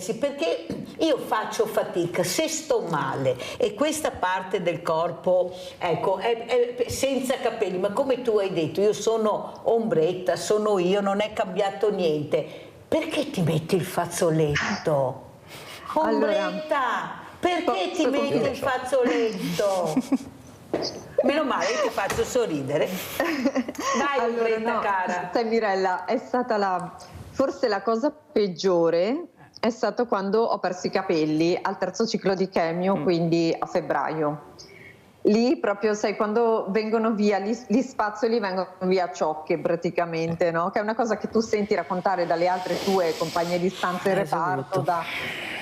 pezzi, perché io faccio fatica, se sto male e questa parte del corpo, ecco, è senza capelli, ma come tu hai detto, io sono Ombretta, sono io, non è cambiato niente. Perché ti metti il fazzoletto? Ombretta, perché ti metti il fazzoletto? Meno male, ti faccio sorridere. Vai, Allora, Ombretta, cara. sai Mirella, è stata forse la cosa peggiore è stato quando ho perso i capelli al terzo ciclo di chemio, quindi a febbraio. Lì proprio, sai, quando vengono via gli spazzoli, vengono via a ciocche praticamente, no? Che è una cosa che tu senti raccontare dalle altre tue compagne di stanza in reparto, da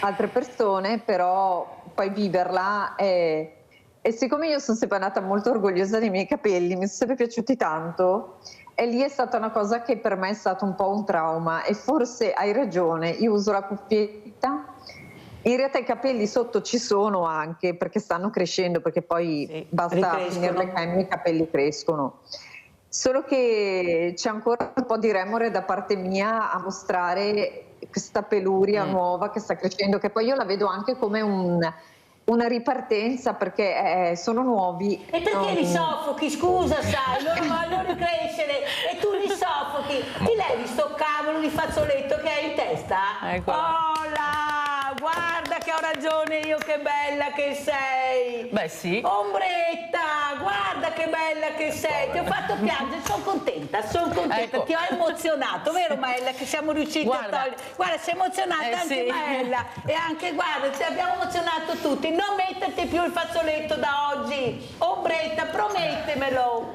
altre persone, però poi viverla è... E siccome io sono sempre andata molto orgogliosa dei miei capelli, mi sono sempre piaciuti tanto, e lì è stata una cosa che per me è stato un po' un trauma, e forse hai ragione, io uso la cuffietta. In realtà i capelli sotto ci sono anche, perché stanno crescendo, perché poi basta finire le chemie e i capelli crescono. Solo che c'è ancora un po' di remore da parte mia a mostrare questa peluria nuova che sta crescendo, che poi io la vedo anche come una ripartenza, perché sono nuovi. E perché li soffochi? Scusa, sai, loro vogliono crescere e tu li soffochi. Ti levi sto cavolo di fazzoletto che hai in testa? Oh là, guarda che ho ragione io, che bella che sei. Beh sì. Ombretta, guarda che bella che sei. Ti ho fatto piangere, sono contenta, Ecco. Ti ho emozionato, vero Maella, che siamo riusciti a togliere. Guarda, sei emozionata anche Maella. E anche, guarda, ti abbiamo emozionato tutti. Non metterti più il fazzoletto da oggi. Ombretta, promettemelo.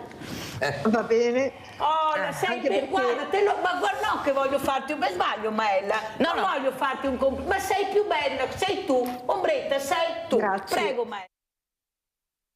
Va bene. Oh, sei più, guarda, ma guarda, no che voglio farti un sbaglio, Maella. Non voglio farti un complimento, ma sei più bella, sei tu. Ombretta, sei tu. Grazie. Prego, Maella.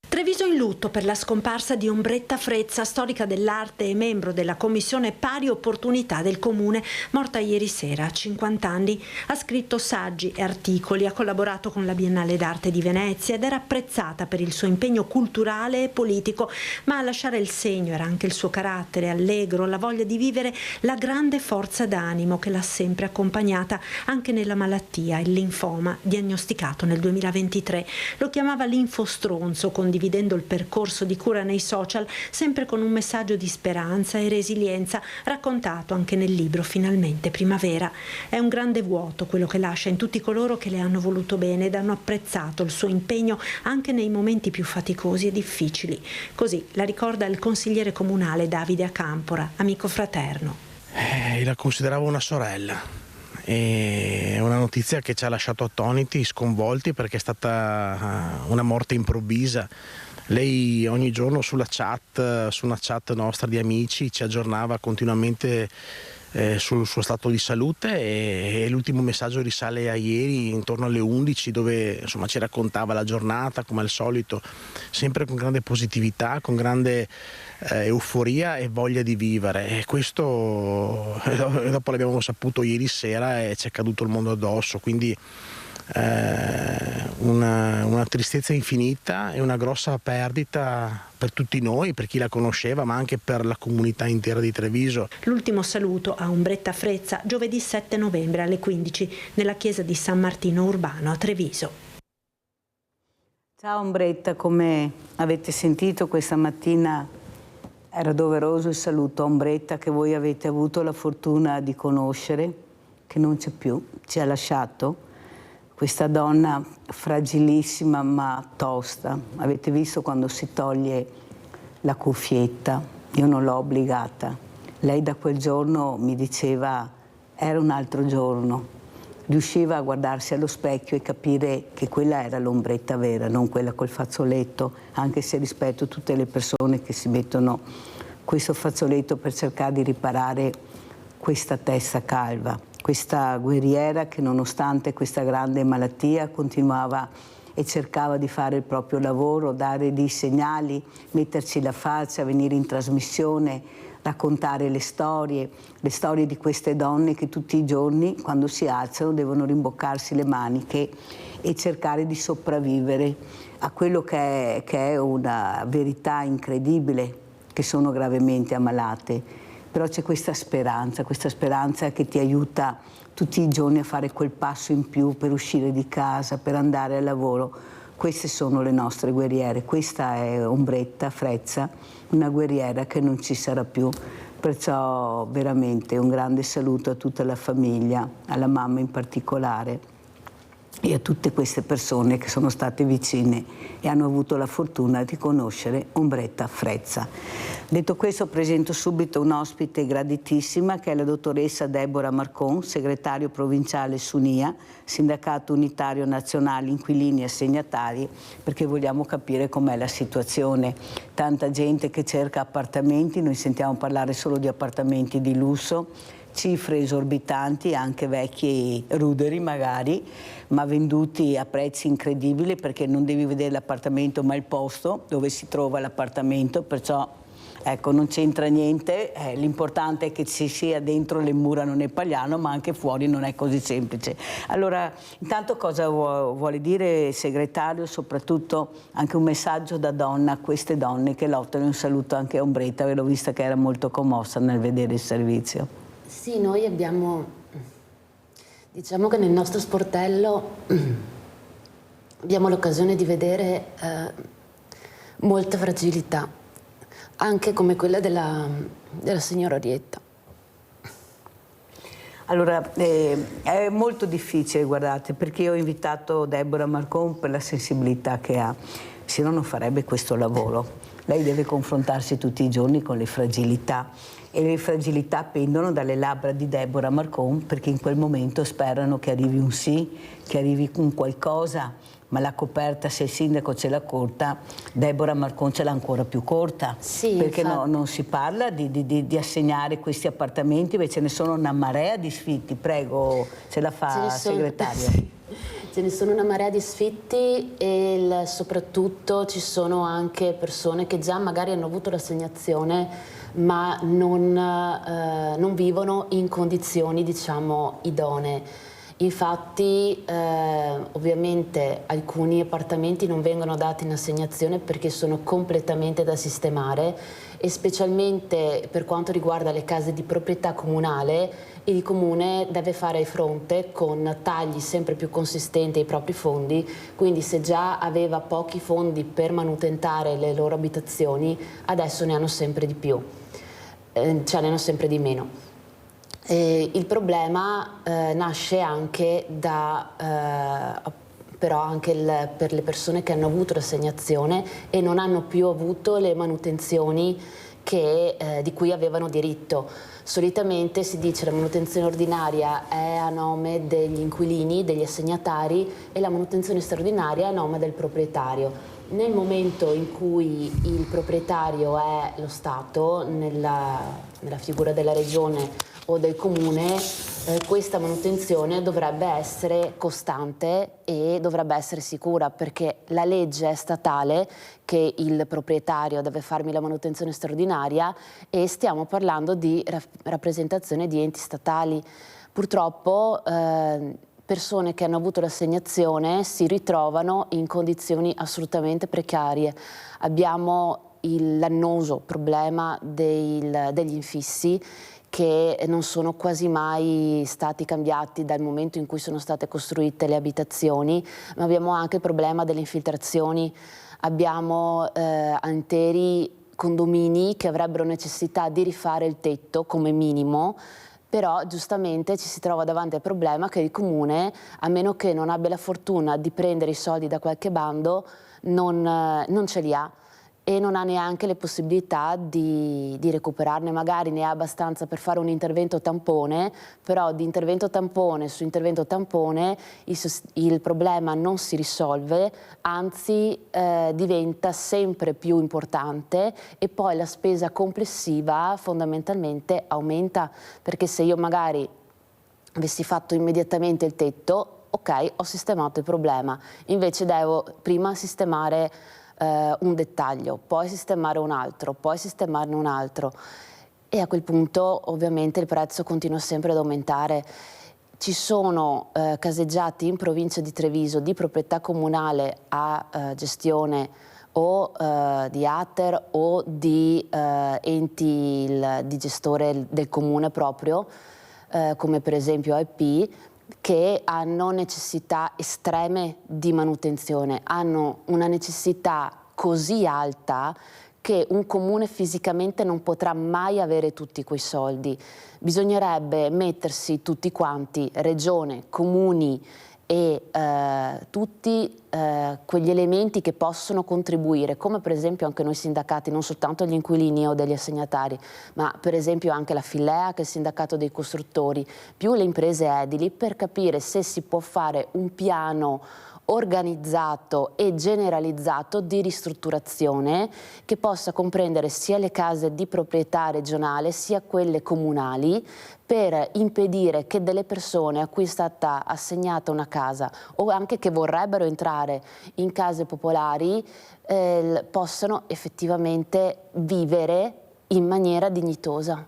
Treviso in lutto per la scomparsa di Ombretta Frezza, storica dell'arte e membro della Commissione Pari Opportunità del Comune, morta ieri sera a 50 anni. Ha scritto saggi e articoli, ha collaborato con la Biennale d'Arte di Venezia ed era apprezzata per il suo impegno culturale e politico, ma a lasciare il segno era anche il suo carattere allegro, la voglia di vivere, la grande forza d'animo che l'ha sempre accompagnata anche nella malattia, il linfoma, diagnosticato nel 2023. Lo chiamava linfostronzo, condividendo il percorso di cura nei social, sempre con un messaggio di speranza e resilienza, raccontato anche nel libro Finalmente Primavera. È un grande vuoto quello che lascia in tutti coloro che le hanno voluto bene ed hanno apprezzato il suo impegno anche nei momenti più faticosi e difficili. Così la ricorda il consigliere comunale Davide Acampora, amico fraterno. Io la consideravo una sorella. È una notizia che ci ha lasciato attoniti, sconvolti, perché è stata una morte improvvisa. Lei ogni giorno su una chat nostra di amici, ci aggiornava continuamente sul suo stato di salute, e l'ultimo messaggio risale a ieri intorno alle 11, dove insomma ci raccontava la giornata come al solito, sempre con grande positività, con grande euforia e voglia di vivere, e questo dopo l'abbiamo saputo ieri sera e ci è caduto il mondo addosso, quindi una tristezza infinita e una grossa perdita per tutti noi, per chi la conosceva, ma anche per la comunità intera di Treviso. L'ultimo saluto a Ombretta Frezza giovedì 7 novembre alle 15 nella chiesa di San Martino Urbano a Treviso. Ciao Ombretta, come avete sentito questa mattina era doveroso il saluto a Ombretta, che voi avete avuto la fortuna di conoscere, che non c'è più, ci ha lasciato. Questa donna fragilissima ma tosta. Avete visto quando si toglie la cuffietta? Io non l'ho obbligata. Lei da quel giorno mi diceva era un altro giorno. Riusciva a guardarsi allo specchio e capire che quella era l'Ombretta vera, non quella col fazzoletto, anche se rispetto tutte le persone che si mettono questo fazzoletto per cercare di riparare questa testa calva. Questa guerriera che nonostante questa grande malattia continuava e cercava di fare il proprio lavoro, dare dei segnali, metterci la faccia, venire in trasmissione, raccontare le storie di queste donne che tutti i giorni quando si alzano devono rimboccarsi le maniche e cercare di sopravvivere a quello che è una verità incredibile, che sono gravemente ammalate. però c'è questa speranza che ti aiuta tutti i giorni a fare quel passo in più per uscire di casa, per andare al lavoro. Queste sono le nostre guerriere, questa è Ombretta Frezza, una guerriera che non ci sarà più. Perciò veramente un grande saluto a tutta la famiglia, alla mamma in particolare e a tutte queste persone che sono state vicine e hanno avuto la fortuna di conoscere Ombretta Frezza. Detto questo, presento subito un'ospite graditissima che è la dottoressa Deborah Marcon, segretario provinciale SUNIA, Sindacato Unitario Nazionale Inquilini e Assegnatari, perché vogliamo capire com'è la situazione. Tanta gente che cerca appartamenti, noi sentiamo parlare solo di appartamenti di lusso, cifre esorbitanti, anche vecchi e ruderi magari, ma venduti a prezzi incredibili, perché non devi vedere l'appartamento ma il posto dove si trova l'appartamento, perciò ecco, non c'entra niente, l'importante è che ci sia dentro le mura, non è Pagliano, ma anche fuori non è così semplice. Allora, intanto cosa vuole dire, segretario, soprattutto anche un messaggio da donna a queste donne che lottano, un saluto anche a Ombretta, ve l'ho vista che era molto commossa nel vedere il servizio. Sì, noi abbiamo, diciamo che nel nostro sportello abbiamo l'occasione di vedere molta fragilità, anche come quella della signora Orietta. Allora, è molto difficile, guardate, perché io ho invitato Deborah Marcon per la sensibilità che ha, se no non farebbe questo lavoro. Lei deve confrontarsi tutti i giorni con le fragilità e le fragilità pendono dalle labbra di Deborah Marcon, perché in quel momento sperano che arrivi un sì, che arrivi un qualcosa, ma la coperta, se il sindaco ce l'ha corta, Deborah Marcon ce l'ha ancora più corta, sì, perché non si parla di assegnare questi appartamenti, perché ce ne sono una marea di sfitti. Prego, ce la fa, segretario. Sì. Ce ne sono una marea di sfitti e soprattutto ci sono anche persone che già magari hanno avuto l'assegnazione ma non vivono in condizioni, diciamo, idonee. Infatti ovviamente alcuni appartamenti non vengono dati in assegnazione perché sono completamente da sistemare e specialmente per quanto riguarda le case di proprietà comunale, il comune deve fare fronte con tagli sempre più consistenti ai propri fondi, quindi se già aveva pochi fondi per manutentare le loro abitazioni, adesso ne hanno sempre di più, cioè ne hanno sempre di meno. Il problema nasce anche però anche per le persone che hanno avuto l'assegnazione e non hanno più avuto le manutenzioni di cui avevano diritto. Solitamente si dice che la manutenzione ordinaria è a nome degli inquilini, degli assegnatari, e la manutenzione straordinaria è a nome del proprietario. Nel momento in cui il proprietario è lo Stato, nella figura della regione o del comune, questa manutenzione dovrebbe essere costante e dovrebbe essere sicura, perché la legge è statale che il proprietario deve farmi la manutenzione straordinaria e stiamo parlando di rappresentazione di enti statali. Purtroppo persone che hanno avuto l'assegnazione si ritrovano in condizioni assolutamente precarie. Abbiamo l'annoso problema degli infissi, che non sono quasi mai stati cambiati dal momento in cui sono state costruite le abitazioni, ma abbiamo anche il problema delle infiltrazioni. Abbiamo interi condomini che avrebbero necessità di rifare il tetto come minimo, però giustamente ci si trova davanti al problema che il comune, a meno che non abbia la fortuna di prendere i soldi da qualche bando, non ce li ha. E non ha neanche le possibilità di recuperarne, magari ne ha abbastanza per fare un intervento tampone, però di intervento tampone su intervento tampone il problema non si risolve, anzi diventa sempre più importante e poi la spesa complessiva fondamentalmente aumenta, perché se io magari avessi fatto immediatamente il tetto, ok, ho sistemato il problema, invece devo prima sistemare un dettaglio, poi sistemare un altro, poi sistemarne un altro e a quel punto ovviamente il prezzo continua sempre ad aumentare. Ci sono caseggiati in provincia di Treviso di proprietà comunale a gestione o di ATER o di enti di gestore del comune proprio, come per esempio AEP, che hanno necessità estreme di manutenzione, hanno una necessità così alta che un comune fisicamente non potrà mai avere tutti quei soldi. Bisognerebbe mettersi tutti quanti, regione, comuni e tutti quegli elementi che possono contribuire, come per esempio anche noi sindacati, non soltanto gli inquilini o degli assegnatari, ma per esempio anche la Fillea, che è il sindacato dei costruttori, più le imprese edili, per capire se si può fare un piano organizzato e generalizzato di ristrutturazione che possa comprendere sia le case di proprietà regionale sia quelle comunali, per impedire che delle persone a cui è stata assegnata una casa o anche che vorrebbero entrare in case popolari possano effettivamente vivere in maniera dignitosa.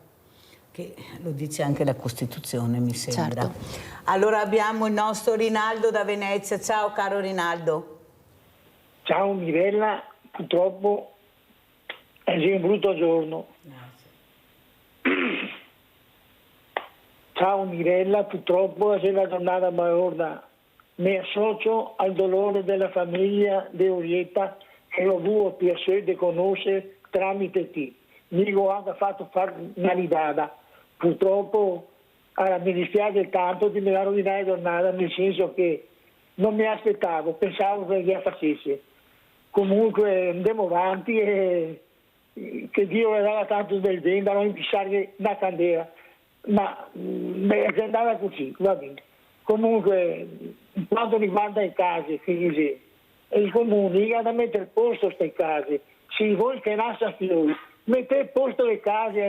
Che lo dice anche la Costituzione, mi sembra. Certo. Allora abbiamo il nostro Rinaldo da Venezia. Ciao caro Rinaldo. Ciao Mirella, purtroppo è un brutto giorno. Ciao Mirella, purtroppo è una giornata malorda. Mi associo al dolore della famiglia di Orietta che ho avuto piacere di conoscere tramite te. Mi ha fatto fare una ridata. Purtroppo mi dispiace tanto di me la rovinare la giornata, nel senso che non mi aspettavo, pensavo che la facesse. Comunque andiamo avanti e che Dio le dava tanto del bene da non impissare la candela. Ma è andata così, va bene. Comunque, quanto riguarda le case, che il comune ha da mettere a posto queste case. Se voi che nasce fiori, mettete a posto le case,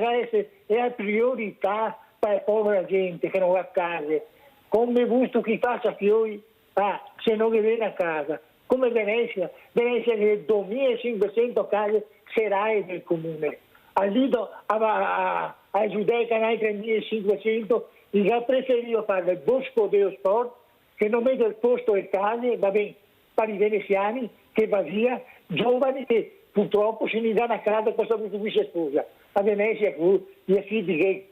è la priorità per la povera gente che non ha case. Come gusto chi faccia fiori, se non viene a casa. Come Venezia che 2500 case serali del comune. Al Lido a Giudecca ne hai 3500, il ha preferito fare il bosco dello sport che non mette al posto le case, va bene, per i veneziani che va via, giovani che purtroppo se ne danno a casa questo qui si sposa. A Venezia fu gli figli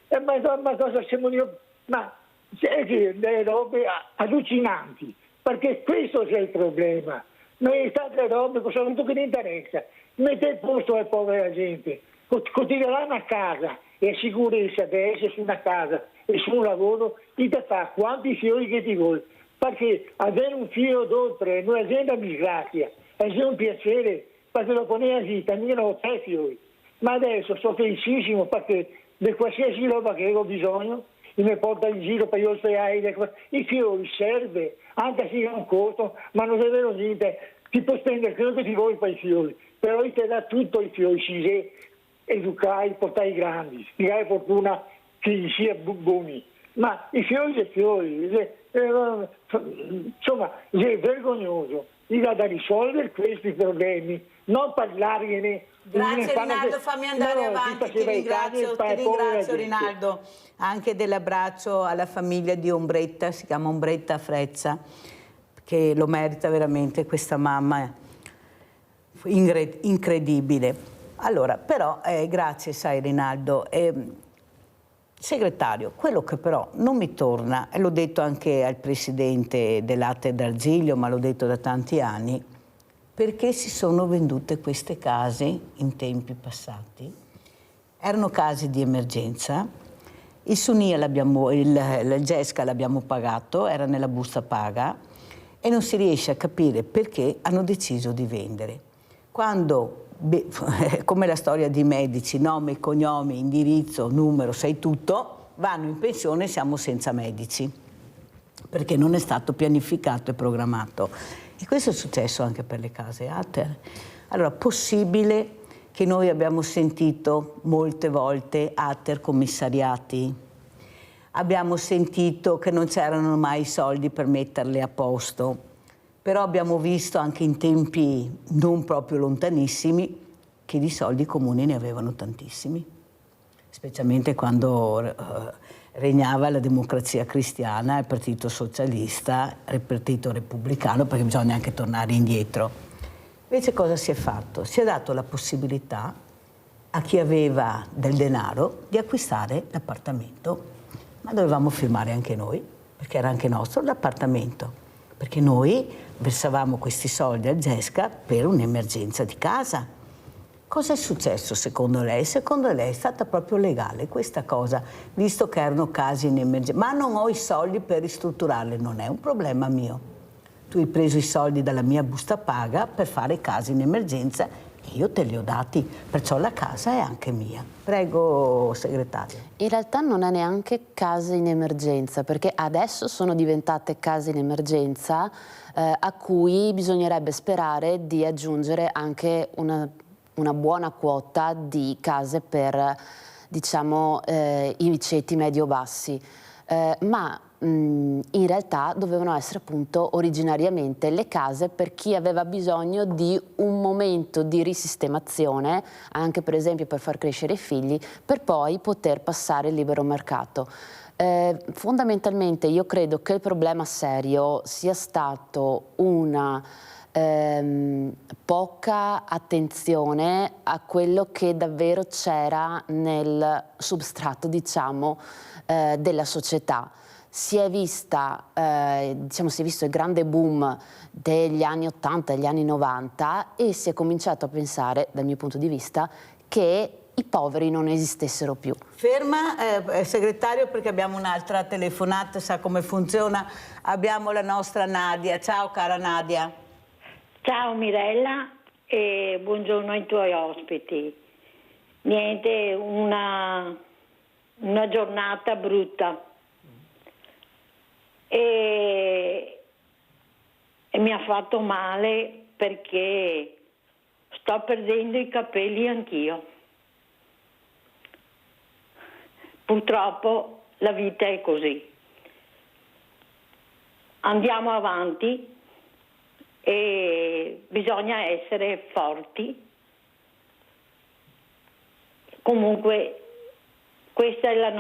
ma cosa siamo io? Ma delle robe allucinanti, perché questo è il problema. Noi state robe che sono che ne interessa. Mette il posto alla povera gente, continueranno a casa e a sicurezza di essere su una casa e su un lavoro, ti fa quanti fiori che ti vuoi, perché avere un figlio d'oltre non è una disgrazia, è un piacere, perché lo pone a vita, io non ho 3 fiori, ma adesso sono felicissimo perché di qualsiasi roba che ho bisogno, mi porta in giro per gli ospedali, i fiori serve, anche se non costano, ma non è vero niente, ti puoi spendere quello che ti vuoi per i fiori, però ti dà tutto i fiori, si educare, portare i grandi, spiegare fortuna che gli sia buoni, ma i fiori sono fiori, insomma è vergognoso, il da risolvere questi problemi, non parlargliene. Grazie Rinaldo, fammi andare avanti, ti ringrazio Rinaldo, anche dell'abbraccio alla famiglia di Ombretta, si chiama Ombretta Frezza, che lo merita veramente questa mamma incredibile. Allora, però, grazie sai Rinaldo, segretario, quello che però non mi torna, e l'ho detto anche al presidente dell'Atte d'Argiglio, ma l'ho detto da tanti anni, perché si sono vendute queste case in tempi passati. Erano case di emergenza, il Sunia il Gesca l'abbiamo pagato, era nella busta paga, e non si riesce a capire perché hanno deciso di vendere. Quando, come la storia di medici, nome, cognome, indirizzo, numero, sai tutto, vanno in pensione e siamo senza medici, perché non è stato pianificato e programmato. E questo è successo anche per le case ATER. Allora, possibile che noi abbiamo sentito molte volte ATER commissariati, abbiamo sentito che non c'erano mai i soldi per metterle a posto, però abbiamo visto anche in tempi non proprio lontanissimi che di soldi i comuni ne avevano tantissimi, specialmente quando regnava la Democrazia Cristiana, il Partito Socialista, il Partito Repubblicano, perché bisogna anche tornare indietro. Invece cosa si è fatto? Si è dato la possibilità a chi aveva del denaro di acquistare l'appartamento, ma dovevamo firmare anche noi, perché era anche nostro l'appartamento, perché noi versavamo questi soldi al GESCA per un'emergenza di casa. Cosa è successo secondo lei? Secondo lei è stata proprio legale questa cosa, visto che erano casi in emergenza? Ma non ho i soldi per ristrutturarle, non è un problema mio. Tu hai preso i soldi dalla mia busta paga per fare case in emergenza e io te li ho dati, perciò la casa è anche mia. Prego, segretario. In realtà non è neanche case in emergenza, perché adesso sono diventate case in emergenza a cui bisognerebbe sperare di aggiungere anche una buona quota di case per, diciamo, i ceti medio-bassi, ma in realtà dovevano essere appunto originariamente le case per chi aveva bisogno di un momento di risistemazione, anche per esempio per far crescere i figli, per poi poter passare il libero mercato. Fondamentalmente io credo che il problema serio sia stato una poca attenzione a quello che davvero c'era nel substrato, diciamo, della società. Si è visto il grande boom degli anni 80 e degli anni 90 e si è cominciato a pensare, dal mio punto di vista, che i poveri non esistessero più. Ferma, segretario, perché abbiamo un'altra telefonata, sa come funziona. Abbiamo la nostra Nadia. Ciao cara Nadia. Ciao Mirella e buongiorno ai tuoi ospiti. Niente, una giornata brutta e mi ha fatto male perché sto perdendo i capelli anch'io. Purtroppo la vita è così. Andiamo avanti e bisogna essere forti. Comunque questo è il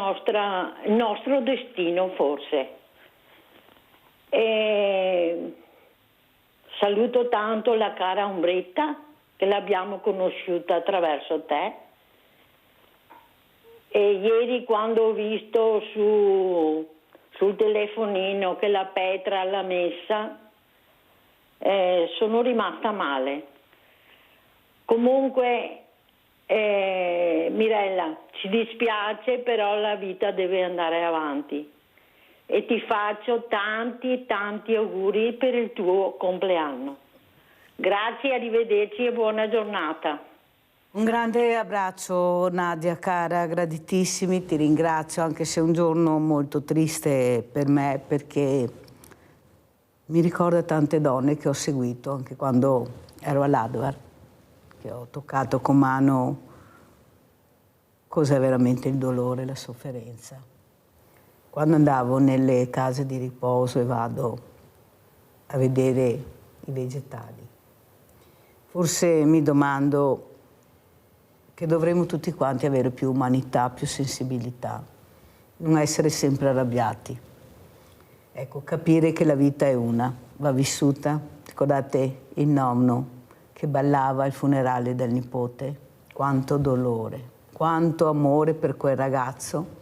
nostro destino forse. E saluto tanto la cara Ombretta che l'abbiamo conosciuta attraverso te. E ieri quando ho visto sul telefonino che la Petra l'ha messa, sono rimasta male. Comunque Mirella, ci dispiace, però la vita deve andare avanti e ti faccio tanti auguri per il tuo compleanno. Grazie, arrivederci e buona giornata. Un grande abbraccio Nadia, cara, graditissimi, ti ringrazio, anche se è un giorno molto triste per me perché mi ricorda tante donne che ho seguito anche quando ero all'Advar, che ho toccato con mano cos'è veramente il dolore, la sofferenza. Quando andavo nelle case di riposo e vado a vedere i vegetali, forse mi domando che dovremmo tutti quanti avere più umanità, più sensibilità, non essere sempre arrabbiati. Ecco, capire che la vita è una, va vissuta. Ricordate il nonno che ballava al funerale del nipote? Quanto dolore, quanto amore per quel ragazzo.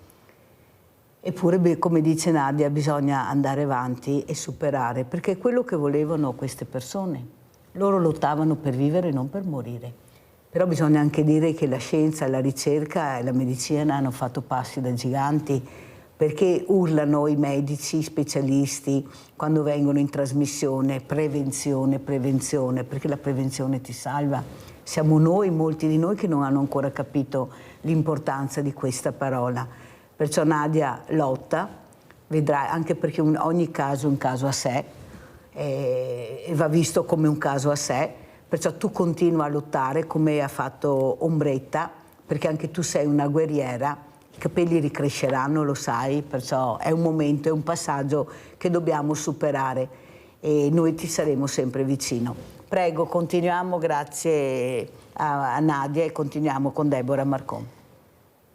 Eppure, come dice Nadia, bisogna andare avanti e superare, perché è quello che volevano queste persone. Loro lottavano per vivere, non per morire. Però bisogna anche dire che la scienza, la ricerca e la medicina hanno fatto passi da giganti, perché urlano i medici, i specialisti, quando vengono in trasmissione, prevenzione, perché la prevenzione ti salva. Siamo noi, molti di noi, che non hanno ancora capito l'importanza di questa parola. Perciò Nadia lotta, vedrai, anche perché ogni caso è un caso a sé, e va visto come un caso a sé. Perciò tu continua a lottare come ha fatto Ombretta, perché anche tu sei una guerriera, i capelli ricresceranno, lo sai, perciò è un momento, è un passaggio che dobbiamo superare e noi ti saremo sempre vicino. Prego, continuiamo, grazie a Nadia e continuiamo con Deborah Marcon.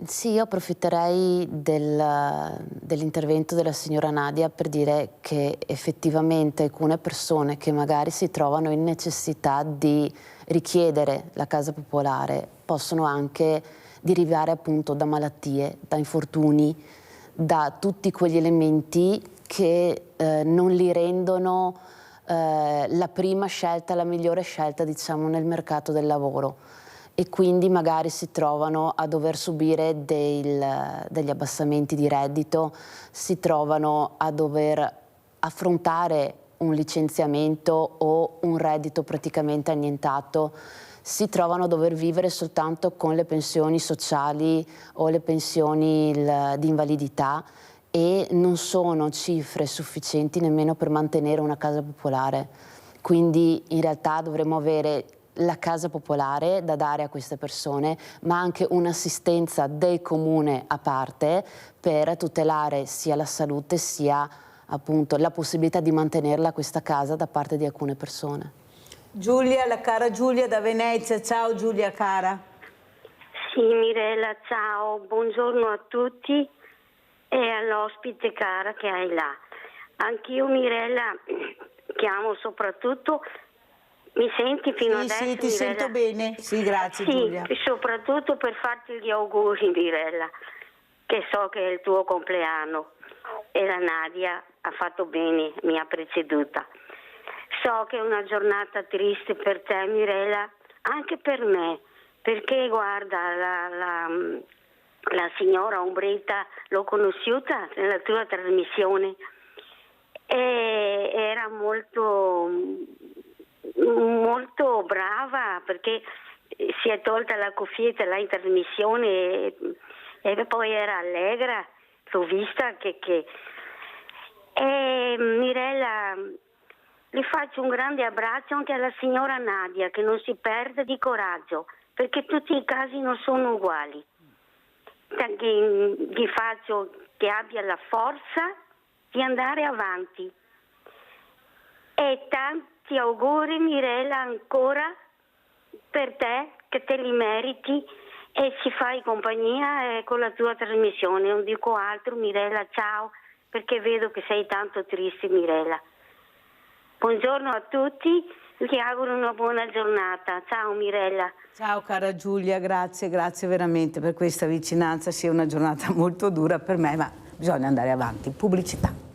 Sì, io approfitterei dell'intervento della signora Nadia per dire che effettivamente alcune persone che magari si trovano in necessità di richiedere la casa popolare possono anche derivare appunto da malattie, da infortuni, da tutti quegli elementi che non li rendono la prima scelta, la migliore scelta, diciamo, nel mercato del lavoro. E quindi magari si trovano a dover subire degli abbassamenti di reddito, si trovano a dover affrontare un licenziamento o un reddito praticamente annientato, si trovano a dover vivere soltanto con le pensioni sociali o le pensioni di invalidità e non sono cifre sufficienti nemmeno per mantenere una casa popolare. Quindi in realtà dovremmo avere la casa popolare da dare a queste persone, ma anche un'assistenza del comune a parte per tutelare sia la salute sia appunto la possibilità di mantenerla questa casa da parte di alcune persone. Giulia, la cara Giulia da Venezia. Ciao Giulia cara. Sì Mirella, ciao, buongiorno a tutti e all'ospite cara che hai là. Anch'io Mirella chiamo soprattutto. Mi senti fino adesso? Sì, ti Mirella? sento bene. Sì, grazie sì, Giulia. Soprattutto per farti gli auguri Mirella, che so che è il tuo compleanno e la Nadia ha fatto bene, mi ha preceduta. So che è una giornata triste per te Mirella, anche per me, perché guarda la signora Ombretta l'ho conosciuta nella tua trasmissione e era molto brava perché si è tolta la cuffietta là in trasmissione e poi era allegra, l'ho vista che... Mirella, le faccio un grande abbraccio anche alla signora Nadia che non si perde di coraggio perché tutti i casi non sono uguali. Gli faccio che abbia la forza di andare avanti e tanti auguri Mirella ancora per te che te li meriti e ci fai compagnia con la tua trasmissione. Non dico altro Mirella, ciao, perché vedo che sei tanto triste Mirella. Buongiorno a tutti, ti auguro una buona giornata. Ciao Mirella. Ciao cara Giulia, grazie veramente per questa vicinanza. Sì, è una giornata molto dura per me, ma bisogna andare avanti. Pubblicità.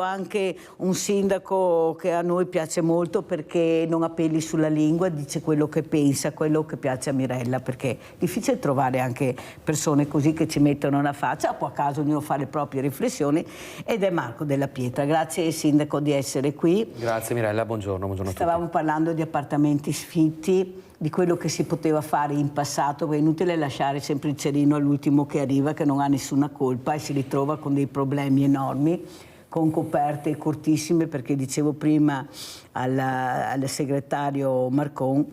Anche un sindaco che a noi piace molto perché non appelli sulla lingua, dice quello che pensa, quello che piace a Mirella, perché è difficile trovare anche persone così che ci mettono una faccia, poi a caso ognuno fa le proprie riflessioni, ed è Marco Della Pietra. Grazie sindaco di essere qui. Grazie Mirella, buongiorno a tutti. Stavamo parlando di appartamenti sfitti, di quello che si poteva fare in passato, è inutile lasciare sempre il cerino all'ultimo che arriva, che non ha nessuna colpa e si ritrova con dei problemi enormi, con coperte cortissime, perché dicevo prima al segretario Marcon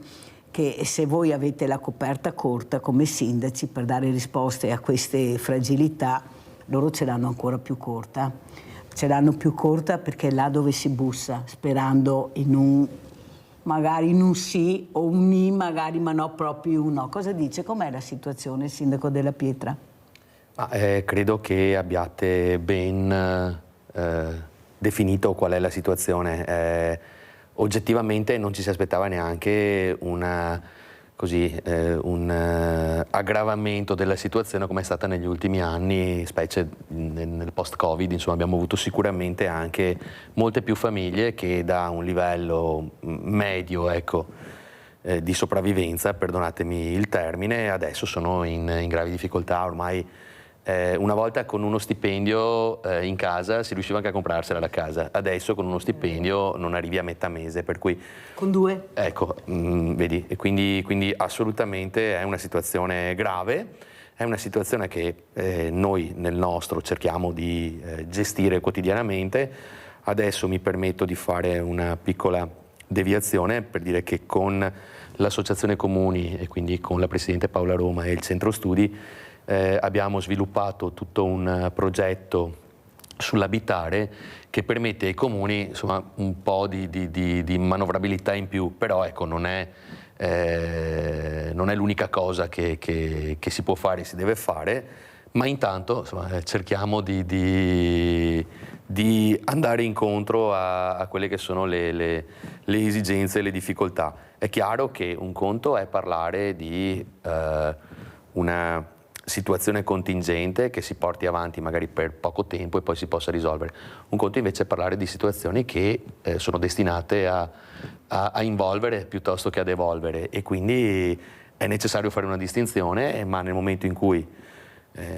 che se voi avete la coperta corta come sindaci per dare risposte a queste fragilità, loro ce l'hanno ancora più corta. Ce l'hanno più corta perché è là dove si bussa, sperando magari in un sì o un ni, magari, ma no, proprio un no. Cosa dice? Com'è la situazione, sindaco Della Pietra? Credo che abbiate ben definito qual è la situazione. Oggettivamente non ci si aspettava neanche un aggravamento della situazione come è stata negli ultimi anni, specie nel post-Covid. Insomma, abbiamo avuto sicuramente anche molte più famiglie che da un livello medio, di sopravvivenza, perdonatemi il termine, adesso sono in gravi difficoltà. Ormai una volta con uno stipendio in casa si riusciva anche a comprarsela la casa, adesso con uno stipendio non arrivi a metà mese, per cui... Con due? Ecco, vedi, e quindi assolutamente è una situazione grave, è una situazione che noi nel nostro cerchiamo di gestire quotidianamente. Adesso mi permetto di fare una piccola deviazione per dire che con l'Associazione Comuni e quindi con la Presidente Paola Roma e il Centro Studi abbiamo sviluppato tutto un progetto sull'abitare che permette ai comuni, insomma, un po' di manovrabilità in più, però ecco, non è l'unica cosa che si può fare e si deve fare, ma intanto, insomma, cerchiamo di andare incontro a quelle che sono le esigenze e le difficoltà. È chiaro che un conto è parlare di una situazione contingente che si porti avanti magari per poco tempo e poi si possa risolvere. Un conto invece è parlare di situazioni che sono destinate a involvere piuttosto che ad evolvere, e quindi è necessario fare una distinzione, ma nel momento in cui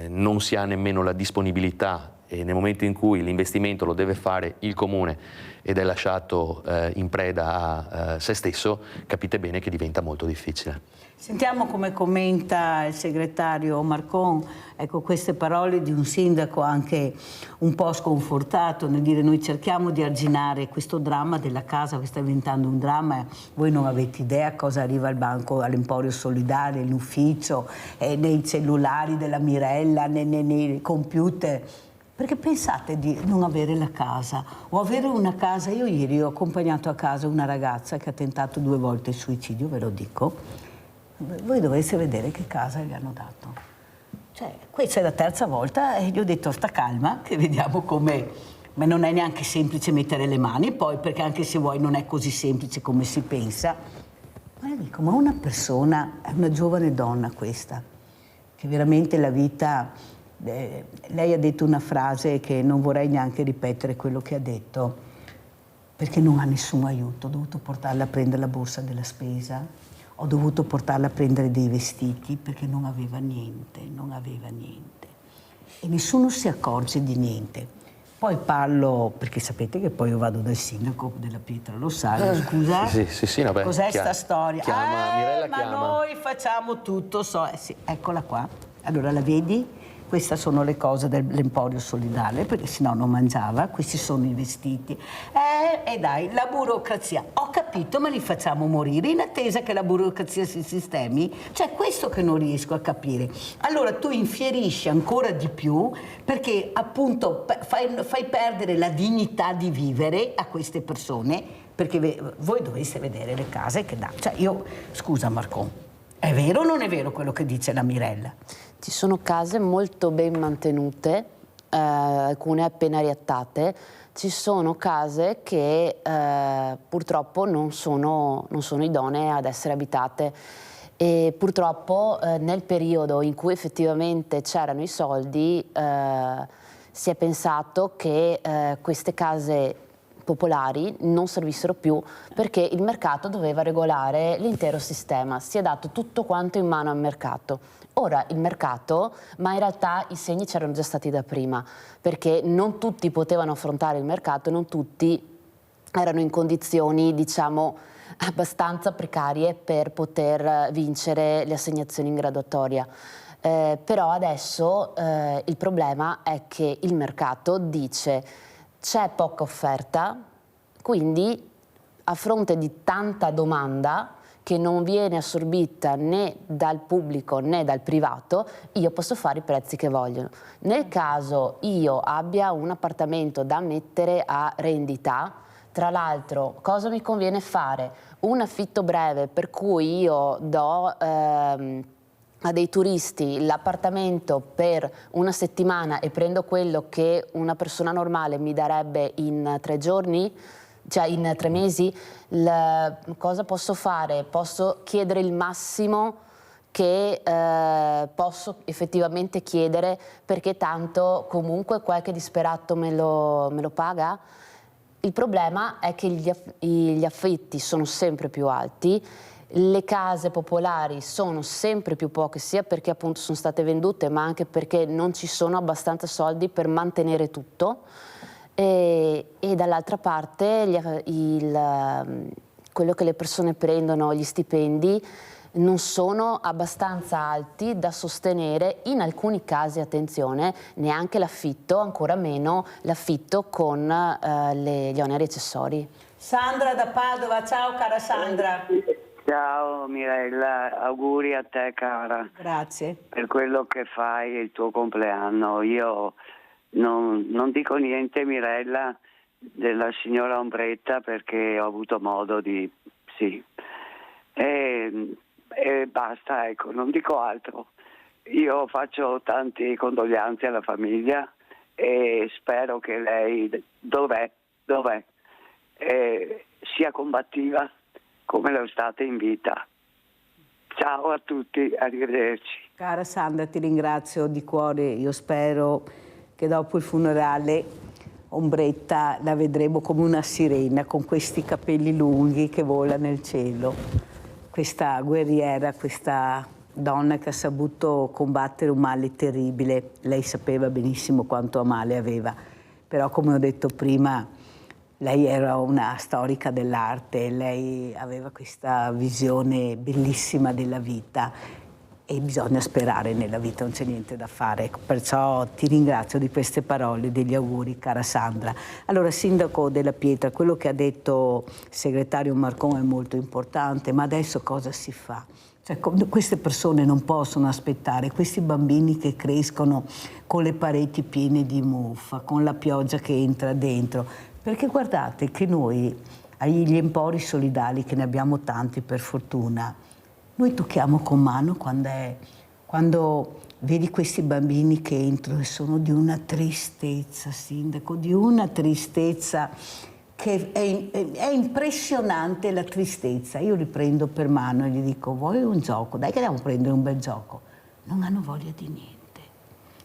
non si ha nemmeno la disponibilità e nel momento in cui l'investimento lo deve fare il comune ed è lasciato in preda a se stesso, capite bene che diventa molto difficile. Sentiamo come commenta il segretario Marcon, ecco, queste parole di un sindaco anche un po' sconfortato nel dire: noi cerchiamo di arginare questo dramma della casa che sta diventando un dramma, voi non avete idea cosa arriva al banco, all'Emporio Solidale, all'ufficio, nei cellulari della Mirella, nei computer. Perché pensate di non avere la casa o avere una casa? Io ieri ho accompagnato a casa una ragazza che ha tentato 2 volte il suicidio, ve lo dico. Voi dovreste vedere che casa gli hanno dato. Cioè, questa è la 3ª volta e gli ho detto: sta calma, che vediamo come. Ma non è neanche semplice mettere le mani, poi, perché anche se vuoi non è così semplice come si pensa. Ma io dico, ma una persona, è una giovane donna questa, che veramente la vita. Lei ha detto una frase che non vorrei neanche ripetere quello che ha detto, perché non ha nessun aiuto. Ho dovuto portarla a prendere la borsa della spesa, ho dovuto portarla a prendere dei vestiti perché non aveva niente e nessuno si accorge di niente. Poi parlo, perché sapete che poi io vado dal sindaco della Pietralossalio, scusa, sì, vabbè, cos'è sta storia? Mirella ma chiama. Noi facciamo tutto, sì, eccola qua, allora la vedi? Queste sono le cose dell'Emporio Solidale, perché sennò non mangiava. Questi sono i vestiti. E dai, la burocrazia. Ho capito, ma li facciamo morire in attesa che la burocrazia si sistemi? Cioè, questo che non riesco a capire. Allora tu infierisci ancora di più, perché appunto fai perdere la dignità di vivere a queste persone, perché voi dovreste vedere le case che dà. Cioè io, scusa Marcon, è vero o non è vero quello che dice la Mirella? Ci sono case molto ben mantenute, alcune appena riattate. Ci sono case che purtroppo non sono idonee ad essere abitate, e purtroppo nel periodo in cui effettivamente c'erano i soldi si è pensato che queste case popolari non servissero più, perché il mercato doveva regolare l'intero sistema. Si è dato tutto quanto in mano al mercato. Ora il mercato, ma in realtà i segni c'erano già stati da prima, perché non tutti potevano affrontare il mercato, non tutti erano in condizioni, diciamo, abbastanza precarie per poter vincere le assegnazioni in graduatoria. Però adesso il problema è che il mercato dice: c'è poca offerta, quindi a fronte di tanta domanda che non viene assorbita né dal pubblico né dal privato, io posso fare i prezzi che voglio. Nel caso io abbia un appartamento da mettere a rendita, tra l'altro cosa mi conviene fare? Un affitto breve, per cui io do a dei turisti l'appartamento per una settimana e prendo quello che una persona normale mi darebbe in 3 giorni, cioè in 3 mesi. Cosa posso fare? Posso chiedere il massimo che posso effettivamente chiedere, perché tanto comunque qualche disperato me lo paga. Il problema è che gli affitti sono sempre più alti, le case popolari sono sempre più poche, sia perché appunto sono state vendute, ma anche perché non ci sono abbastanza soldi per mantenere tutto. E dall'altra parte quello che le persone prendono, gli stipendi, non sono abbastanza alti da sostenere in alcuni casi, attenzione, neanche l'affitto, ancora meno l'affitto con gli oneri accessori. Sandra da Padova, ciao cara Sandra. Ciao Mirella, auguri a te cara. Grazie. Per quello che fai, il tuo compleanno. Io non dico niente Mirella della signora Ombretta perché ho avuto modo di... sì. E basta, ecco, non dico altro. Io faccio tante condoglianze alla famiglia e spero che lei, dov'è, sia combattiva come lo state in vita. Ciao a tutti, arrivederci. Cara Sandra, ti ringrazio di cuore. Io spero che dopo il funerale Ombretta la vedremo come una sirena con questi capelli lunghi che vola nel cielo. Questa guerriera, questa donna che ha saputo combattere un male terribile. Lei sapeva benissimo quanto male aveva, però come ho detto prima, lei era una storica dell'arte, lei aveva questa visione bellissima della vita e bisogna sperare nella vita, non c'è niente da fare. Perciò ti ringrazio di queste parole, degli auguri, cara Sandra. Allora, Sindaco Della Pietra, quello che ha detto il segretario Marcon è molto importante, ma adesso cosa si fa? Cioè, queste persone non possono aspettare, questi bambini che crescono con le pareti piene di muffa, con la pioggia che entra dentro. Perché guardate che noi, agli empori solidali, che ne abbiamo tanti per fortuna, noi tocchiamo con mano quando vedi questi bambini che entrano e sono di una tristezza, Sindaco, di una tristezza che è impressionante la tristezza. Io li prendo per mano e gli dico, vuoi un gioco? Dai che andiamo a prendere un bel gioco. Non hanno voglia di niente,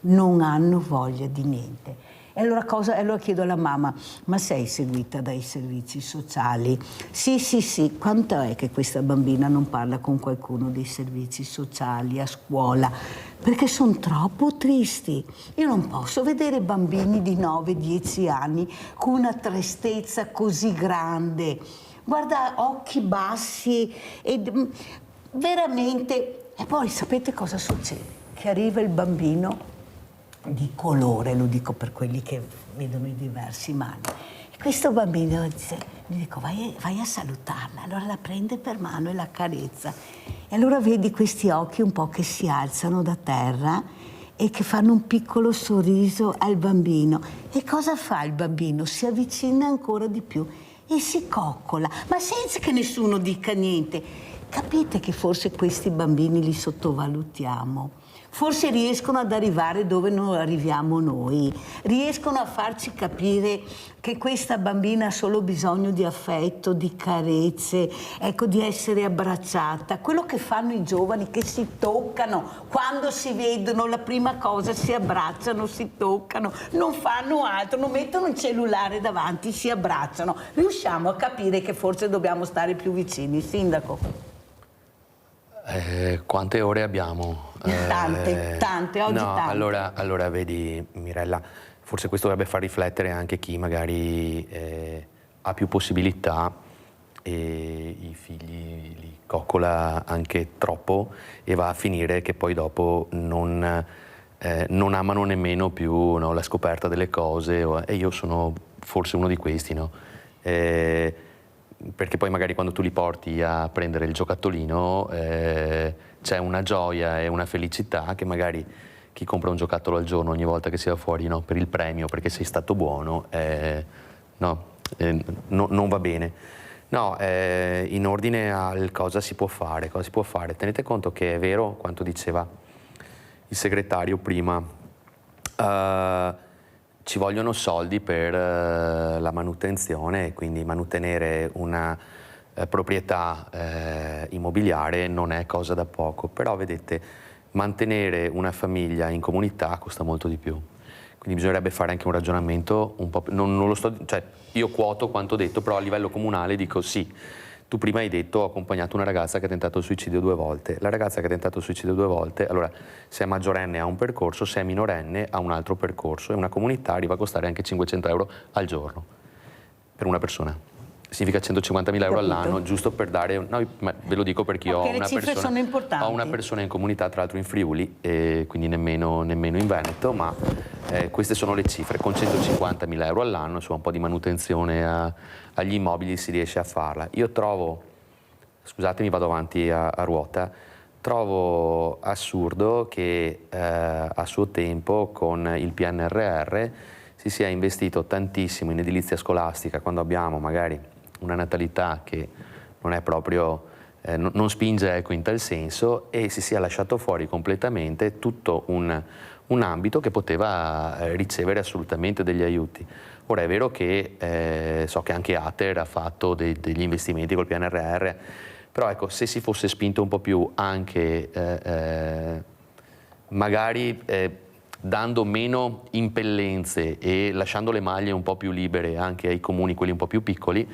non hanno voglia di niente. E allora chiedo alla mamma, ma sei seguita dai servizi sociali? Sì, quanto è che questa bambina non parla con qualcuno dei servizi sociali a scuola? Perché sono troppo tristi. Io non posso vedere bambini di 9-10 anni con una tristezza così grande. Guarda, occhi bassi e veramente... E poi sapete cosa succede? Che arriva il bambino di colore, lo dico per quelli che vedono i diversi mani. E questo bambino dice, gli dico vai a salutarla, allora la prende per mano e la carezza. E allora vedi questi occhi un po' che si alzano da terra e che fanno un piccolo sorriso al bambino. E cosa fa il bambino? Si avvicina ancora di più e si coccola, ma senza che nessuno dica niente. Capite che forse questi bambini li sottovalutiamo? Forse riescono ad arrivare dove non arriviamo noi, riescono a farci capire che questa bambina ha solo bisogno di affetto, di carezze, ecco, di essere abbracciata. Quello che fanno i giovani che si toccano, quando si vedono la prima cosa si abbracciano, si toccano, non fanno altro, non mettono il cellulare davanti, si abbracciano. Riusciamo a capire che forse dobbiamo stare più vicini, Sindaco? Quante ore abbiamo? Tante, oggi no, tante. Allora vedi Mirella, forse questo dovrebbe far riflettere anche chi magari ha più possibilità e i figli li coccola anche troppo e va a finire che poi dopo non amano nemmeno più, no, la scoperta delle cose e io sono forse uno di questi, no? Perché poi magari quando tu li porti a prendere il giocattolino c'è una gioia e una felicità che magari chi compra un giocattolo al giorno ogni volta che si va fuori, no, per il premio, perché sei stato buono, non va bene. No, in ordine al cosa si può fare, tenete conto che è vero quanto diceva il segretario prima, ci vogliono soldi per la manutenzione, quindi mantenere una proprietà immobiliare non è cosa da poco, però vedete, mantenere una famiglia in comunità costa molto di più. Quindi bisognerebbe fare anche un ragionamento un po', non lo sto, cioè io quoto quanto detto, però a livello comunale dico sì. Tu prima hai detto ho accompagnato una ragazza che ha tentato il suicidio 2 volte. La ragazza che ha tentato il suicidio 2 volte, allora se è maggiorenne ha un percorso, se è minorenne ha un altro percorso e una comunità arriva a costare anche 500 euro al giorno per una persona. Significa 150.000 euro all'anno, giusto per dare... No, ve lo dico perché ho una persona in comunità, tra l'altro in Friuli, e quindi nemmeno in Veneto, ma queste sono le cifre. Con 150.000 euro all'anno, insomma, un po' di manutenzione agli immobili si riesce a farla. Io trovo scusatemi, vado avanti a ruota, trovo assurdo che a suo tempo con il PNRR si sia investito tantissimo in edilizia scolastica quando abbiamo magari una natalità che non è proprio, non spinge, ecco, in tal senso, e si sia lasciato fuori completamente tutto un ambito che poteva ricevere assolutamente degli aiuti. Ora è vero che so che anche Ater ha fatto degli investimenti col PNRR, però ecco, se si fosse spinto un po' più anche magari dando meno impellenze e lasciando le maglie un po' più libere anche ai comuni, quelli un po' più piccoli,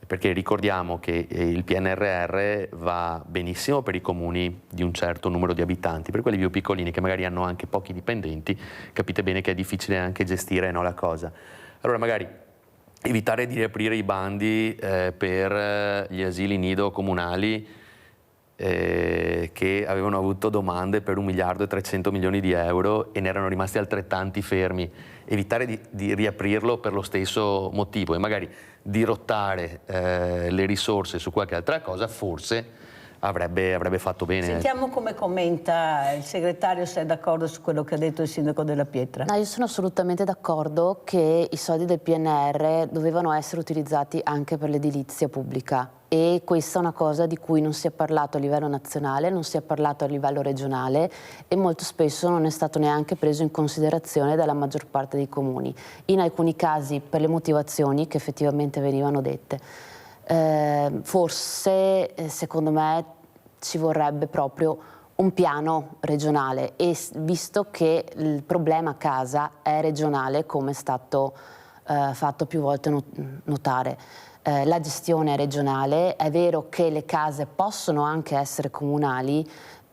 perché ricordiamo che il PNRR va benissimo per i comuni di un certo numero di abitanti, per quelli più piccolini che magari hanno anche pochi dipendenti, capite bene che è difficile anche gestire, no, la cosa. Allora magari evitare di riaprire i bandi per gli asili nido comunali che avevano avuto domande per 1.300 milioni di euro e ne erano rimasti altrettanti fermi, evitare di riaprirlo per lo stesso motivo e magari dirottare le risorse su qualche altra cosa, forse avrebbe fatto bene. Sentiamo come commenta il segretario, se è d'accordo su quello che ha detto il sindaco della Pietra. No, io sono assolutamente d'accordo che i soldi del PNR dovevano essere utilizzati anche per l'edilizia pubblica, e questa è una cosa di cui non si è parlato a livello nazionale, non si è parlato a livello regionale e molto spesso non è stato neanche preso in considerazione dalla maggior parte dei comuni, in alcuni casi per le motivazioni che effettivamente venivano dette. Forse secondo me ci vorrebbe proprio un piano regionale, e visto che il problema casa è regionale, come è stato fatto più volte notare, la gestione è regionale. È vero che le case possono anche essere comunali,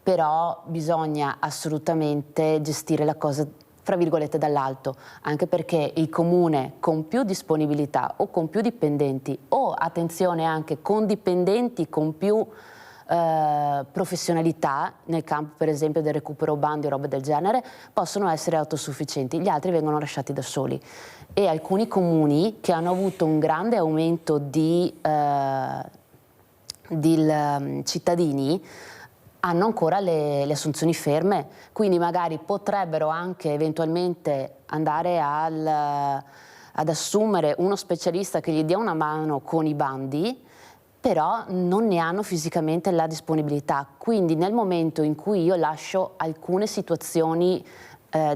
però bisogna assolutamente gestire la cosa fra virgolette dall'alto, anche perché il comune con più disponibilità o con più dipendenti, o attenzione anche con dipendenti con più professionalità nel campo per esempio del recupero bandi o robe del genere, possono essere autosufficienti, gli altri vengono lasciati da soli. E alcuni comuni che hanno avuto un grande aumento di cittadini hanno ancora le assunzioni ferme, quindi magari potrebbero anche eventualmente andare ad assumere uno specialista che gli dia una mano con i bandi, però non ne hanno fisicamente la disponibilità. Quindi nel momento in cui io lascio alcune situazioni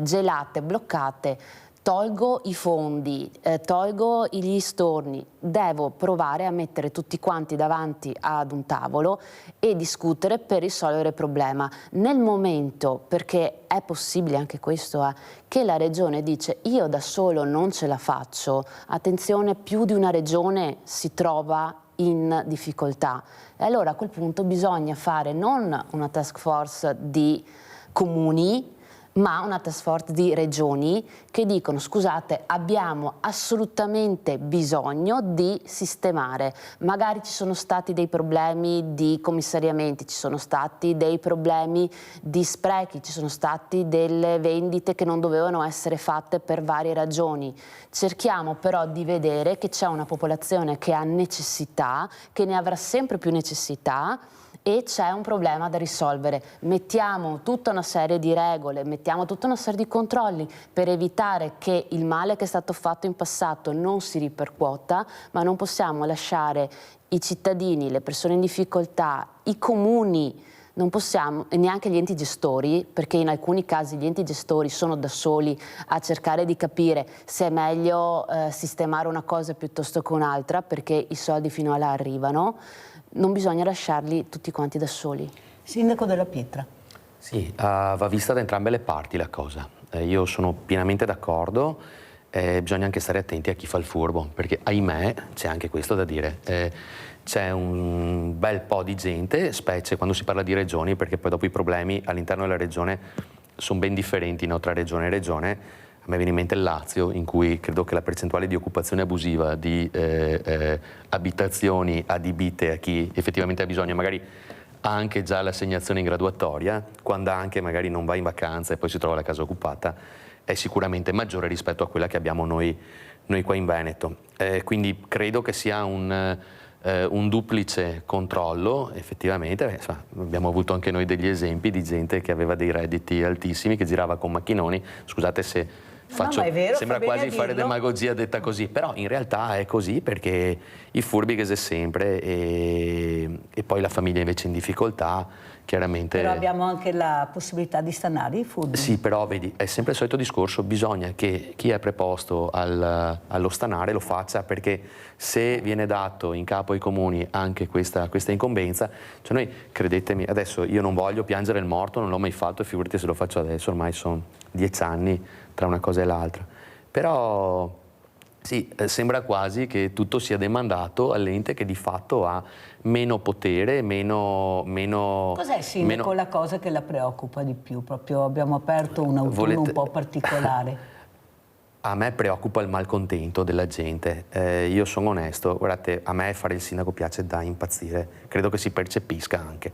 gelate, bloccate, tolgo i fondi, tolgo gli storni, devo provare a mettere tutti quanti davanti ad un tavolo e discutere per risolvere il problema. Nel momento, perché è possibile anche questo, che la regione dice io da solo non ce la faccio, attenzione, più di una regione si trova in difficoltà, e allora a quel punto bisogna fare non una task force di comuni, ma una task force di regioni che dicono scusate, abbiamo assolutamente bisogno di sistemare, magari ci sono stati dei problemi di commissariamenti, ci sono stati dei problemi di sprechi, ci sono stati delle vendite che non dovevano essere fatte per varie ragioni. Cerchiamo però di vedere che c'è una popolazione che ha necessità, che ne avrà sempre più necessità, e c'è un problema da risolvere. Mettiamo tutta una serie di regole, mettiamo tutta una serie di controlli per evitare che il male che è stato fatto in passato non si ripercuota, ma non possiamo lasciare i cittadini, le persone in difficoltà, i comuni, non possiamo, e neanche gli enti gestori, perché in alcuni casi gli enti gestori sono da soli a cercare di capire se è meglio sistemare una cosa piuttosto che un'altra, perché i soldi fino a là arrivano. Non bisogna lasciarli tutti quanti da soli. Sindaco della Pietra. Sì, va vista da entrambe le parti la cosa. Io sono pienamente d'accordo, bisogna anche stare attenti a chi fa il furbo, perché ahimè c'è anche questo da dire. C'è un bel po' di gente, specie quando si parla di regioni, perché poi dopo i problemi all'interno della regione sono ben differenti, no, tra regione e regione. A me viene in mente il Lazio, in cui credo che la percentuale di occupazione abusiva di abitazioni adibite a chi effettivamente ha bisogno, magari ha anche già l'assegnazione in graduatoria, quando anche magari non va in vacanza e poi si trova la casa occupata, è sicuramente maggiore rispetto a quella che abbiamo noi qua in Veneto. Quindi credo che sia un un duplice controllo, effettivamente, insomma, abbiamo avuto anche noi degli esempi di gente che aveva dei redditi altissimi, che girava con macchinoni, scusate se faccio, ma è vero, sembra quasi fare demagogia detta così, però in realtà è così perché i furbi che c'è sempre e poi la famiglia invece in difficoltà, chiaramente... Però abbiamo anche la possibilità di stanare i furbi. Sì, però vedi, è sempre il solito discorso, bisogna che chi è preposto allo stanare lo faccia, perché se viene dato in capo ai comuni anche questa incombenza, cioè noi, credetemi, adesso io non voglio piangere il morto, non l'ho mai fatto e figurati se lo faccio adesso, ormai sono 10 anni tra una cosa e l'altra, però sì, sembra quasi che tutto sia demandato all'ente che di fatto ha meno potere, meno... Cos'è, Sindaco, la cosa che la preoccupa di più? Proprio abbiamo aperto un autunno un po' particolare. A me preoccupa il malcontento della gente, io sono onesto, guardate, a me fare il sindaco piace da impazzire, credo che si percepisca anche,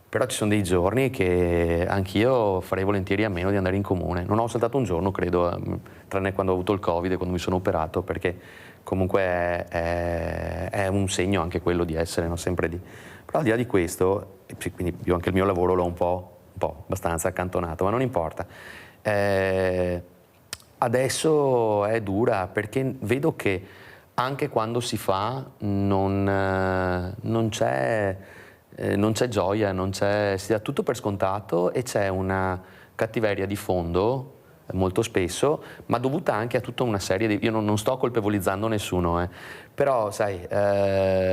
però ci sono dei giorni che anch'io farei volentieri a meno di andare in comune, non ho saltato un giorno credo, tranne quando ho avuto il Covid e quando mi sono operato, perché comunque è un segno anche quello di essere, no, sempre lì. Però al di là di questo, quindi io anche il mio lavoro l'ho un po' abbastanza accantonato, ma non importa. Adesso è dura perché vedo che anche quando si fa non c'è gioia, si dà tutto per scontato e c'è una cattiveria di fondo molto spesso, ma dovuta anche a tutta una serie di... Io non sto colpevolizzando nessuno, però sai,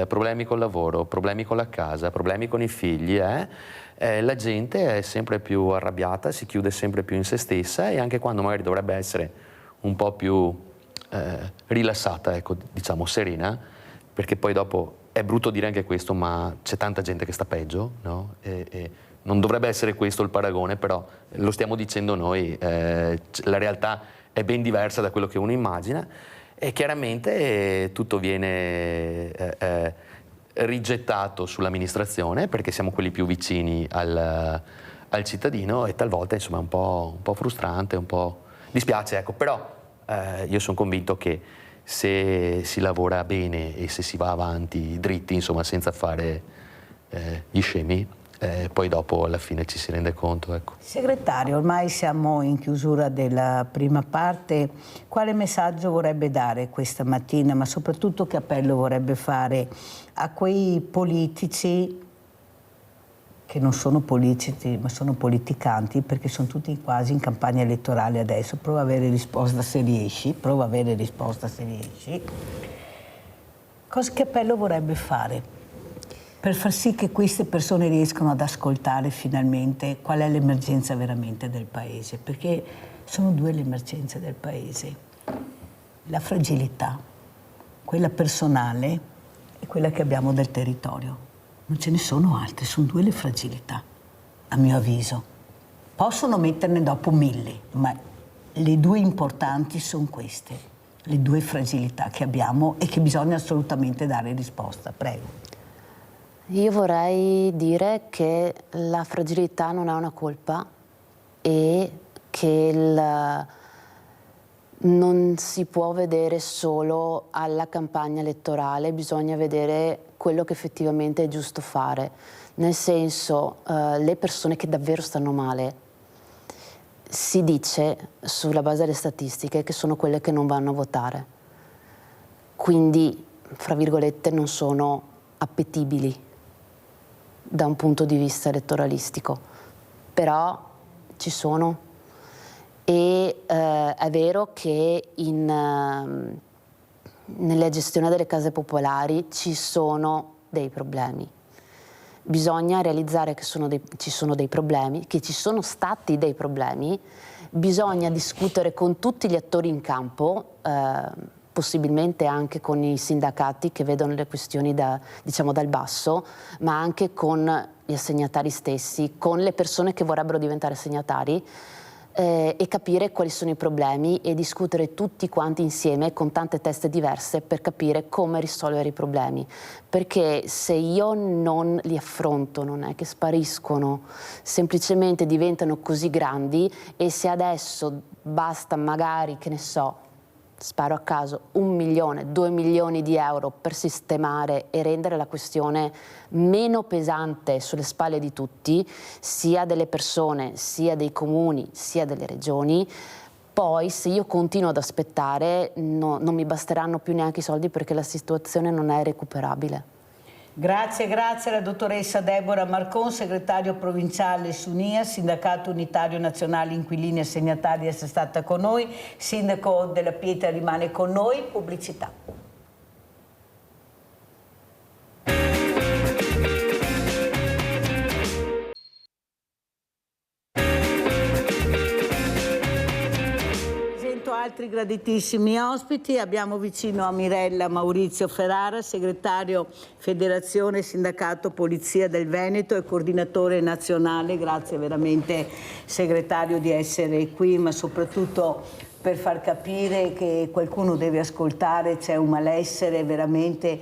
problemi col lavoro, problemi con la casa, problemi con i figli, la gente è sempre più arrabbiata, si chiude sempre più in se stessa e anche quando magari dovrebbe essere un po' più rilassata, ecco, diciamo serena, perché poi dopo è brutto dire anche questo, ma c'è tanta gente che sta peggio, no? E non dovrebbe essere questo il paragone, però lo stiamo dicendo noi, la realtà è ben diversa da quello che uno immagina e chiaramente tutto viene rigettato sull'amministrazione perché siamo quelli più vicini al cittadino e talvolta insomma è un po' frustrante, un po' dispiace, ecco, però io sono convinto che se si lavora bene e se si va avanti dritti, insomma, senza fare gli scemi, poi dopo alla fine ci si rende conto. Ecco. Segretario, ormai siamo in chiusura della prima parte. Quale messaggio vorrebbe dare questa mattina, ma soprattutto che appello vorrebbe fare a quei politici che non sono politici ma sono politicanti, perché sono tutti quasi in campagna elettorale adesso? Prova a avere risposta se riesci, Che appello vorrebbe fare per far sì che queste persone riescano ad ascoltare finalmente qual è l'emergenza veramente del Paese? Perché sono due le emergenze del Paese, la fragilità, quella personale e quella che abbiamo del territorio. Non ce ne sono altre, sono due le fragilità, a mio avviso. Possono metterne dopo 1000, ma le due importanti sono queste, le due fragilità che abbiamo e che bisogna assolutamente dare risposta. Prego. Io vorrei dire che la fragilità non è una colpa e che non si può vedere solo alla campagna elettorale, bisogna vedere quello che effettivamente è giusto fare, nel senso le persone che davvero stanno male, si dice sulla base delle statistiche che sono quelle che non vanno a votare, quindi fra virgolette non sono appetibili da un punto di vista elettoralistico, però ci sono. E è vero che nella gestione delle case popolari ci sono dei problemi. Bisogna realizzare che ci sono dei problemi, che ci sono stati dei problemi, bisogna discutere con tutti gli attori in campo, possibilmente anche con i sindacati che vedono le questioni diciamo dal basso, ma anche con gli assegnatari stessi, con le persone che vorrebbero diventare assegnatari, e capire quali sono i problemi e discutere tutti quanti insieme con tante teste diverse per capire come risolvere i problemi, perché se io non li affronto non è che spariscono, semplicemente diventano così grandi e se adesso basta magari, che ne so, sparo a caso, 1 milione, 2 milioni di euro per sistemare e rendere la questione meno pesante sulle spalle di tutti, sia delle persone, sia dei comuni, sia delle regioni, poi se io continuo ad aspettare non mi basteranno più neanche i soldi perché la situazione non è recuperabile. Grazie alla dottoressa Deborah Marcon, segretario provinciale SUNIA, Sindacato Unitario Nazionale Inquilini Assegnatari, di essere stata con noi. Sindaco della Pietra rimane con noi. Pubblicità. Altri graditissimi ospiti, abbiamo vicino a Mirella Maurizio Ferrara, segretario Federazione Sindacato Polizia del Veneto e coordinatore nazionale. Grazie veramente segretario di essere qui, ma soprattutto per far capire che qualcuno deve ascoltare, c'è un malessere veramente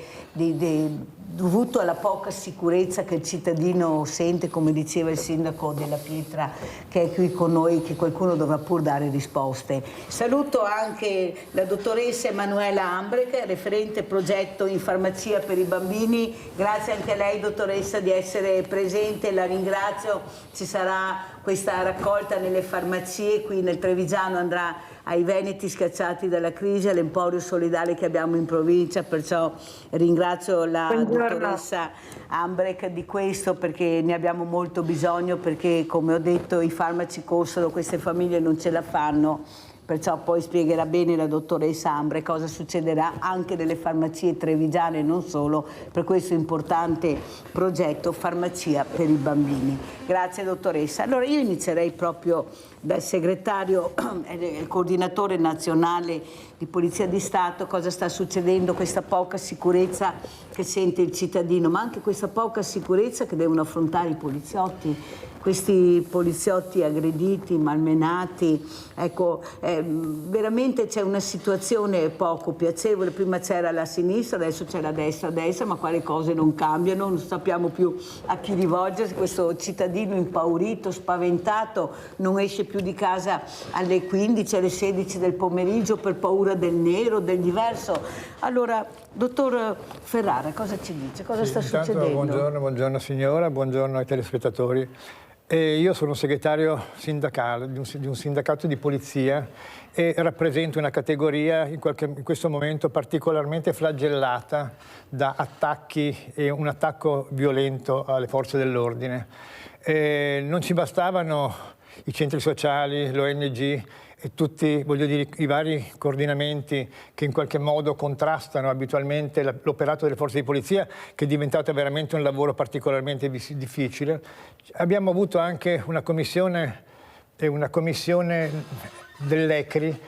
dovuto alla poca sicurezza che il cittadino sente, come diceva il sindaco della Pietra che è qui con noi, che qualcuno dovrà pur dare risposte. Saluto anche la dottoressa Emanuela Ambrec, referente progetto in farmacia per i bambini. Grazie anche a lei dottoressa di essere presente, la ringrazio. Ci sarà questa raccolta nelle farmacie, qui nel Trevigiano andrà ai veneti scacciati dalla crisi, all'emporio solidale che abbiamo in provincia, perciò ringrazio la dottoressa Ambrec di questo, perché ne abbiamo molto bisogno, perché come ho detto i farmaci costano, queste famiglie non ce la fanno. Perciò poi spiegherà bene la dottoressa Ambrec cosa succederà anche nelle farmacie trevigiane e non solo per questo importante progetto Farmacia per i bambini. Grazie dottoressa. Allora io inizierei proprio dal segretario, il coordinatore nazionale di Polizia di Stato, cosa sta succedendo, questa poca sicurezza che sente il cittadino, ma anche questa poca sicurezza che devono affrontare i poliziotti. Questi poliziotti aggrediti, malmenati, ecco, veramente c'è una situazione poco piacevole. Prima c'era la sinistra, adesso c'è la destra, ma qua le cose non cambiano, non sappiamo più a chi rivolgersi. Questo cittadino impaurito, spaventato, non esce più di casa alle 15, alle 16 del pomeriggio per paura del nero, del diverso. Allora, dottor Ferrara, cosa ci dice? Cosa sta succedendo? Buongiorno signora, buongiorno ai telespettatori. Io sono segretario sindacale di un sindacato di polizia e rappresento una categoria in questo momento particolarmente flagellata da attacchi e un attacco violento alle forze dell'ordine. Non ci bastavano i centri sociali, l'ONG e tutti, voglio dire, i vari coordinamenti che in qualche modo contrastano abitualmente l'operato delle forze di polizia, che è diventato veramente un lavoro particolarmente difficile. Abbiamo avuto anche una commissione dell'ECRI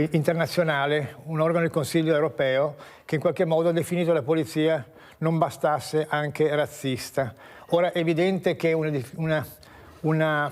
internazionale, un organo del Consiglio europeo, che in qualche modo ha definito la polizia non bastasse anche razzista. Ora è evidente che una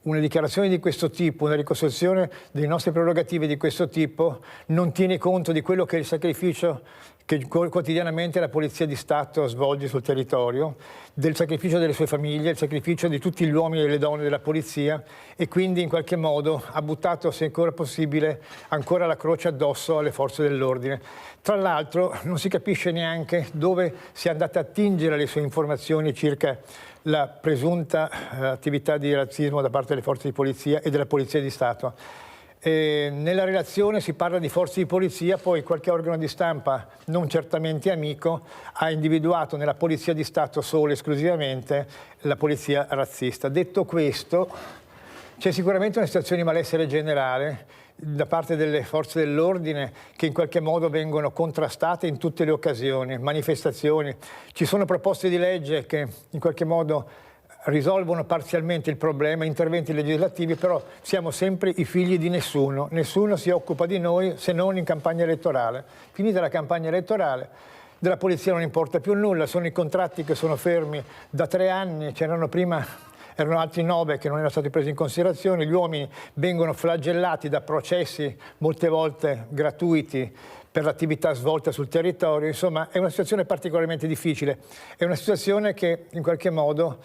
dichiarazione di questo tipo, una ricostruzione delle nostre prerogative di questo tipo non tiene conto di quello che è il sacrificio che quotidianamente la Polizia di Stato svolge sul territorio, del sacrificio delle sue famiglie, il sacrificio di tutti gli uomini e le donne della Polizia, e quindi in qualche modo ha buttato, se ancora possibile, ancora la croce addosso alle forze dell'ordine. Tra l'altro non si capisce neanche dove sia andata a attingere le sue informazioni circa la presunta attività di razzismo da parte delle forze di polizia e della Polizia di Stato. Nella relazione si parla di forze di polizia, poi qualche organo di stampa non certamente amico ha individuato nella Polizia di Stato solo e esclusivamente la polizia razzista. Detto questo, c'è sicuramente una situazione di malessere generale da parte delle forze dell'ordine che in qualche modo vengono contrastate in tutte le occasioni, manifestazioni. Ci sono proposte di legge che in qualche modo risolvono parzialmente il problema, interventi legislativi, però siamo sempre i figli di nessuno. Nessuno si occupa di noi se non in campagna elettorale. Finita la campagna elettorale, della polizia non importa più nulla, sono i contratti che sono fermi da 3 anni, c'erano prima... Erano altri 9 che non erano stati presi in considerazione, gli uomini vengono flagellati da processi molte volte gratuiti per l'attività svolta sul territorio. Insomma, è una situazione particolarmente difficile, è una situazione che in qualche modo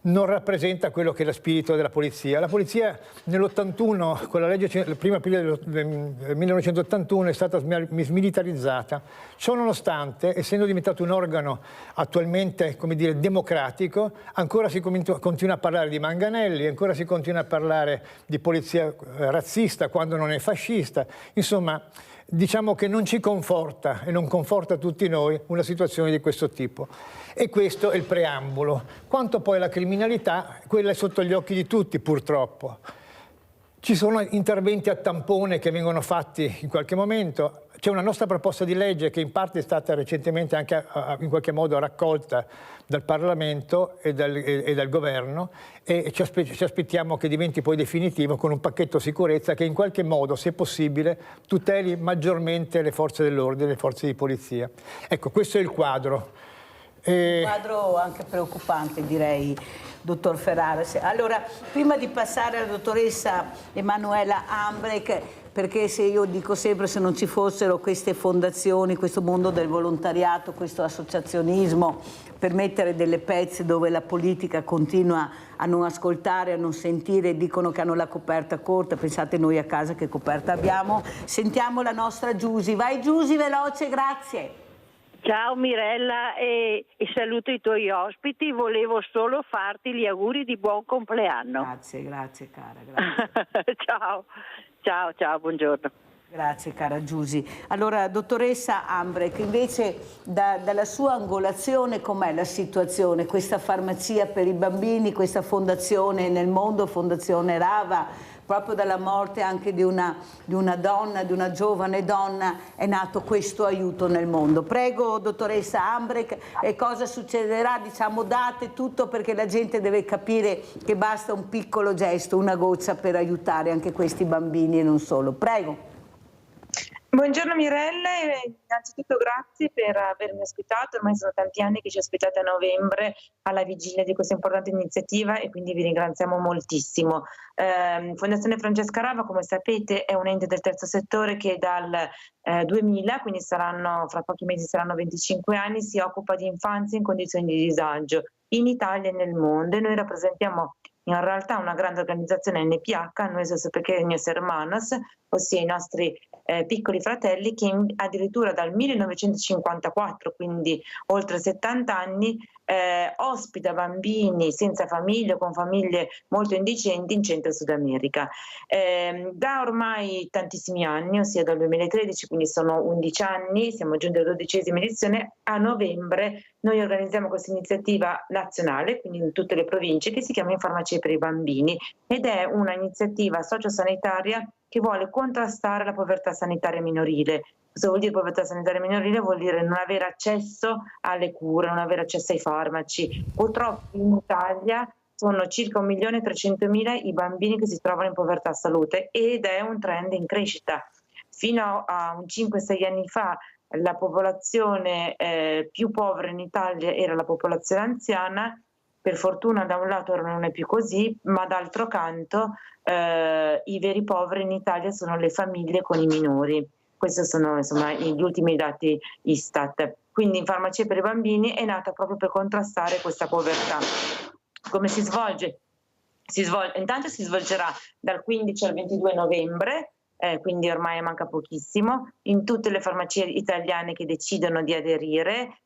non rappresenta quello che è lo spirito della polizia. La polizia nell'81, con la legge il 1 aprile del 1981, è stata smilitarizzata. Ciò nonostante, essendo diventato un organo attualmente, come dire, democratico, ancora si continua a parlare di manganelli, ancora si continua a parlare di polizia razzista quando non è fascista. Insomma, diciamo che non ci conforta e non conforta tutti noi una situazione di questo tipo. E questo è il preambolo. Quanto poi alla criminalità, quella è sotto gli occhi di tutti purtroppo. Ci sono interventi a tampone che vengono fatti in qualche momento. C'è una nostra proposta di legge che in parte è stata recentemente anche in qualche modo raccolta dal Parlamento e dal Governo, e ci aspettiamo che diventi poi definitivo con un pacchetto sicurezza che in qualche modo, se possibile, tuteli maggiormente le forze dell'ordine, le forze di polizia. Ecco, questo è il quadro. Un quadro anche preoccupante, direi, dottor Ferraris. Allora, prima di passare alla dottoressa Emanuela Ambrecht, perché se io dico sempre, se non ci fossero queste fondazioni, questo mondo del volontariato, questo associazionismo, per mettere delle pezze dove la politica continua a non ascoltare, a non sentire, dicono che hanno la coperta corta, pensate noi a casa che coperta abbiamo. Sentiamo la nostra Giusy. Vai Giusy, veloce, grazie. Ciao Mirella e saluto i tuoi ospiti, volevo solo farti gli auguri di buon compleanno. Grazie cara, grazie. Ciao, buongiorno. Grazie cara Giusy. Allora dottoressa Ambrecht, invece dalla sua angolazione com'è la situazione? Questa farmacia per i bambini, questa fondazione nel mondo, Fondazione Rava, proprio dalla morte anche di una donna, di una giovane donna, è nato questo aiuto nel mondo. Prego dottoressa Ambrecht, e cosa succederà? Diciamo date tutto, perché la gente deve capire che basta un piccolo gesto, una goccia per aiutare anche questi bambini e non solo. Prego. Buongiorno Mirella, e innanzitutto grazie per avermi ospitato. Ormai sono tanti anni che ci ospitate a novembre alla vigilia di questa importante iniziativa e quindi vi ringraziamo moltissimo. Fondazione Francesca Rava, come sapete, è un ente del terzo settore che dal 2000, quindi fra pochi mesi saranno 25 anni, si occupa di infanzia in condizioni di disagio in Italia e nel mondo, e noi rappresentiamo in realtà una grande organizzazione NPH, Nuestros Pequeños Hermanos, ossia i nostri piccoli fratelli, che addirittura dal 1954, quindi oltre 70 anni, ospita bambini senza famiglia o con famiglie molto indigenti in Centro e Sud America. Da ormai tantissimi anni, ossia dal 2013, quindi sono 11 anni, siamo giunti alla 12ª edizione, a novembre noi organizziamo questa iniziativa nazionale, quindi in tutte le province, che si chiama In Farmacie per i Bambini, ed è una iniziativa sociosanitaria che vuole contrastare la povertà sanitaria minorile. Cosa vuol dire povertà sanitaria minorile? Vuol dire non avere accesso alle cure, non avere accesso ai farmaci. Purtroppo in Italia sono circa 1.300.000 i bambini che si trovano in povertà salute, ed è un trend in crescita. Fino a 5-6 anni fa la popolazione più povera in Italia era la popolazione anziana. Per fortuna da un lato ora non è più così, ma d'altro canto i veri poveri in Italia sono le famiglie con i minori. Questi sono insomma gli ultimi dati Istat. Quindi In Farmacie per i Bambini è nata proprio per contrastare questa povertà. Come si svolge? Intanto si svolgerà dal 15 al 22 novembre, quindi ormai manca pochissimo, in tutte le farmacie italiane che decidono di aderire.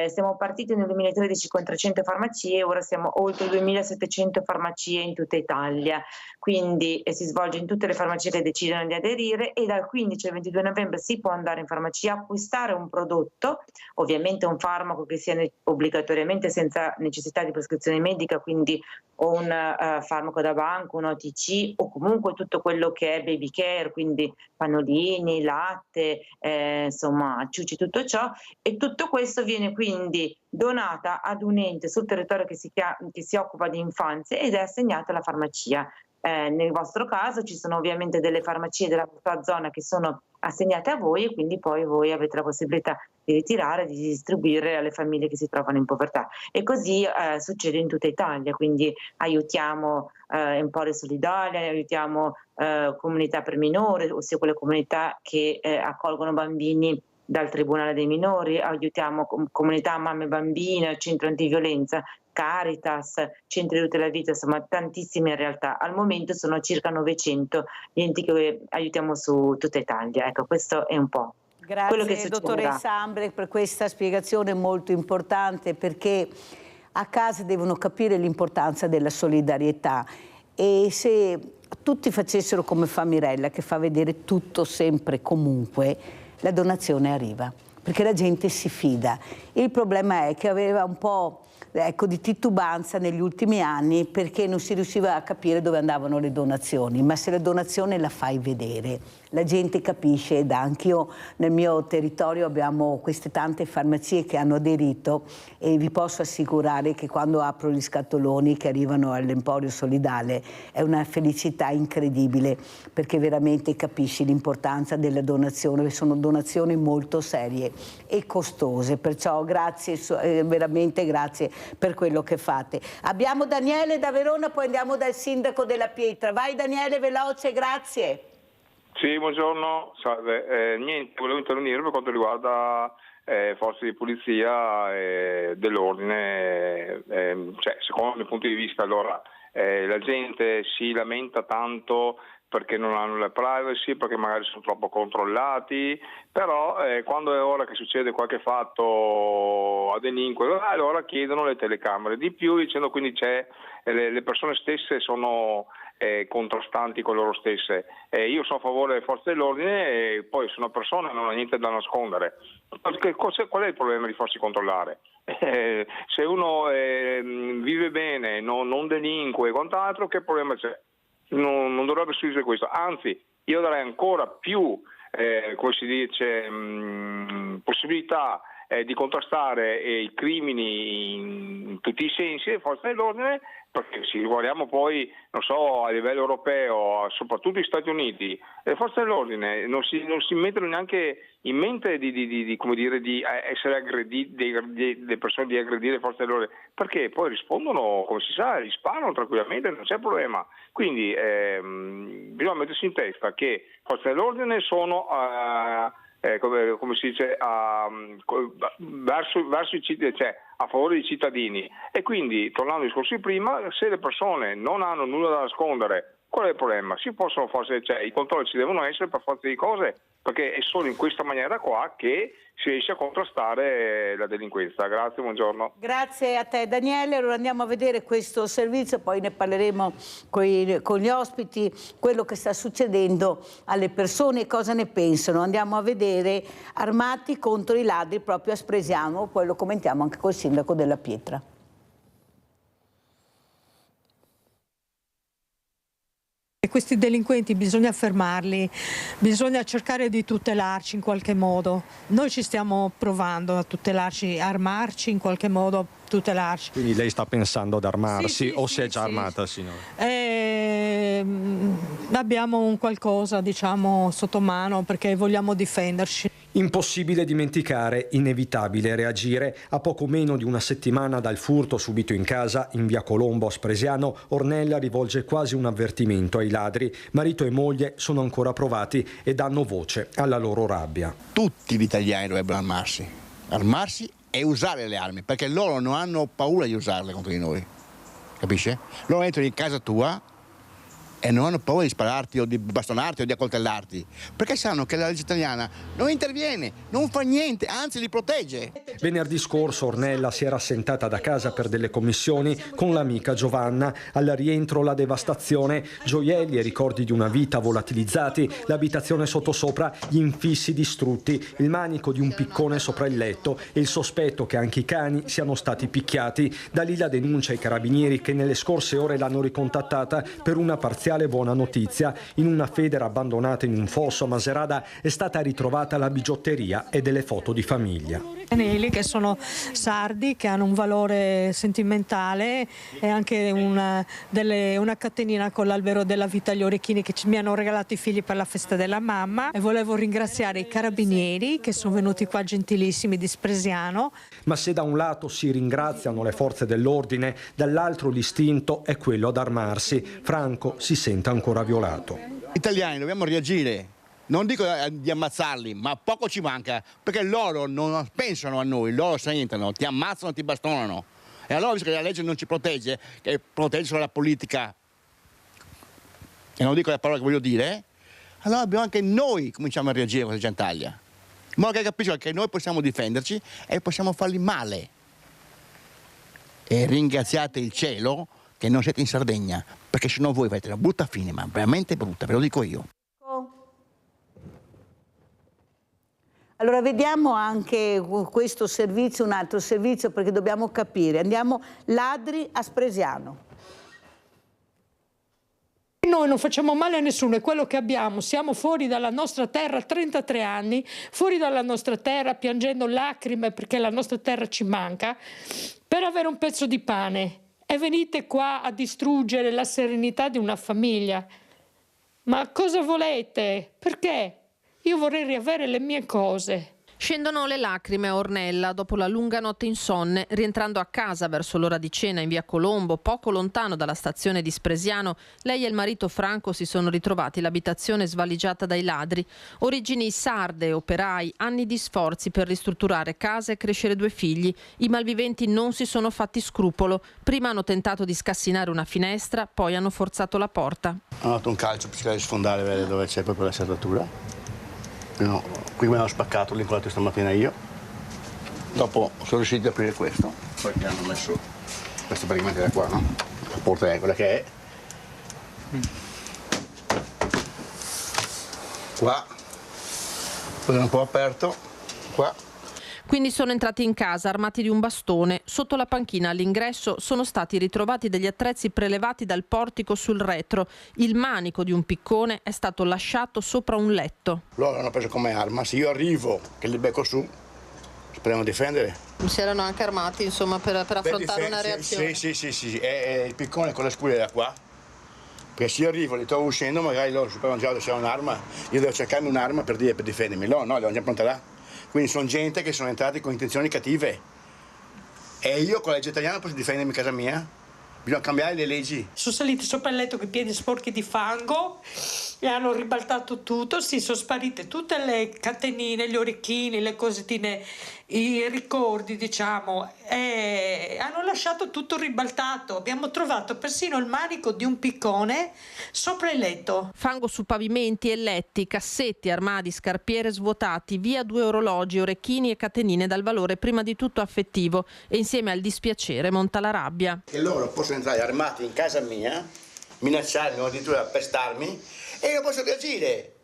Siamo partiti nel 2013 con 300 farmacie, ora siamo oltre 2.700 farmacie in tutta Italia, quindi si svolge in tutte le farmacie che decidono di aderire, e dal 15 al 22 novembre si può andare in farmacia, acquistare un prodotto, ovviamente un farmaco che sia obbligatoriamente senza necessità di prescrizione medica, quindi o un farmaco da banco, un OTC, o comunque tutto quello che è baby care, quindi pannolini, latte, insomma ciuci, tutto ciò, e tutto questo viene quindi donata ad un ente sul territorio che si occupa di infanzia ed è assegnata alla farmacia. Nel vostro caso ci sono ovviamente delle farmacie della vostra zona che sono assegnate a voi, e quindi poi voi avete la possibilità di ritirare, di distribuire alle famiglie che si trovano in povertà, e così succede in tutta Italia. Quindi aiutiamo Empore Solidale, aiutiamo comunità per minori, ossia quelle comunità che accolgono bambini dal Tribunale dei minori, aiutiamo comunità mamme e bambine, centro antiviolenza, Caritas, centri di tutta la vita, insomma tantissime realtà. Al momento sono circa 900 gli enti che aiutiamo su tutta Italia. Ecco, questo è un po' quello che Grazie succederà. dottoressa Ambre per questa spiegazione molto importante, perché a casa devono capire l'importanza della solidarietà, e se tutti facessero come fa Mirella, che fa vedere tutto sempre e comunque, la donazione arriva, perché la gente si fida. Il problema è che aveva un po' di titubanza negli ultimi anni, perché non si riusciva a capire dove andavano le donazioni, ma se la donazione la fai vedere, la gente capisce. Ed anch'io nel mio territorio abbiamo queste tante farmacie che hanno aderito, e vi posso assicurare che quando apro gli scatoloni che arrivano all'Emporio Solidale è una felicità incredibile, perché veramente capisci l'importanza della donazione. Sono donazioni molto serie e costose, perciò grazie, veramente grazie per quello che fate. Abbiamo Daniele da Verona, poi andiamo dal sindaco della Pietra. Vai Daniele, veloce, grazie. Sì, buongiorno, salve. Niente, volevo intervenire per quanto riguarda forze di polizia dell'ordine. Cioè, secondo il mio punto di vista, allora, la gente si lamenta tanto perché non hanno la privacy, perché magari sono troppo controllati, però quando è ora che succede qualche fatto a delinquere, allora chiedono le telecamere di più, dicendo quindi le persone stesse sono contrastanti con loro stesse. Io sono a favore delle forze dell'ordine, e poi se una persona non ha niente da nascondere, qual è il problema di farsi controllare? Se uno vive bene, non delinque e quant'altro, che problema c'è? Non dovrebbe succedere questo, anzi io darei ancora più come si dice, possibilità di contrastare i crimini in tutti i sensi, le forze dell'ordine, perché se guardiamo poi, non so, a livello europeo, soprattutto negli Stati Uniti, le forze dell'ordine non si mettono neanche in mente di essere aggrediti, le persone di aggredire le forze dell'ordine, perché poi rispondono, come si sa, gli sparano tranquillamente, non c'è problema. Quindi bisogna mettersi in testa che le forze dell'ordine sono come si dice, verso i cittadini, cioè a favore dei cittadini, e quindi, tornando al discorso di prima, se le persone non hanno nulla da nascondere, qual è il problema? Si possono i controlli ci devono essere per forza di cose, perché è solo in questa maniera qua che si riesce a contrastare la delinquenza. Grazie, buongiorno. Grazie a te Daniele, allora andiamo a vedere questo servizio, poi ne parleremo con gli ospiti, quello che sta succedendo alle persone e cosa ne pensano. Andiamo a vedere armati contro i ladri proprio a Spresiano, poi lo commentiamo anche col sindaco della Pietra. Questi delinquenti bisogna fermarli, bisogna cercare di tutelarci in qualche modo. Noi ci stiamo provando a tutelarci, a armarci in qualche modo, tutelarci. Quindi lei sta pensando ad armarsi o si è già armata sinora? Abbiamo un qualcosa, diciamo, sotto mano perché vogliamo difenderci. Impossibile dimenticare, inevitabile reagire. A poco meno di una settimana dal furto subito in casa in via Colombo a Spresiano, Ornella rivolge quasi un avvertimento ai ladri. Marito e moglie sono ancora provati e danno voce alla loro rabbia. Tutti gli italiani dovrebbero armarsi e usare le armi, perché loro non hanno paura di usarle contro di noi, capisce? Loro entrano in casa tua e non hanno paura di spararti o di bastonarti o di accoltellarti, perché sanno che la legge italiana non interviene, non fa niente, anzi li protegge. Venerdì scorso Ornella si era assentata da casa per delle commissioni con l'amica Giovanna. Al rientro la devastazione, gioielli e ricordi di una vita volatilizzati, l'abitazione sottosopra, gli infissi distrutti, il manico di un piccone sopra il letto e il sospetto che anche i cani siano stati picchiati. Da lì la denuncia ai carabinieri che nelle scorse ore l'hanno ricontattata per una parziale buona notizia. In una federa abbandonata in un fosso a Maserata è stata ritrovata la bigiotteria e delle foto di famiglia. Anelli che sono sardi, che hanno un valore sentimentale, e anche una catenina con l'albero della vita agli orecchini che mi hanno regalato i figli per la festa della mamma. E volevo ringraziare i carabinieri che sono venuti qua gentilissimi di Spresiano. Ma se da un lato si ringraziano le forze dell'ordine, dall'altro l'istinto è quello ad armarsi. Franco si sente ancora violato. Italiani dobbiamo reagire, non dico di ammazzarli, ma poco ci manca, perché loro non pensano a noi, loro se entrano, ti ammazzano, ti bastonano. E allora, visto che la legge non ci protegge, che protegge solo la politica, e non dico la parola che voglio dire, allora dobbiamo anche noi cominciamo a reagire a questa gentaglia. In modo che capiscono che noi possiamo difenderci e possiamo farli male. E ringraziate il cielo che non siete in Sardegna, perché sennò voi avete una brutta fine, ma veramente brutta, ve lo dico io. Allora vediamo anche questo servizio, un altro servizio, perché dobbiamo capire. Andiamo ladri a Spresiano. Noi non facciamo male a nessuno, è quello che abbiamo, siamo fuori dalla nostra terra 33 anni, fuori dalla nostra terra piangendo lacrime perché la nostra terra ci manca, per avere un pezzo di pane e venite qua a distruggere la serenità di una famiglia. Ma cosa volete? Perché? Io vorrei riavere le mie cose. Scendono le lacrime a Ornella dopo la lunga notte insonne, rientrando a casa verso l'ora di cena in via Colombo, poco lontano dalla stazione di Spresiano. Lei e il marito Franco si sono ritrovati l'abitazione svaligiata dai ladri. Origini sarde, operai, anni di sforzi per ristrutturare casa e crescere 2 figli. I malviventi non si sono fatti scrupolo. Prima hanno tentato di scassinare una finestra, poi hanno forzato la porta. Ho dato un calcio per cercare di sfondare, vedere dove c'è proprio la serratura. No, qui me l'ho spaccato, l'ho incollato stamattina io. Dopo sono riusciti ad aprire questo, poi mi hanno messo questo praticamente da qua, no? La porta è quella che è. Qua, poi è un po' aperto, qua. Quindi sono entrati in casa armati di un bastone. Sotto la panchina all'ingresso sono stati ritrovati degli attrezzi prelevati dal portico sul retro. Il manico di un piccone è stato lasciato sopra un letto. Loro l'hanno preso come arma. Se io arrivo che li becco su, speriamo di difendere. Si erano anche armati, insomma, per affrontare una reazione. Sì. E il piccone con le scure da qua. Perché se io arrivo, li trovo uscendo, magari loro sapevano già che c'era un'arma. Io devo cercarmi un'arma per difendermi. Loro no, li hanno già pronta là. Quindi sono gente che sono entrati con intenzioni cattive. E io con la legge italiana posso difendermi in casa mia? Bisogna cambiare le leggi. Sono saliti sopra il letto con i piedi sporchi di fango e hanno ribaltato tutto, sono sparite tutte le catenine, gli orecchini, le cosettine, i ricordi, diciamo, e hanno lasciato tutto ribaltato. Abbiamo trovato persino il manico di un piccone sopra il letto. Fango su pavimenti e letti, cassetti, armadi, scarpiere svuotati, via 2 orologi, orecchini e catenine dal valore prima di tutto affettivo, e insieme al dispiacere monta la rabbia. E loro possono entrare armati in casa mia, minacciarmi o addirittura pestarmi, e io posso reagire.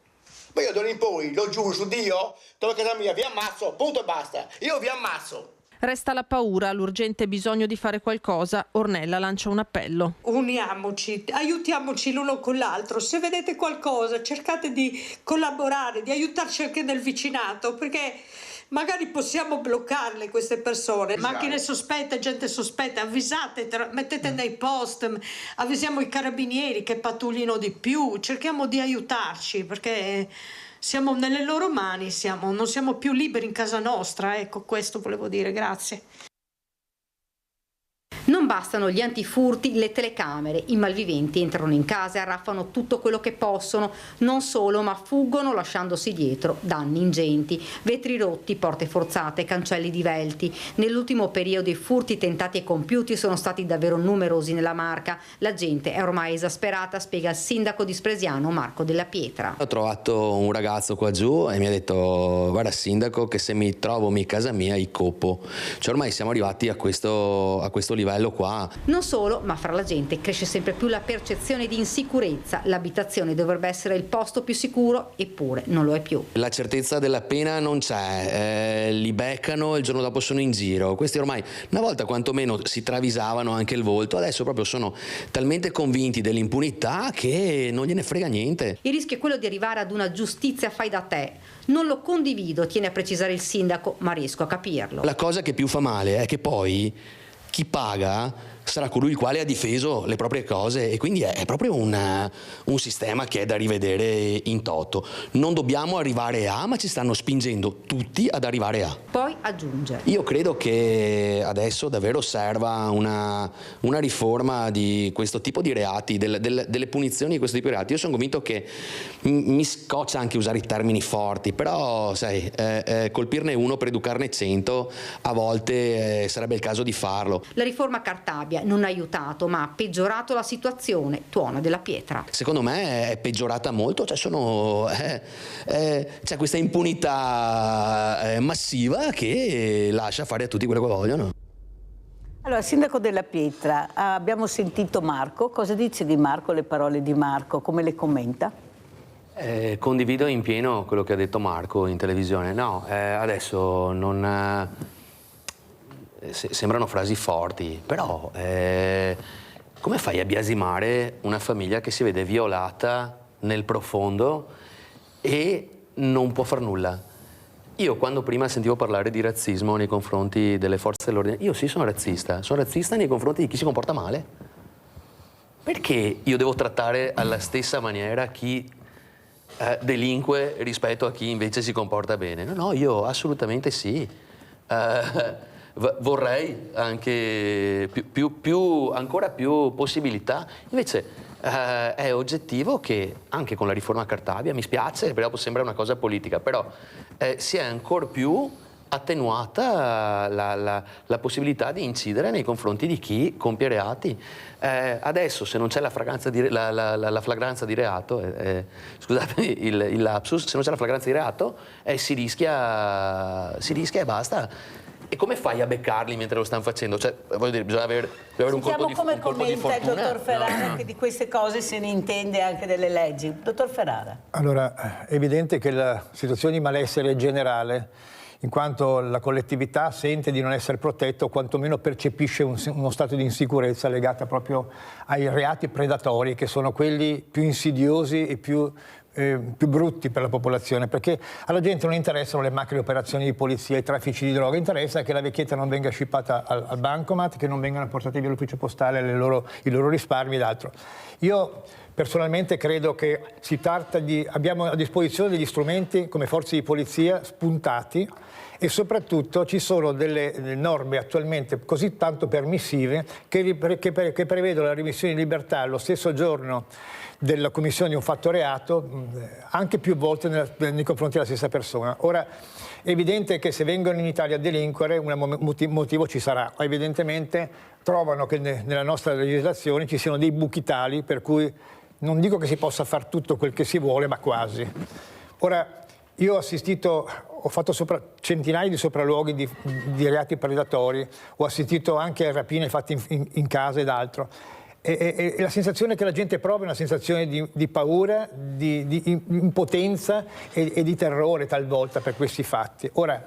Ma io d'ora in poi lo giuro su Dio, torno a casa mia, vi ammazzo, punto e basta. Io vi ammazzo. Resta la paura, l'urgente bisogno di fare qualcosa. Ornella lancia un appello. Uniamoci, aiutiamoci l'uno con l'altro. Se vedete qualcosa, cercate di collaborare, di aiutarci anche nel vicinato, perché magari possiamo bloccarle queste persone. Macchine sospette, gente sospetta, avvisate, mettete nei post, avvisiamo i carabinieri che pattuglino di più, cerchiamo di aiutarci, perché siamo nelle loro mani, non siamo più liberi in casa nostra, ecco, questo volevo dire, grazie. Non bastano gli antifurti, le telecamere, i malviventi entrano in casa e arraffano tutto quello che possono, non solo, ma fuggono lasciandosi dietro danni ingenti, vetri rotti, porte forzate, cancelli divelti. Nell'ultimo periodo i furti tentati e compiuti sono stati davvero numerosi nella Marca. La gente è ormai esasperata, spiega il sindaco di Spresiano Marco Della Pietra. Ho trovato un ragazzo qua giù e mi ha detto: guarda sindaco, che se mi trovo in casa mia copo. Cioè ormai siamo arrivati a questo livello qua. Non solo, ma fra la gente cresce sempre più la percezione di insicurezza. L'abitazione dovrebbe essere il posto più sicuro, eppure non lo è più. La certezza della pena non c'è, li beccano, il giorno dopo sono in giro. Questi ormai una volta quantomeno si travisavano anche il volto, adesso proprio sono talmente convinti dell'impunità che non gliene frega niente. Il rischio è quello di arrivare ad una giustizia fai da te. Non lo condivido, tiene a precisare il sindaco, ma riesco a capirlo. La cosa che più fa male è che poi chi paga sarà colui il quale ha difeso le proprie cose, e quindi è proprio un sistema che è da rivedere in toto. Non dobbiamo arrivare a, ma ci stanno spingendo tutti ad arrivare a. Poi aggiunge: Io credo che adesso davvero serva una riforma di questo tipo di reati, delle punizioni di questo tipo di reati. Io sono convinto che mi scoccia anche usare i termini forti, però sai, colpirne uno per educarne 100 a volte sarebbe il caso di farlo. La riforma Cartabia non ha aiutato, ma ha peggiorato la situazione. Tuono della Pietra. Secondo me è peggiorata molto, c'è questa impunità massiva che lascia fare a tutti quello che vogliono. Allora, Sindaco della Pietra, abbiamo sentito Marco. Cosa dice di Marco, le parole di Marco? Come le commenta? Condivido in pieno quello che ha detto Marco in televisione. No, adesso non... sembrano frasi forti, però come fai a biasimare una famiglia che si vede violata nel profondo e non può far nulla? Io quando prima sentivo parlare di razzismo nei confronti delle forze dell'ordine, io sì sono razzista nei confronti di chi si comporta male. Perché io devo trattare alla stessa maniera chi delinque rispetto a chi invece si comporta bene? No, io assolutamente sì. Vorrei anche ancora più possibilità. Invece è oggettivo che anche con la riforma Cartabia, mi spiace, perché dopo sembra una cosa politica, però si è ancora più attenuata la possibilità di incidere nei confronti di chi compie reati. Adesso se non c'è la flagranza di reato, scusatemi il lapsus, se non c'è la flagranza di reato si rischia e basta. E come fai a beccarli mentre lo stanno facendo? Cioè, voglio dire, bisogna avere un colpo di fortuna. Come commenta il dottor Ferrara, che di queste cose se ne intende anche delle leggi. Dottor Ferrara. Allora, è evidente che la situazione di malessere è generale, in quanto la collettività sente di non essere protetta o quantomeno percepisce uno stato di insicurezza legata proprio ai reati predatori, che sono quelli più insidiosi e più brutti per la popolazione, perché alla gente non interessano le macro operazioni di polizia, i traffici di droga, interessa che la vecchietta non venga scippata al bancomat, che non vengano portate via l'ufficio postale i loro risparmi ed altro. Io personalmente credo che abbiamo a disposizione degli strumenti come forze di polizia spuntati, e soprattutto ci sono delle norme attualmente così tanto permissive che prevedono la rimissione in libertà lo stesso giorno della commissione di un fatto reato, anche più volte nei confronti della stessa persona. Ora, è evidente che se vengono in Italia a delinquere un motivo ci sarà. Evidentemente trovano che nella nostra legislazione ci siano dei buchi tali per cui non dico che si possa fare tutto quel che si vuole, ma quasi. Ora, io ho fatto centinaia di sopralluoghi di reati predatori, ho assistito anche a rapine fatte in casa ed altro. E la sensazione che la gente prova è una sensazione di paura, di impotenza e di terrore talvolta per questi fatti. Ora,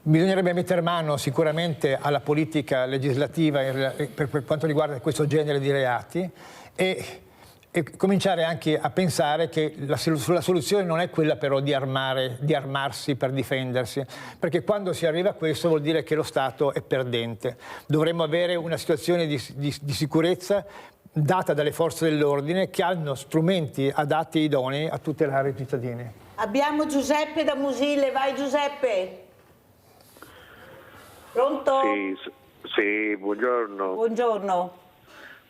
bisognerebbe mettere mano sicuramente alla politica legislativa per quanto riguarda questo genere di reati e cominciare anche a pensare che la soluzione non è quella però di armarsi per difendersi, perché quando si arriva a questo vuol dire che lo Stato è perdente. Dovremmo avere una situazione di sicurezza data dalle forze dell'ordine che hanno strumenti adatti e idonei a tutelare i cittadini. Abbiamo Giuseppe da Musile, vai Giuseppe. Pronto? Sì, buongiorno. Buongiorno.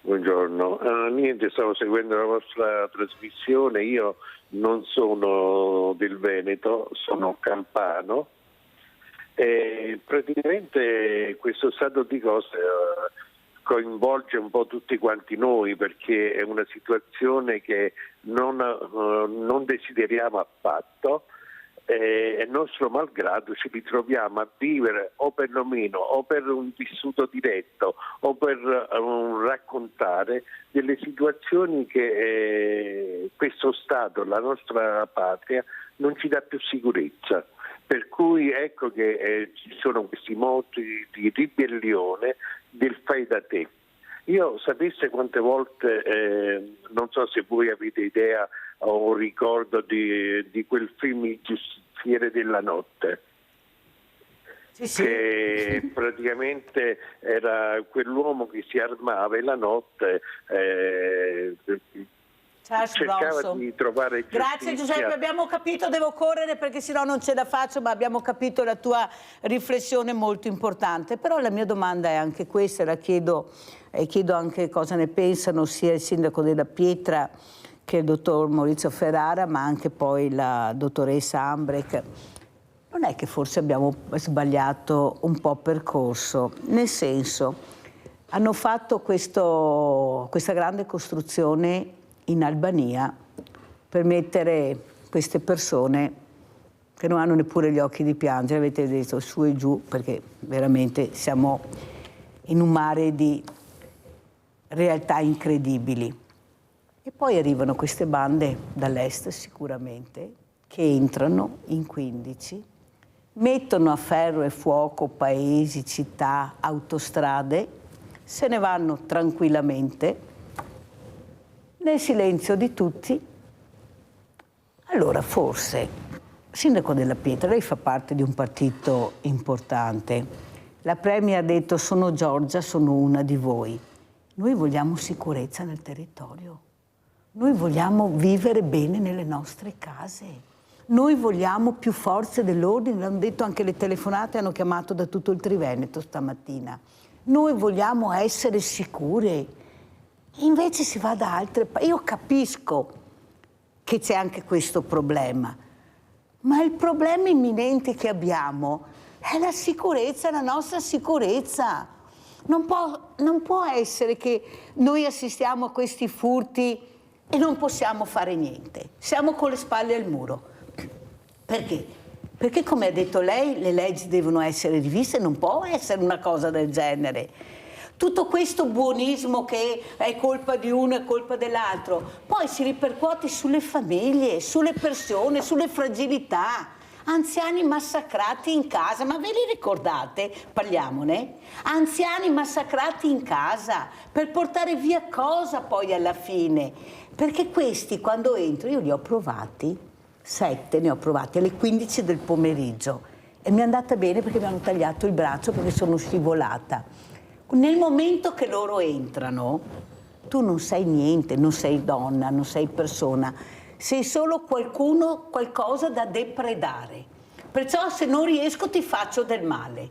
Buongiorno, niente, stavo seguendo la vostra trasmissione, io non sono del Veneto, sono campano e praticamente questo stato di cose coinvolge un po' tutti quanti noi, perché è una situazione che non desideriamo affatto. E nostro malgrado ci ritroviamo a vivere o perlomeno o per un vissuto diretto o per raccontare delle situazioni che questo Stato, la nostra patria, non ci dà più sicurezza. Per cui ecco che ci sono questi moti di ribellione del fai da te. Io sapesse quante volte, non so se voi avete idea o ricordo di quel film Il Giustiziere della notte. che praticamente era quell'uomo che si armava e la notte cercava di trovare giustizia. Grazie Giuseppe, abbiamo capito, devo correre perché sennò non ce la faccio, ma abbiamo capito la tua riflessione molto importante. Però la mia domanda è anche questa, la chiedo e chiedo anche cosa ne pensano sia il sindaco della Pietra che il dottor Maurizio Ferrara, ma anche poi la dottoressa Ambrecht. Non è che forse abbiamo sbagliato un po' percorso, nel senso, hanno fatto questa grande costruzione in Albania per mettere queste persone che non hanno neppure gli occhi di piangere, avete detto su e giù, perché veramente siamo in un mare di realtà incredibili. E poi arrivano queste bande dall'est sicuramente, che entrano in 15, mettono a ferro e fuoco paesi, città, autostrade, se ne vanno tranquillamente, nel silenzio di tutti. Allora forse, sindaco della Pietra, lei fa parte di un partito importante. La Premier ha detto: sono Giorgia, sono una di voi. Noi vogliamo sicurezza nel territorio. Noi vogliamo vivere bene nelle nostre case. Noi vogliamo più forze dell'ordine, l'hanno detto anche le telefonate, hanno chiamato da tutto il Triveneto stamattina. Noi vogliamo essere sicure. Invece si va da altre parti. Io capisco che c'è anche questo problema, ma il problema imminente che abbiamo è la sicurezza, la nostra sicurezza. Non può essere che noi assistiamo a questi furti e non possiamo fare niente. Siamo con le spalle al muro. Perché? Perché, come ha detto lei, le leggi devono essere riviste, non può essere una cosa del genere. Tutto questo buonismo che è colpa di uno e colpa dell'altro, poi si ripercuote sulle famiglie, sulle persone, sulle fragilità. Anziani massacrati in casa, ma ve li ricordate? Parliamone. Anziani massacrati in casa, per portare via cosa poi alla fine? Perché questi, quando entro, io li ho provati, 7 ne ho provati alle 15 del pomeriggio e mi è andata bene perché mi hanno tagliato il braccio perché sono scivolata. Nel momento che loro entrano, tu non sei niente, non sei donna, non sei persona, sei solo qualcosa da depredare. Perciò se non riesco ti faccio del male.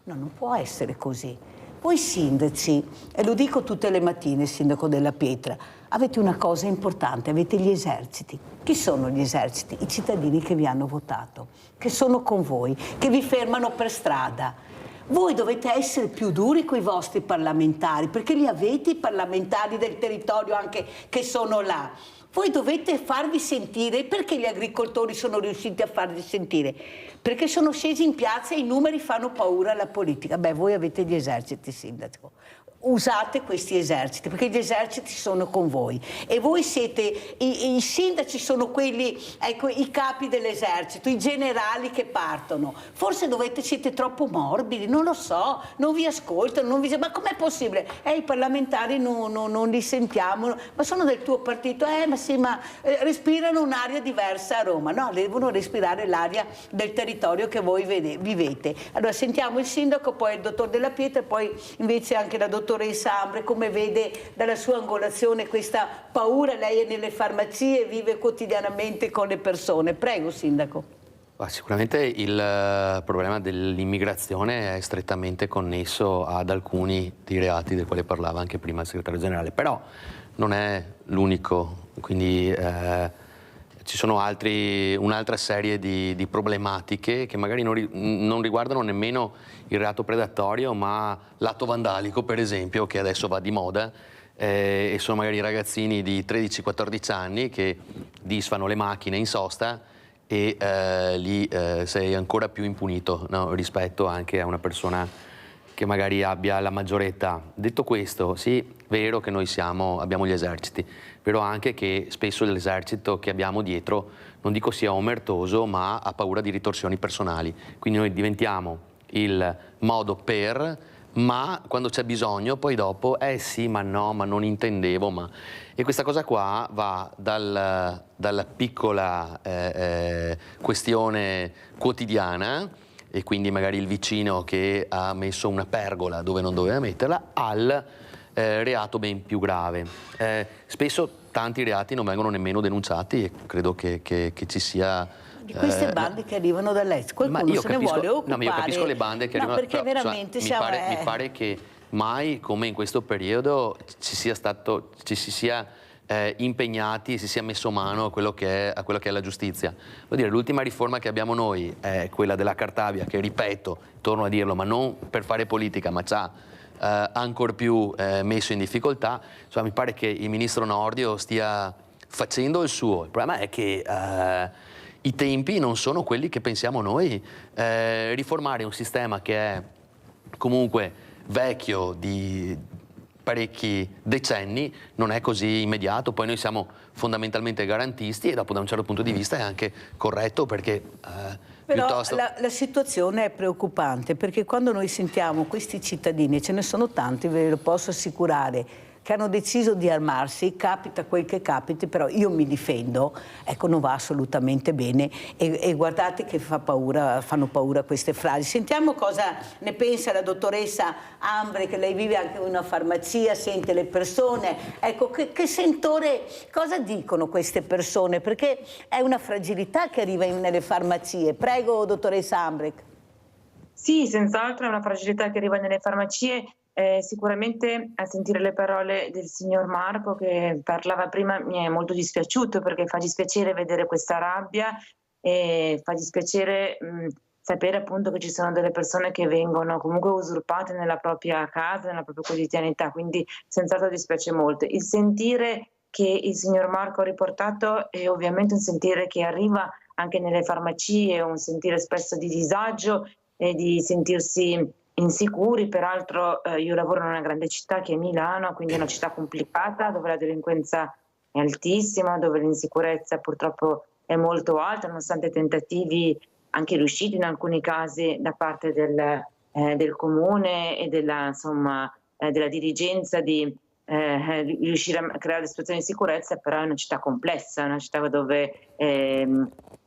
No, non può essere così. Voi sindaci, e lo dico tutte le mattine, sindaco della Pietra, avete una cosa importante, avete gli eserciti. Chi sono gli eserciti? I cittadini che vi hanno votato, che sono con voi, che vi fermano per strada. Voi dovete essere più duri con i vostri parlamentari, perché li avete i parlamentari del territorio anche che sono là. Voi dovete farvi sentire. Perché gli agricoltori sono riusciti a farvi sentire? Perché sono scesi in piazza e i numeri fanno paura alla politica. Beh, voi avete gli eserciti, sindaco. Usate questi eserciti, perché gli eserciti sono con voi e voi siete, i sindaci sono quelli, ecco, i capi dell'esercito, i generali che partono. Forse siete troppo morbidi, non lo so, non vi ascoltano, ma com'è possibile? I parlamentari non li sentiamo, ma sono del tuo partito, ma respirano un'aria diversa a Roma. No, devono respirare l'aria del territorio che voi vivete. Allora sentiamo il sindaco, poi il dottor Della Pietra e poi invece anche la dottoressa Ambrecht, come vede dalla sua angolazione questa paura. Lei è nelle farmacie, vive quotidianamente con le persone. Prego, sindaco. Sicuramente il problema dell'immigrazione è strettamente connesso ad alcuni dei reati del quale parlava anche prima il segretario generale, però non è l'unico, quindi ci sono un'altra serie di problematiche che magari non riguardano nemmeno il reato predatorio, ma l'atto vandalico, per esempio, che adesso va di moda, e sono magari ragazzini di 13-14 anni che disfano le macchine in sosta e lì sei ancora più impunito, no? Rispetto anche a una persona che magari abbia la maggiore età. Detto questo, sì, vero che noi abbiamo gli eserciti, vero anche che spesso l'esercito che abbiamo dietro, non dico sia omertoso, ma ha paura di ritorsioni personali. Quindi noi diventiamo il modo per, ma quando c'è bisogno, poi dopo, sì, ma no, ma non intendevo, ma... E questa cosa qua va dalla piccola questione quotidiana e quindi magari il vicino che ha messo una pergola dove non doveva metterla, al reato ben più grave. Spesso tanti reati non vengono nemmeno denunciati e credo che ci sia... Di queste bande che arrivano dall'est, qualcuno se ne vuole occupare? No, ma io capisco le bande che arrivano... perché però, veramente mi pare che mai come in questo periodo ci si sia impegnati e si sia messo mano a quello che è la giustizia. Vuol dire, l'ultima riforma che abbiamo noi è quella della Cartabia, che ripeto, torno a dirlo, ma non per fare politica, ma ci ha ancor più messo in difficoltà. Insomma, mi pare che il ministro Nordio stia facendo il suo. Il problema è che i tempi non sono quelli che pensiamo noi. Riformare un sistema che è comunque vecchio di parecchi decenni non è così immediato. Poi noi siamo fondamentalmente garantisti e dopo da un certo punto di vista è anche corretto, perché però piuttosto... la situazione è preoccupante, perché quando noi sentiamo questi cittadini, ce ne sono tanti, ve lo posso assicurare, che hanno deciso di armarsi, capita quel che capiti, però io mi difendo, ecco, non va assolutamente bene e guardate che fanno paura queste frasi. Sentiamo cosa ne pensa la dottoressa Ambre, che lei vive anche in una farmacia, sente le persone, ecco, che sentore, cosa dicono queste persone? Perché è una fragilità che arriva nelle farmacie. Prego, dottoressa Ambre. Sì, senz'altro è una fragilità che arriva nelle farmacie. Sicuramente a sentire le parole del signor Marco che parlava prima mi è molto dispiaciuto, perché fa dispiacere vedere questa rabbia e fa dispiacere sapere appunto che ci sono delle persone che vengono comunque usurpate nella propria casa, nella propria quotidianità, quindi senz'altro dispiace molto. Il sentire che il signor Marco ha riportato è ovviamente un sentire che arriva anche nelle farmacie, un sentire spesso di disagio e di sentirsi insicuri. Peraltro io lavoro in una grande città che è Milano, quindi è una città complicata dove la delinquenza è altissima, dove l'insicurezza purtroppo è molto alta, nonostante tentativi anche riusciti in alcuni casi da parte del comune e della dirigenza di riuscire a creare situazioni di sicurezza, però è una città complessa, è una città dove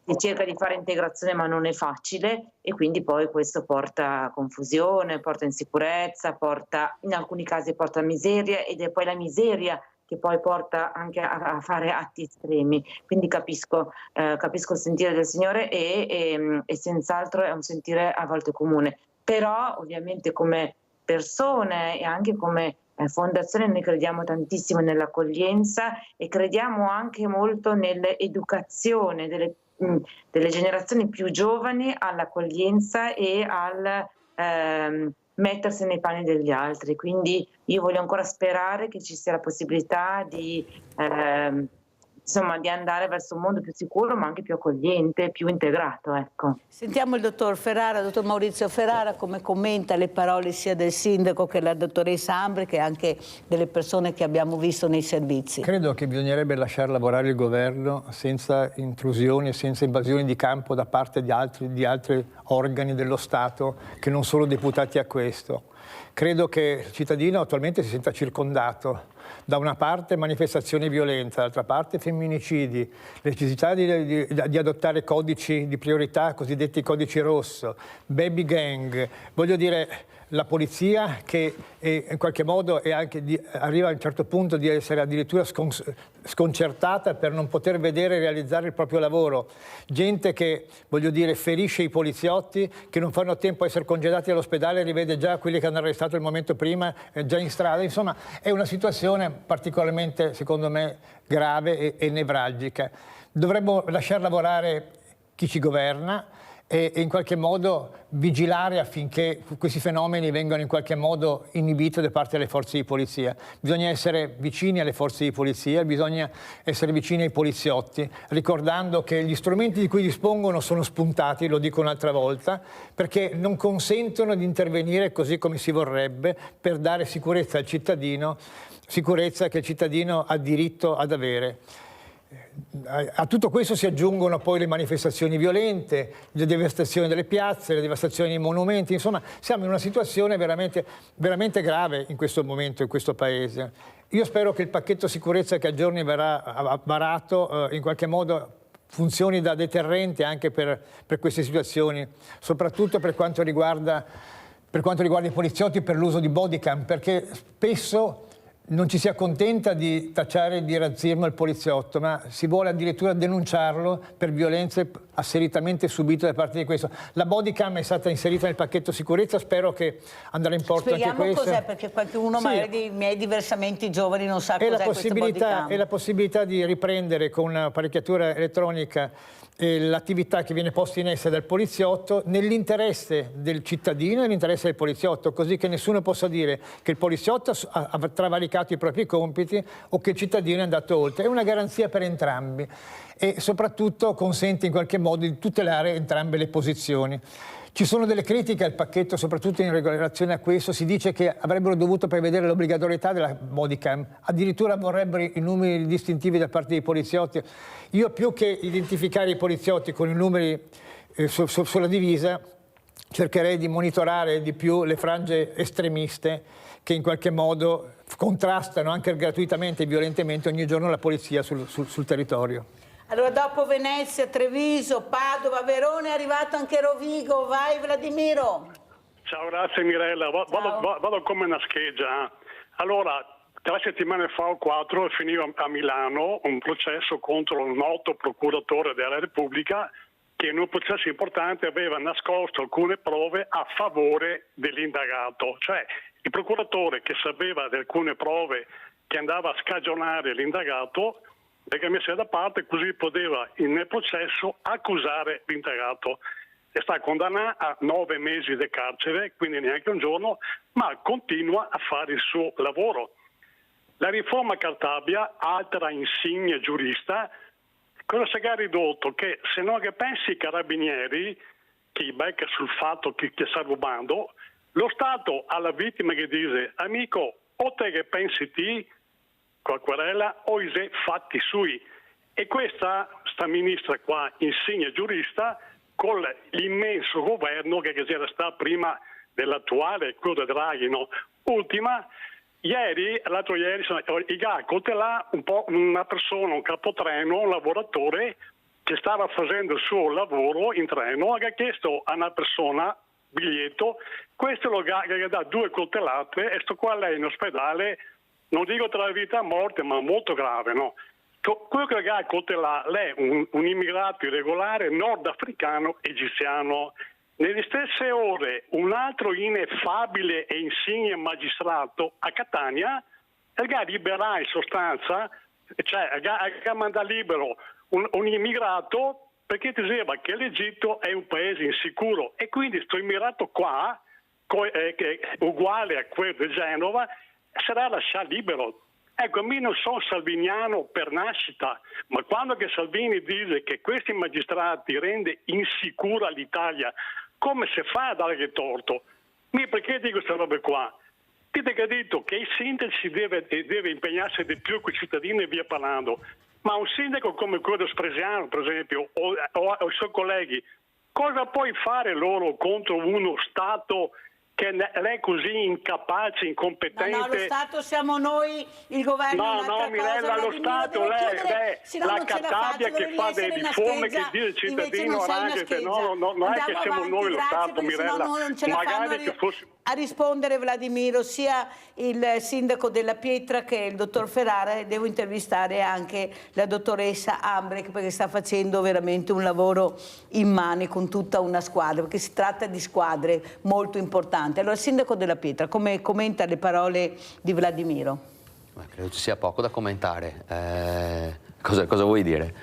si cerca di fare integrazione ma non è facile, e quindi poi questo porta a confusione, porta insicurezza, in alcuni casi porta a miseria, ed è poi la miseria che poi porta anche a fare atti estremi. Quindi capisco il sentire del Signore e senz'altro è un sentire a volte comune, però ovviamente come persone e anche come fondazione noi crediamo tantissimo nell'accoglienza e crediamo anche molto nell'educazione delle generazioni più giovani all'accoglienza e al mettersi nei panni degli altri. Quindi io voglio ancora sperare che ci sia la possibilità di andare verso un mondo più sicuro, ma anche più accogliente, più integrato. Ecco. Sentiamo il dottor Maurizio Ferrara, come commenta le parole sia del sindaco che della dottoressa Ambre, che anche delle persone che abbiamo visto nei servizi. Credo che bisognerebbe lasciare lavorare il governo senza intrusioni e senza invasioni di campo da parte di altri organi dello Stato che non sono deputati a questo. Credo che il cittadino attualmente si senta circondato. Da una parte manifestazioni di violenza, dall'altra parte femminicidi, necessità di adottare codici di priorità, cosiddetti codici rosso, baby gang, voglio dire la polizia che in qualche modo arriva a un certo punto di essere addirittura sconcertata per non poter vedere realizzare il proprio lavoro, gente che, voglio dire, ferisce i poliziotti che non fanno tempo a essere congedati all'ospedale e rivede già quelli che hanno arrestato il momento prima già in strada. Insomma, è una situazione particolarmente, secondo me, grave e nevralgica. Dovremmo lasciar lavorare chi ci governa e in qualche modo vigilare affinché questi fenomeni vengano in qualche modo inibiti da parte delle forze di polizia. Bisogna essere vicini alle forze di polizia, bisogna essere vicini ai poliziotti, ricordando che gli strumenti di cui dispongono sono spuntati, lo dico un'altra volta, perché non consentono di intervenire così come si vorrebbe per dare sicurezza al cittadino, sicurezza che il cittadino ha diritto ad avere. A tutto questo si aggiungono poi le manifestazioni violente, le devastazioni delle piazze, le devastazioni dei monumenti, insomma siamo in una situazione veramente, veramente grave in questo momento, in questo Paese. Io spero che il pacchetto sicurezza che a giorni verrà varato in qualche modo funzioni da deterrente anche per queste situazioni, soprattutto per quanto riguarda i poliziotti, per l'uso di bodycam, perché spesso non ci si accontenta di tacciare di razzismo il poliziotto, ma si vuole addirittura denunciarlo per violenze asseritamente subite da parte di questo. La bodycam è stata inserita nel pacchetto sicurezza, spero che andrà in porto anche questo. Spieghiamo cos'è, perché qualcuno magari dei miei diversamente giovani non sa È cos'è questa bodycam. È la possibilità di riprendere con un'apparecchiatura elettronica l'attività che viene posta in essere dal poliziotto nell'interesse del cittadino e nell'interesse del poliziotto, così che nessuno possa dire che il poliziotto ha travalicato i propri compiti o che il cittadino è andato oltre. È una garanzia per entrambi e soprattutto consente in qualche modo di tutelare entrambe le posizioni. Ci sono delle critiche al pacchetto, soprattutto in relazione a questo. Si dice che avrebbero dovuto prevedere l'obbligatorietà della bodycam, addirittura vorrebbero i numeri distintivi da parte dei poliziotti. Io, più che identificare i poliziotti con i numeri sulla divisa, cercherei di monitorare di più le frange estremiste che in qualche modo contrastano anche gratuitamente e violentemente ogni giorno la polizia sul territorio. Allora, dopo Venezia, Treviso, Padova, Verona è arrivato anche Rovigo. Vai Vladimiro. Ciao, grazie Mirella. Vado come una scheggia. Allora, 3 settimane fa o 4 finiva a Milano un processo contro un noto procuratore della Repubblica che in un processo importante aveva nascosto alcune prove a favore dell'indagato. Cioè, il procuratore che sapeva di alcune prove che andava a scagionare l'indagato le messe da parte, così poteva nel processo accusare l'indagato. È stato condannato a 9 mesi di carcere, quindi neanche un giorno, ma continua a fare il suo lavoro. La riforma Cartabia, altra insigne giurista, cosa si è ridotto? Che se non che pensi ai carabinieri, che i becca sul fatto che sta rubando, lo Stato alla vittima che dice: amico, o te che pensi ti, con la querela, o i fatti sui. E questa, sta ministra qua, insigne giurista, con l'immenso governo che c'era stato prima dell'attuale, quello di Draghi, no? Ultima, l'altro ieri, i ha coltellato una persona, un capotreno, un lavoratore che stava facendo il suo lavoro in treno, che ha chiesto a una persona biglietto, questo lo ha dato 2 coltellate e sto qua lei in ospedale, non dico tra la vita e la morte, ma molto grave, no? Quello che ha coltellato, lei è un immigrato irregolare nordafricano egiziano. Nelle stesse ore un altro ineffabile e insigne magistrato a Catania ha liberato in sostanza, cioè ha mandato libero un immigrato perché diceva che l'Egitto è un paese insicuro e quindi sto immirato qua, che è uguale a quello di Genova, sarà lasciato libero. Ecco, a me non sono salviniano per nascita, ma quando che Salvini dice che questi magistrati rende insicura l'Italia, come si fa a dare torto? Perché dico queste robe qua? Dite che ha detto che i sindaci deve impegnarsi di più con i cittadini e via parlando, ma un sindaco come quello Spresiano, per esempio, o i suoi colleghi, cosa puoi fare loro contro uno Stato che è così incapace, incompetente? No, lo Stato siamo noi, il governo. No, Mirella, lo Stato, lei la Cartabia che fa delle riforme che dice il cittadino arrangiate, no, non è che siamo noi lo Stato, Mirella, magari che fosse... A rispondere Vladimiro, sia il sindaco della Pietra che il dottor Ferrara, e devo intervistare anche la dottoressa Ambrek perché sta facendo veramente un lavoro immane con tutta una squadra, perché si tratta di squadre molto importanti. Allora, il sindaco della Pietra, come commenta le parole di Vladimiro? Ma credo ci sia poco da commentare. Cosa vuoi dire?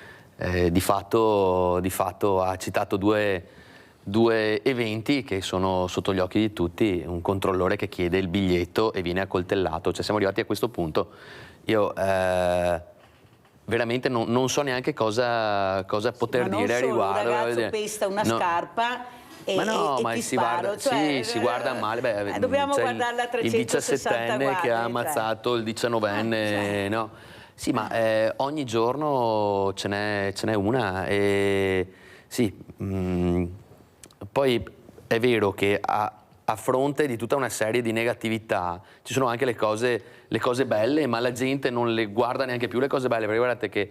Di fatto ha citato due eventi che sono sotto gli occhi di tutti, un controllore che chiede il biglietto e viene accoltellato, cioè siamo arrivati a questo punto. Io veramente non so neanche cosa poter dire a riguardo. Un ragazzo pesta una scarpa e, ma ti si sparo. Guarda, si guarda male. Dobbiamo guardarla a 360 il 17enne che ha ammazzato il 19enne, no? Sì, ma ogni giorno ce n'è una e sì. Poi è vero che a fronte di tutta una serie di negatività ci sono anche le cose belle, ma la gente non le guarda neanche più le cose belle, perché guardate che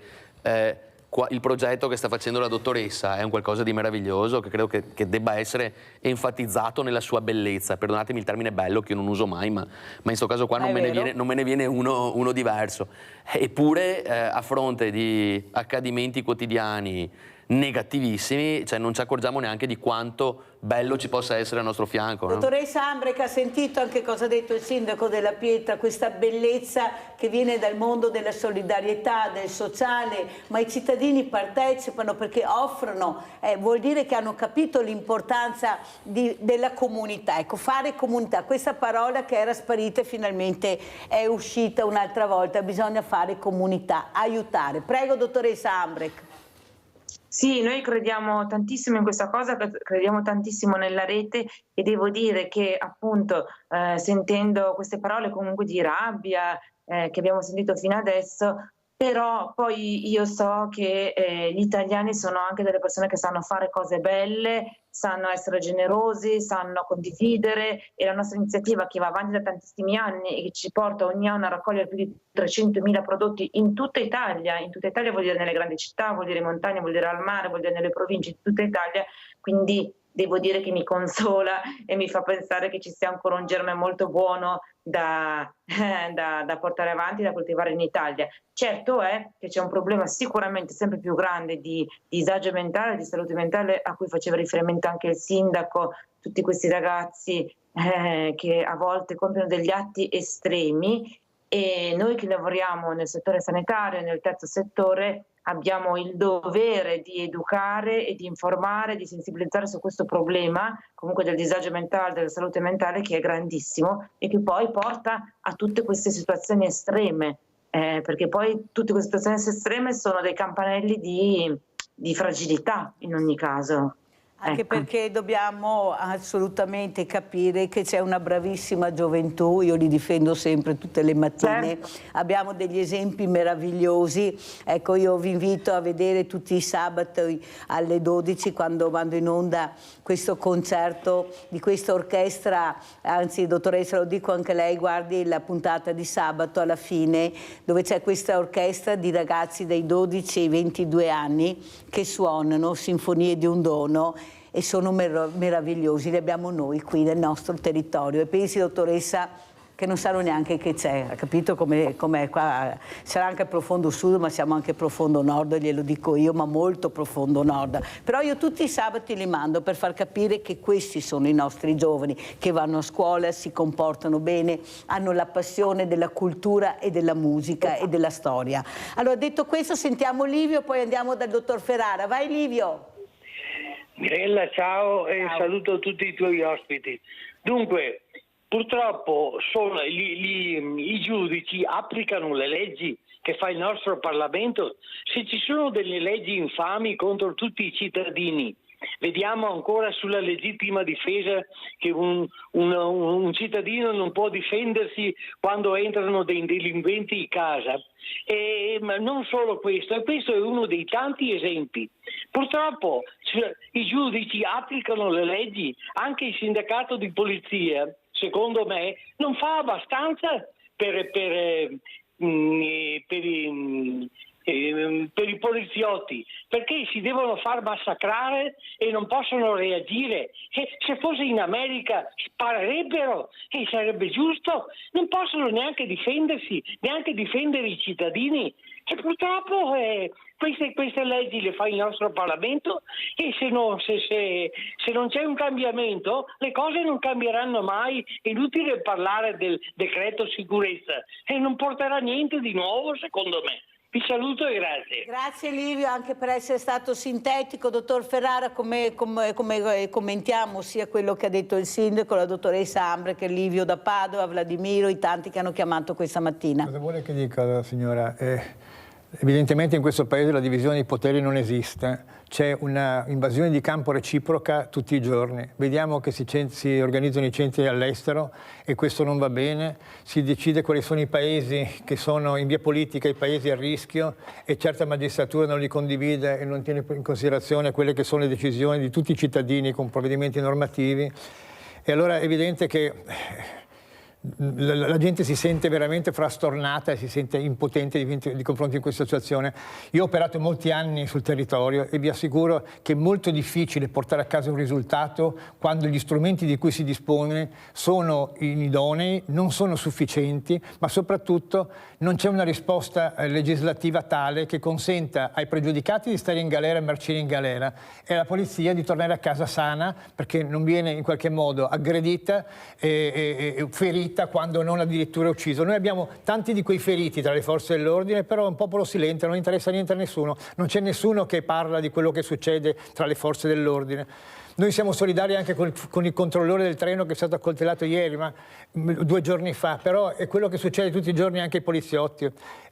il progetto che sta facendo la dottoressa è un qualcosa di meraviglioso che credo che debba essere enfatizzato nella sua bellezza. Perdonatemi il termine bello che io non uso mai, ma in questo caso qua non me ne viene uno diverso. Eppure a fronte di accadimenti quotidiani negativissimi, cioè non ci accorgiamo neanche di quanto bello ci possa essere al nostro fianco. No? Dottoressa Ambrecht, ha sentito anche cosa ha detto il sindaco della Pietra, questa bellezza che viene dal mondo della solidarietà, del sociale, ma i cittadini partecipano perché offrono, vuol dire che hanno capito l'importanza della comunità, ecco, fare comunità, questa parola che era sparita e finalmente è uscita un'altra volta, bisogna fare comunità, aiutare. Prego dottoressa Ambrecht. Sì, noi crediamo tantissimo in questa cosa, crediamo tantissimo nella rete e devo dire che appunto sentendo queste parole comunque di rabbia che abbiamo sentito fino adesso, però poi io so che gli italiani sono anche delle persone che sanno fare cose belle, sanno essere generosi, sanno condividere e la nostra iniziativa che va avanti da tantissimi anni e che ci porta ogni anno a raccogliere più di 300.000 prodotti in tutta Italia vuol dire nelle grandi città, vuol dire in montagna, vuol dire al mare, vuol dire nelle province di tutta Italia, quindi devo dire che mi consola e mi fa pensare che ci sia ancora un germe molto buono da portare avanti, da coltivare in Italia. Certo è che c'è un problema sicuramente sempre più grande di disagio mentale, di salute mentale, a cui faceva riferimento anche il sindaco, tutti questi ragazzi che a volte compiono degli atti estremi, e noi che lavoriamo nel settore sanitario e nel terzo settore abbiamo il dovere di educare e di informare, di sensibilizzare su questo problema comunque del disagio mentale, della salute mentale, che è grandissimo e che poi porta a tutte queste situazioni estreme, perché poi tutte queste situazioni estreme sono dei campanelli di fragilità in ogni caso. Anche perché dobbiamo assolutamente capire che c'è una bravissima gioventù, io li difendo sempre tutte le mattine, abbiamo degli esempi meravigliosi, ecco io vi invito a vedere tutti i sabati alle 12 quando vado in onda questo concerto di questa orchestra, anzi dottoressa lo dico anche lei, guardi la puntata di sabato alla fine dove c'è questa orchestra di ragazzi dai 12 ai 22 anni che suonano sinfonie di un dono e sono meravigliosi, li abbiamo noi qui nel nostro territorio e pensi dottoressa che non sanno neanche che c'è, ha capito com'è qua, sarà anche profondo sud ma siamo anche profondo nord, glielo dico io, ma molto profondo nord, però io tutti i sabati li mando per far capire che questi sono i nostri giovani che vanno a scuola, si comportano bene, hanno la passione della cultura e della musica e della storia. Allora detto questo sentiamo Livio, poi andiamo dal dottor Ferrara, vai Livio. Mirella, ciao e saluto tutti i tuoi ospiti. Dunque, purtroppo i giudici applicano le leggi che fa il nostro Parlamento. Se ci sono delle leggi infami contro tutti i cittadini, vediamo ancora sulla legittima difesa che un cittadino non può difendersi quando entrano dei delinquenti in casa. Ma non solo questo, e questo è uno dei tanti esempi. Purtroppo i giudici applicano le leggi, anche il sindacato di polizia, secondo me, non fa abbastanza per i poliziotti, perché si devono far massacrare e non possono reagire. Se fosse in America sparerebbero e sarebbe giusto, non possono neanche difendersi, neanche difendere i cittadini. E purtroppo queste leggi le fa il nostro Parlamento e se non c'è un cambiamento le cose non cambieranno mai. È inutile parlare del decreto sicurezza e non porterà niente di nuovo secondo me. Vi saluto e grazie. Grazie Livio anche per essere stato sintetico. Dottor Ferrara, come commentiamo sia quello che ha detto il sindaco, la dottoressa Ambrecht, Livio da Padova, Vladimiro, i tanti che hanno chiamato questa mattina? Cosa vuole che dica la signora? Evidentemente in questo paese la divisione dei poteri non esiste, c'è una invasione di campo reciproca tutti i giorni, vediamo che si organizzano i centri all'estero e questo non va bene, si decide quali sono i paesi che sono in via politica, i paesi a rischio e certa magistratura non li condivide e non tiene in considerazione quelle che sono le decisioni di tutti i cittadini con provvedimenti normativi e allora è evidente che la gente si sente veramente frastornata e si sente impotente di confronti di questa situazione. Io ho operato molti anni sul territorio e vi assicuro che è molto difficile portare a casa un risultato quando gli strumenti di cui si dispone sono inidonei, non sono sufficienti, ma soprattutto non c'è una risposta legislativa tale che consenta ai pregiudicati di stare in galera e marcire in galera e alla polizia di tornare a casa sana perché non viene in qualche modo aggredita e ferita quando non addirittura ucciso. Noi abbiamo tanti di quei feriti tra le forze dell'ordine, però è un popolo silente, non interessa niente a nessuno, non c'è nessuno che parla di quello che succede tra le forze dell'ordine. Noi siamo solidari anche con il controllore del treno che è stato accoltellato ieri, ma 2 giorni fa, però è quello che succede tutti i giorni anche ai poliziotti.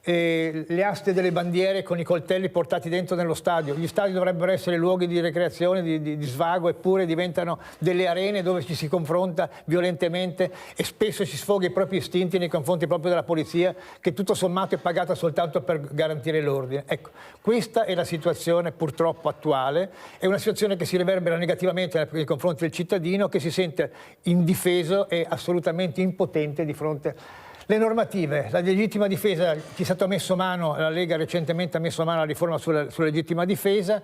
Le aste delle bandiere con i coltelli portati dentro nello stadio. Gli stadi dovrebbero essere luoghi di recreazione, di svago, eppure diventano delle arene dove ci si confronta violentemente e spesso si sfoga i propri istinti nei confronti proprio della polizia, che tutto sommato è pagata soltanto per garantire l'ordine. Ecco, questa è la situazione purtroppo attuale, è una situazione che si riverbera negativamente nei confronti del cittadino che si sente indifeso e assolutamente impotente di fronte alle normative. La legittima difesa, ci è stato messo mano, la Lega recentemente ha messo mano alla riforma sulla legittima difesa,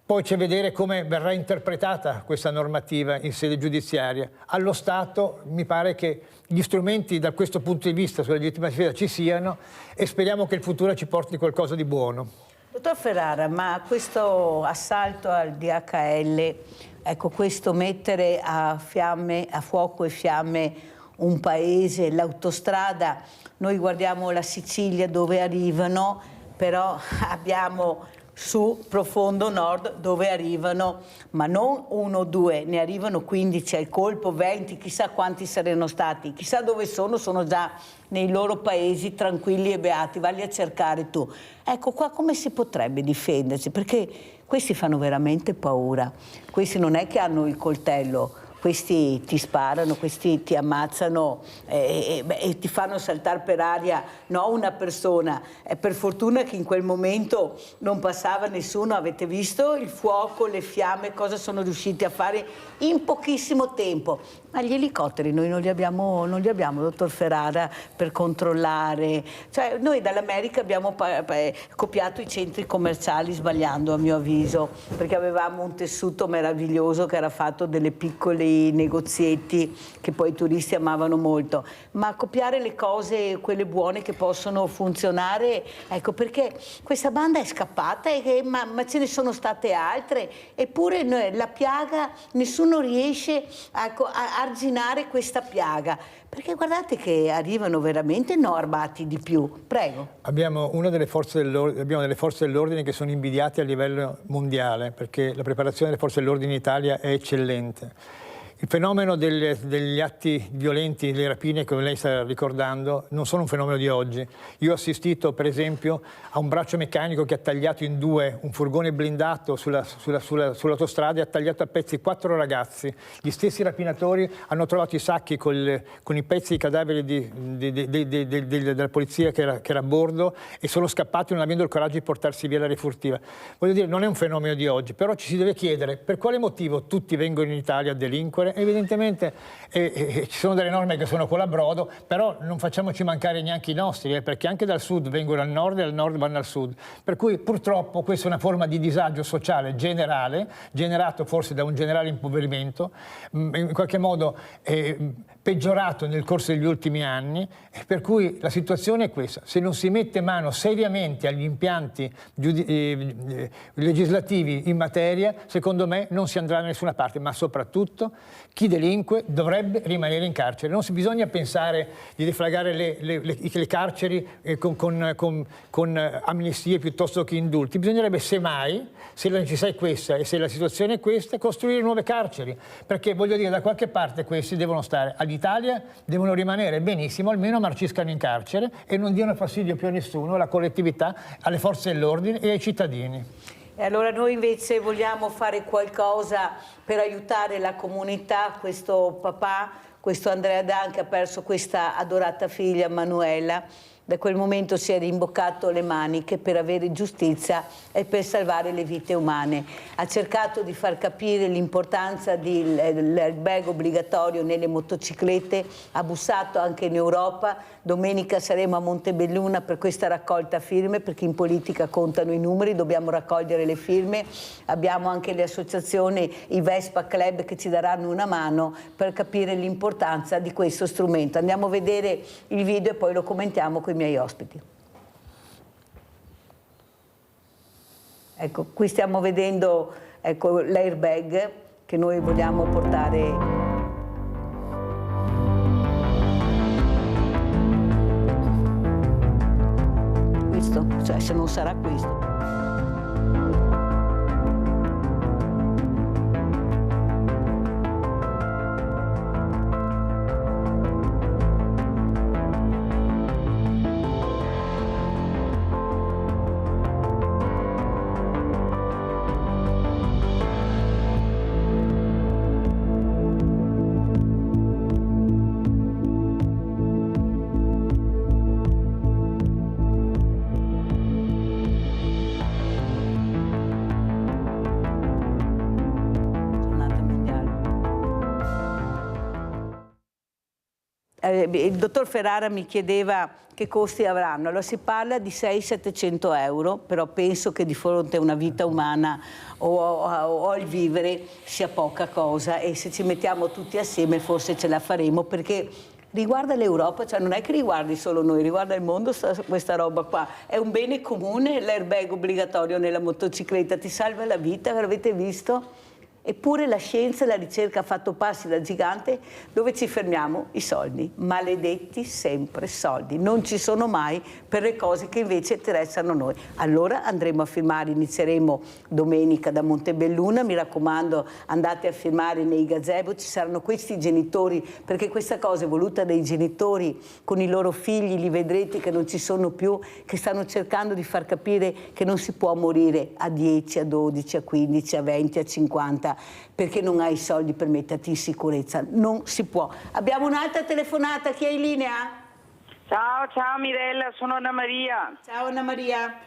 poi c'è vedere come verrà interpretata questa normativa in sede giudiziaria. Allo Stato mi pare che gli strumenti da questo punto di vista sulla legittima difesa ci siano e speriamo che il futuro ci porti qualcosa di buono. Dottor Ferrara, ma questo assalto al DHL, ecco, questo mettere a fuoco e fiamme un paese, l'autostrada, noi guardiamo la Sicilia dove arrivano, però abbiamo su profondo nord dove arrivano, ma non 1 o 2, ne arrivano 15 al colpo, 20, chissà quanti saranno stati, chissà dove sono già nei loro paesi tranquilli e beati, valli a cercare tu. Ecco qua come si potrebbe difendersi, perché questi fanno veramente paura, questi non è che hanno il coltello, questi ti sparano, questi ti ammazzano e ti fanno saltare per aria, no, una persona. Per fortuna che in quel momento non passava nessuno, avete visto il fuoco, le fiamme, cosa sono riusciti a fare in pochissimo tempo. Ma gli elicotteri noi non li abbiamo, dottor Ferrara, per controllare. Cioè, noi dall'America abbiamo copiato i centri commerciali sbagliando, a mio avviso, perché avevamo un tessuto meraviglioso che era fatto delle piccoli negozietti che poi i turisti amavano molto. Ma copiare le cose, quelle buone che possono funzionare, ecco perché questa banda è scappata, ma ce ne sono state altre, eppure la piaga, nessuno riesce a arginare questa piaga, perché guardate che arrivano veramente armati di più. Prego. Abbiamo delle forze dell'ordine che sono invidiate a livello mondiale, perché la preparazione delle forze dell'ordine in Italia è eccellente. Il fenomeno degli atti violenti, le rapine, come lei sta ricordando, non sono un fenomeno di oggi. Io ho assistito, per esempio, a un braccio meccanico che ha tagliato in 2 un furgone blindato sull'autostrada e ha tagliato a pezzi 4 ragazzi. Gli stessi rapinatori hanno trovato i sacchi con i pezzi di cadaveri della polizia che era a bordo e sono scappati non avendo il coraggio di portarsi via la refurtiva. Voglio dire, non è un fenomeno di oggi, però ci si deve chiedere per quale motivo tutti vengono in Italia a delinquere. Evidentemente ci sono delle norme che sono colabrodo, però non facciamoci mancare neanche i nostri, perché anche dal sud vengono al nord e dal nord vanno al sud. Per cui purtroppo questa è una forma di disagio sociale generale, generato forse da un generale impoverimento, in qualche modo peggiorato nel corso degli ultimi anni, per cui la situazione è questa. Se non si mette mano seriamente agli impianti legislativi in materia, secondo me non si andrà da nessuna parte, ma soprattutto chi delinque dovrebbe rimanere in carcere. Non si bisogna pensare di deflagrare le carceri con amnistie piuttosto che indulti. Bisognerebbe semmai, se la necessità è questa e se la situazione è questa, costruire nuove carceri, perché voglio dire, da qualche parte questi devono stare. All'Italia devono rimanere benissimo, almeno marciscano in carcere e non diano fastidio più a nessuno, alla collettività, alle forze dell'ordine e ai cittadini. E allora noi invece vogliamo fare qualcosa per aiutare la comunità, questo papà, questo Andrea Dan che ha perso questa adorata figlia Manuela, Da quel momento si è rimboccato le maniche per avere giustizia e per salvare le vite umane. Ha cercato di far capire l'importanza dell'airbag obbligatorio nelle motociclette, ha bussato anche in Europa. Domenica saremo a Montebelluna per questa raccolta firme, perché in politica contano i numeri, dobbiamo raccogliere le firme. Abbiamo anche le associazioni, i Vespa Club, che ci daranno una mano per capire l'importanza di questo strumento. Andiamo a vedere il video e poi lo commentiamo con i miei ospiti. Ecco, qui stiamo vedendo, ecco, l'airbag che noi vogliamo portare. Questo, cioè se non sarà questo. Il dottor Ferrara mi chiedeva che costi avranno. Allora si parla di 600-700 euro, però penso che di fronte a una vita umana o al vivere sia poca cosa, e se ci mettiamo tutti assieme forse ce la faremo, perché riguarda l'Europa, cioè non è che riguardi solo noi, riguarda il mondo questa roba qua. È un bene comune l'airbag obbligatorio nella motocicletta, ti salva la vita, l'avete visto? Eppure la scienza e la ricerca ha fatto passi da gigante. Dove ci fermiamo? I soldi. Maledetti sempre soldi. Non ci sono mai per le cose che invece interessano noi. Allora andremo a firmare, inizieremo domenica da Montebelluna. Mi raccomando, andate a firmare nei gazebo, ci saranno questi genitori, perché questa cosa è voluta dai genitori con i loro figli, li vedrete che non ci sono più, che stanno cercando di far capire che non si può morire a 10, a 12, a 15, a 20, a 50, perché non hai i soldi per metterti in sicurezza. Non si può. Abbiamo un'altra telefonata, chi è in linea? Ciao Mirella, sono Anna Maria. Ciao Anna Maria.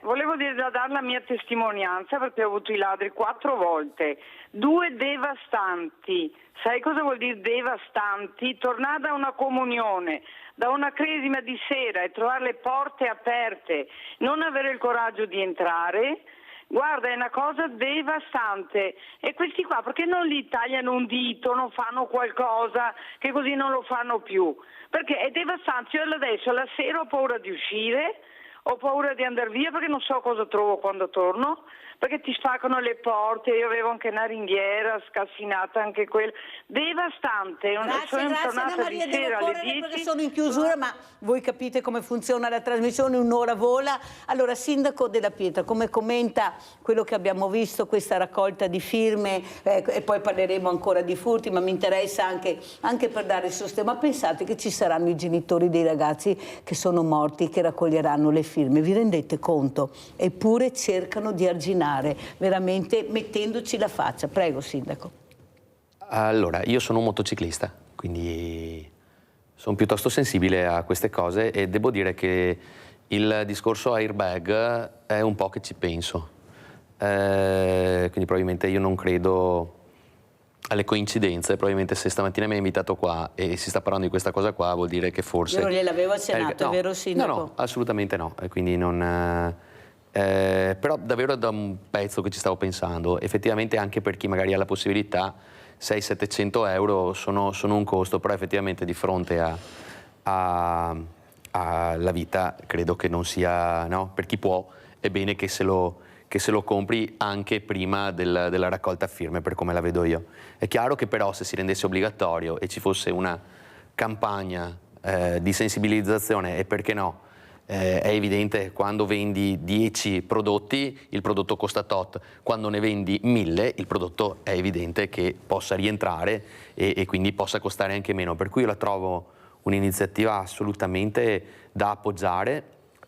Volevo dare la mia testimonianza, perché ho avuto i ladri 4 volte, 2 devastanti. Sai cosa vuol dire devastanti? Tornare da una comunione, da una cresima di sera e trovare le porte aperte, non avere il coraggio di entrare. Guarda, è una cosa devastante. E questi qua perché non gli tagliano un dito, non fanno qualcosa che così non lo fanno più? Perché è devastante. Io adesso la sera ho paura di uscire, ho paura di andare via perché non so cosa trovo quando torno, perché ti spaccano le porte. Io avevo anche una ringhiera scassinata, anche quella. Devastante. Grazie Anna Maria, devo correre perché sono in chiusura, ma voi capite come funziona la trasmissione, un'ora vola. Allora, Sindaco Della Pietra, come commenta quello che abbiamo visto, questa raccolta di firme, e poi parleremo ancora di furti, ma mi interessa anche per dare sostegno. Ma pensate che ci saranno i genitori dei ragazzi che sono morti, che raccoglieranno le firme, vi rendete conto? Eppure cercano di arginare, veramente mettendoci la faccia. Prego, Sindaco. Allora, io sono un motociclista, quindi sono piuttosto sensibile a queste cose e devo dire che il discorso airbag è un po' che ci penso. Quindi probabilmente io non credo alle coincidenze, probabilmente se stamattina mi ha invitato qua e si sta parlando di questa cosa qua vuol dire che forse... Io non gliel'avevo accennato, no, è vero Sindaco? No, assolutamente no, quindi non... però davvero da un pezzo che ci stavo pensando, effettivamente anche per chi magari ha la possibilità, 600-700 euro sono un costo, però effettivamente di fronte alla vita credo che non sia, no? Per chi può è bene che se lo compri anche prima della raccolta firme, per come la vedo io. È chiaro che però se si rendesse obbligatorio e ci fosse una campagna di sensibilizzazione, e perché no, è evidente, quando vendi 10 prodotti il prodotto costa tot, quando ne vendi 1000 il prodotto è evidente che possa rientrare e quindi possa costare anche meno, per cui io la trovo un'iniziativa assolutamente da appoggiare.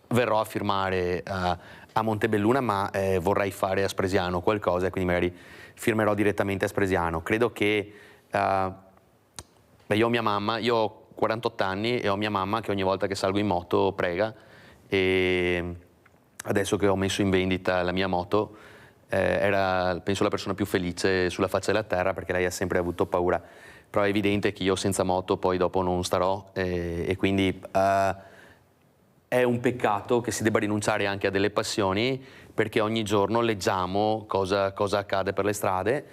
Verrò a firmare a Montebelluna, ma vorrei fare a Spresiano qualcosa, quindi magari firmerò direttamente a Spresiano. Credo che io ho mia mamma, io ho 48 anni e ho mia mamma che ogni volta che salgo in moto prega, e adesso che ho messo in vendita la mia moto era, penso, la persona più felice sulla faccia della terra, perché lei ha sempre avuto paura. Però è evidente che io senza moto poi dopo non starò, e quindi è un peccato che si debba rinunciare anche a delle passioni, perché ogni giorno leggiamo cosa accade per le strade.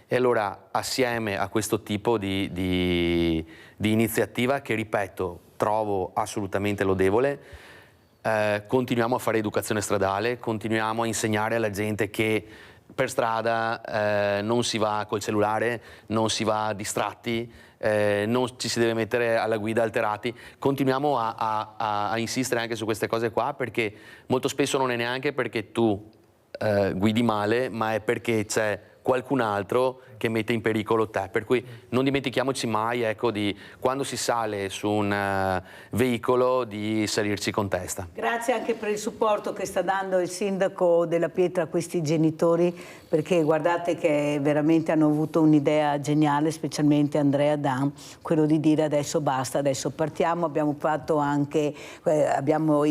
E allora, assieme a questo tipo di iniziativa, che ripeto trovo assolutamente lodevole, continuiamo a fare educazione stradale, continuiamo a insegnare alla gente che per strada non si va col cellulare, non si va distratti, non ci si deve mettere alla guida alterati. Continuiamo a insistere anche su queste cose qua, perché molto spesso non è neanche perché tu guidi male, ma è perché c'è qualcun altro che mette in pericolo te. Per cui non dimentichiamoci mai, ecco, di quando si sale su un veicolo di salirci con testa. Grazie anche per il supporto che sta dando il sindaco Della Pietra a questi genitori, perché guardate che veramente hanno avuto un'idea geniale, specialmente Andrea Dan, quello di dire adesso basta, adesso partiamo. Abbiamo fatto anche, abbiamo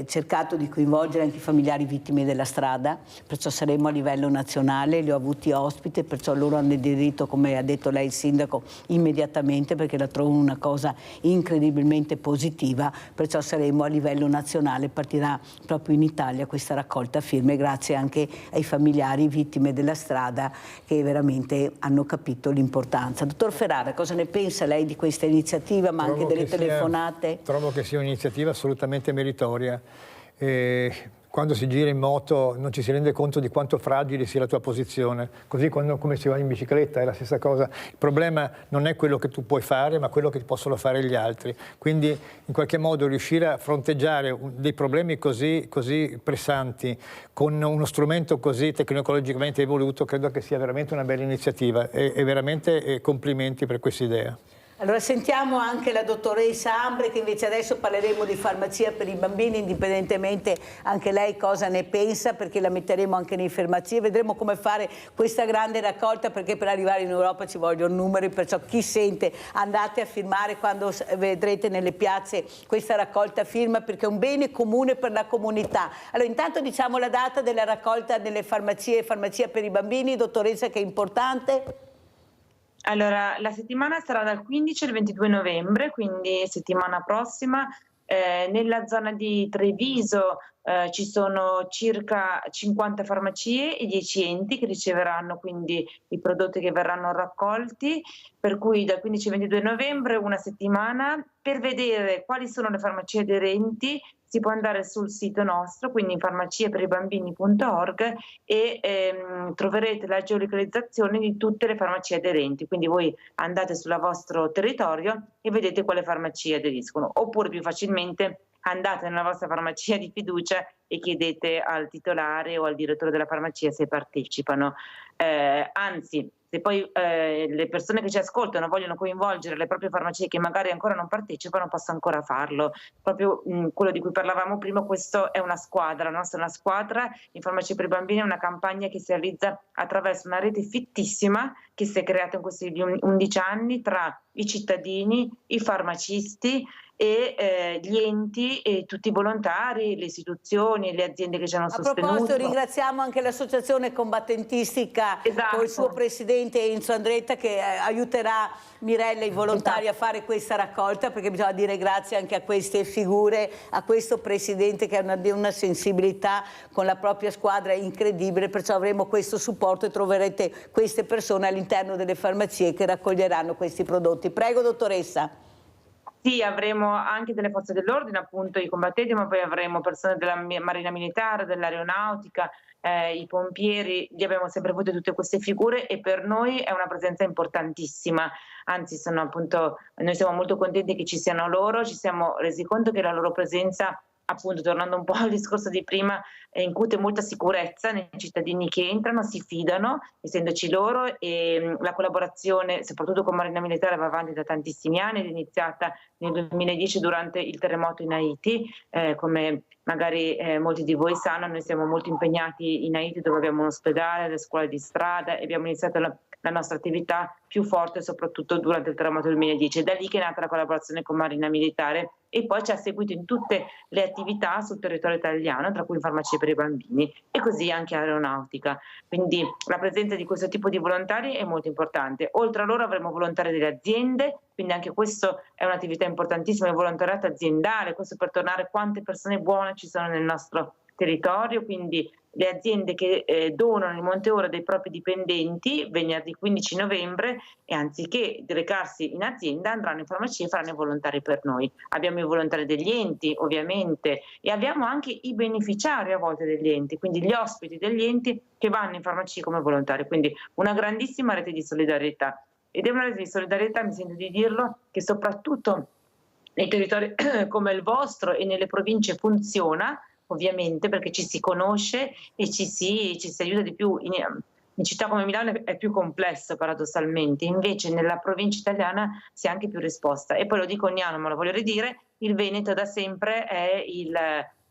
cercato di coinvolgere anche i familiari vittime della strada, perciò saremo a livello nazionale, li ho avuti ospite, perciò loro hanno il diritto, come ha detto lei il sindaco, immediatamente, perché la trovo una cosa incredibilmente positiva, perciò saremo a livello nazionale, partirà proprio in Italia questa raccolta firme, grazie anche ai familiari vittime della strada che veramente hanno capito l'importanza. Dottor Ferrara, cosa ne pensa lei di questa iniziativa, ma anche delle telefonate? Trovo che sia un'iniziativa assolutamente meritoria. Quando si gira in moto non ci si rende conto di quanto fragile sia la tua posizione, così come si va in bicicletta è la stessa cosa. Il problema non è quello che tu puoi fare, ma quello che possono fare gli altri. Quindi in qualche modo riuscire a fronteggiare dei problemi così pressanti con uno strumento così tecnologicamente evoluto, credo che sia veramente una bella iniziativa e veramente complimenti per questa idea. Allora sentiamo anche la dottoressa Ambre, che invece adesso parleremo di farmacia per i bambini, indipendentemente anche lei cosa ne pensa, perché la metteremo anche nei farmacie. Vedremo come fare questa grande raccolta, perché per arrivare in Europa ci vogliono numeri, perciò chi sente andate a firmare quando vedrete nelle piazze questa raccolta firma, perché è un bene comune per la comunità. Allora intanto diciamo la data della raccolta nelle farmacie, farmacia per i bambini, dottoressa, che è importante. Allora, la settimana sarà dal 15 al 22 novembre, quindi settimana prossima. Nella zona di Treviso ci sono circa 50 farmacie e 10 enti che riceveranno quindi i prodotti che verranno raccolti, per cui dal 15 al 22 novembre una settimana. Per vedere quali sono le farmacie aderenti si può andare sul sito nostro, quindi in farmaciaperibambini.org, e troverete la geolocalizzazione di tutte le farmacie aderenti, quindi voi andate sul vostro territorio e vedete quale farmacie aderiscono, oppure più facilmente andate nella vostra farmacia di fiducia e chiedete al titolare o al direttore della farmacia se partecipano. Anzi, se poi le persone che ci ascoltano vogliono coinvolgere le proprie farmacie che magari ancora non partecipano, possono ancora farlo. Proprio quello di cui parlavamo prima, questo è una squadra, la nostra è una squadra. In Farmacia per i Bambini è una campagna che si realizza attraverso una rete fittissima che si è creata in questi 11 anni tra i cittadini, i farmacisti e gli enti e tutti i volontari, le istituzioni e le aziende che ci hanno sostenuto. A proposito, ringraziamo anche l'associazione combattentistica, con il suo presidente Enzo Andretta, che aiuterà Mirella e i volontari a fare questa raccolta, perché bisogna dire grazie anche a queste figure, a questo presidente che ha una sensibilità con la propria squadra incredibile, perciò avremo questo supporto e troverete queste persone all'interno delle farmacie che raccoglieranno questi prodotti. Prego, dottoressa. Sì, avremo anche delle forze dell'ordine, appunto i combattenti, ma poi avremo persone della Marina Militare, dell'Aeronautica, i pompieri. Li abbiamo sempre avuto tutte queste figure e per noi è una presenza importantissima. Anzi, noi siamo molto contenti che ci siano loro, ci siamo resi conto che la loro presenza appunto, tornando un po' al discorso di prima, incute molta sicurezza nei cittadini che entrano, si fidano, essendoci loro, e la collaborazione soprattutto con Marina Militare va avanti da tantissimi anni, è iniziata nel 2010 durante il terremoto in Haiti, come magari molti di voi sanno, noi siamo molto impegnati in Haiti, dove abbiamo un ospedale, le scuole di strada, e abbiamo iniziato la nostra attività più forte soprattutto durante il terremoto del 2010. È da lì che è nata la collaborazione con Marina Militare, e poi ci ha seguito in tutte le attività sul territorio italiano, tra cui in farmacie per i bambini, e così anche aeronautica. Quindi la presenza di questo tipo di volontari è molto importante. Oltre a loro avremo volontari delle aziende, quindi anche questo è un'attività importantissima, il volontariato aziendale, questo per tornare quante persone buone ci sono nel nostro territorio, quindi le aziende che donano il monte ora dei propri dipendenti venerdì 15 novembre, e anziché recarsi in azienda andranno in farmacia e faranno i volontari per noi. Abbiamo i volontari degli enti ovviamente, e abbiamo anche i beneficiari a volte degli enti, quindi gli ospiti degli enti che vanno in farmacia come volontari, quindi una grandissima rete di solidarietà. Ed è una rete di solidarietà, mi sento di dirlo, che soprattutto nei territori come il vostro e nelle province funziona, ovviamente, perché ci si conosce e ci si aiuta di più. In città come Milano è più complesso paradossalmente, invece nella provincia italiana si è anche più risposta. E poi lo dico ogni anno, ma lo voglio ridire, il Veneto da sempre è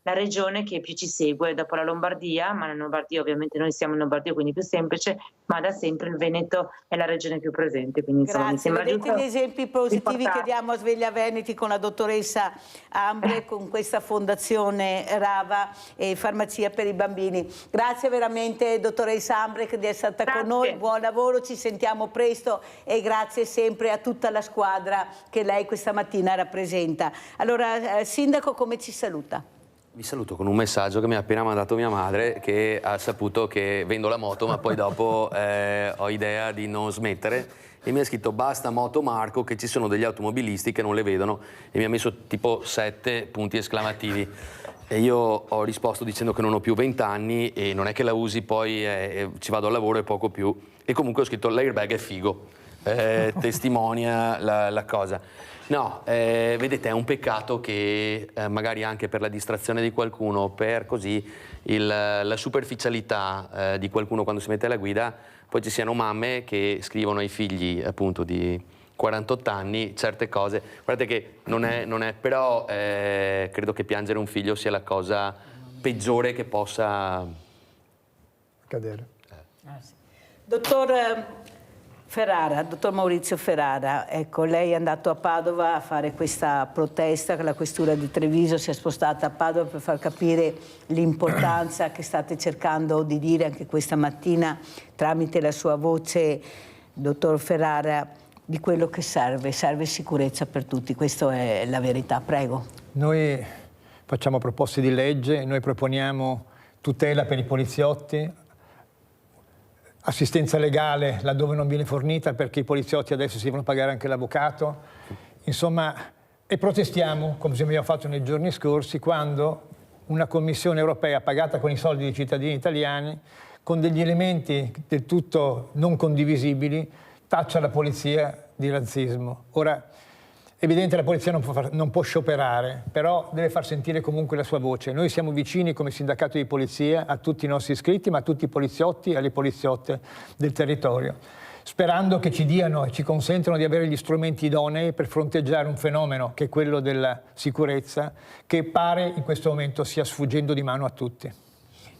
la regione che più ci segue dopo la Lombardia, ma la Lombardia ovviamente noi siamo in Lombardia, quindi più semplice, ma da sempre il Veneto è la regione più presente. Quindi, insomma, mi sembra vedete giusto gli esempi positivi che diamo a Sveglia Veneti con la dottoressa Ambre, con questa fondazione Rava e Farmacia per i bambini. Grazie veramente dottoressa Ambre di essere stata con noi, buon lavoro, ci sentiamo presto, e grazie sempre a tutta la squadra che lei questa mattina rappresenta. Allora, Sindaco, come ci saluta? Vi saluto con un messaggio che mi ha appena mandato mia madre, che ha saputo che vendo la moto, ma poi dopo ho idea di non smettere, e mi ha scritto: basta moto Marco, che ci sono degli automobilisti che non le vedono, e mi ha messo tipo 7 punti esclamativi. E io ho risposto dicendo che non ho più 20 anni e non è che la usi, poi ci vado al lavoro e poco più. E comunque ho scritto: l'airbag è figo, testimonia la cosa. No, vedete, è un peccato che magari anche per la distrazione di qualcuno, per così la superficialità di qualcuno quando si mette alla guida, poi ci siano mamme che scrivono ai figli appunto di 48 anni certe cose. Guardate che non è però credo che piangere un figlio sia la cosa peggiore che possa accadere. Sì. Dottor Maurizio Ferrara, ecco, lei è andato a Padova a fare questa protesta, che la questura di Treviso si è spostata a Padova per far capire l'importanza che state cercando di dire anche questa mattina tramite la sua voce, dottor Ferrara, di quello che serve sicurezza per tutti, questa è la verità, prego. Noi facciamo proposte di legge, noi proponiamo tutela per i poliziotti, assistenza legale laddove non viene fornita, perché i poliziotti adesso si devono pagare anche l'avvocato, insomma, e protestiamo, come abbiamo fatto nei giorni scorsi, quando una Commissione europea pagata con i soldi dei cittadini italiani, con degli elementi del tutto non condivisibili, taccia la polizia di razzismo. Ora, è evidente che la polizia non può scioperare, però deve far sentire comunque la sua voce. Noi siamo vicini come sindacato di polizia a tutti i nostri iscritti, ma a tutti i poliziotti e alle poliziotte del territorio, sperando che ci diano e ci consentano di avere gli strumenti idonei per fronteggiare un fenomeno che è quello della sicurezza, che pare in questo momento stia sfuggendo di mano a tutti.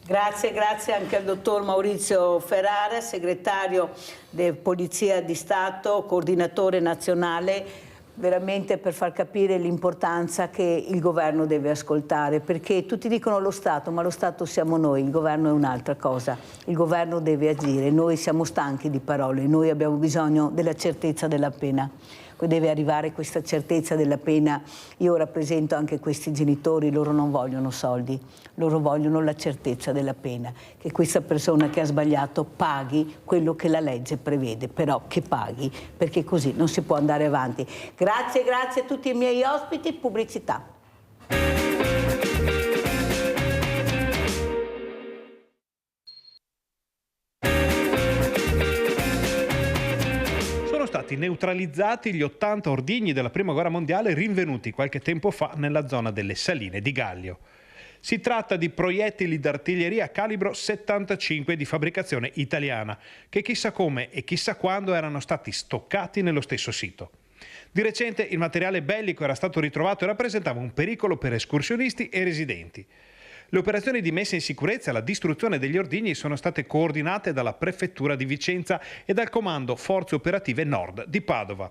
Grazie anche al dottor Maurizio Ferrara, segretario di Polizia di Stato, coordinatore nazionale, veramente per far capire l'importanza che il governo deve ascoltare, perché tutti dicono lo Stato, ma lo Stato siamo noi, il governo è un'altra cosa, il governo deve agire, noi siamo stanchi di parole, noi abbiamo bisogno della certezza della pena. Deve arrivare questa certezza della pena. Io rappresento anche questi genitori, loro non vogliono soldi, loro vogliono la certezza della pena, che questa persona che ha sbagliato paghi quello che la legge prevede, però che paghi, perché così non si può andare avanti. Grazie a tutti i miei ospiti, pubblicità. stati neutralizzati gli 80 ordigni della Prima Guerra Mondiale rinvenuti qualche tempo fa nella zona delle Saline di Gallio. Si tratta di proiettili d'artiglieria calibro 75 di fabbricazione italiana, che chissà come e chissà quando erano stati stoccati nello stesso sito. Di recente il materiale bellico era stato ritrovato e rappresentava un pericolo per escursionisti e residenti. Le operazioni di messa in sicurezza e la distruzione degli ordigni sono state coordinate dalla Prefettura di Vicenza e dal Comando Forze Operative Nord di Padova.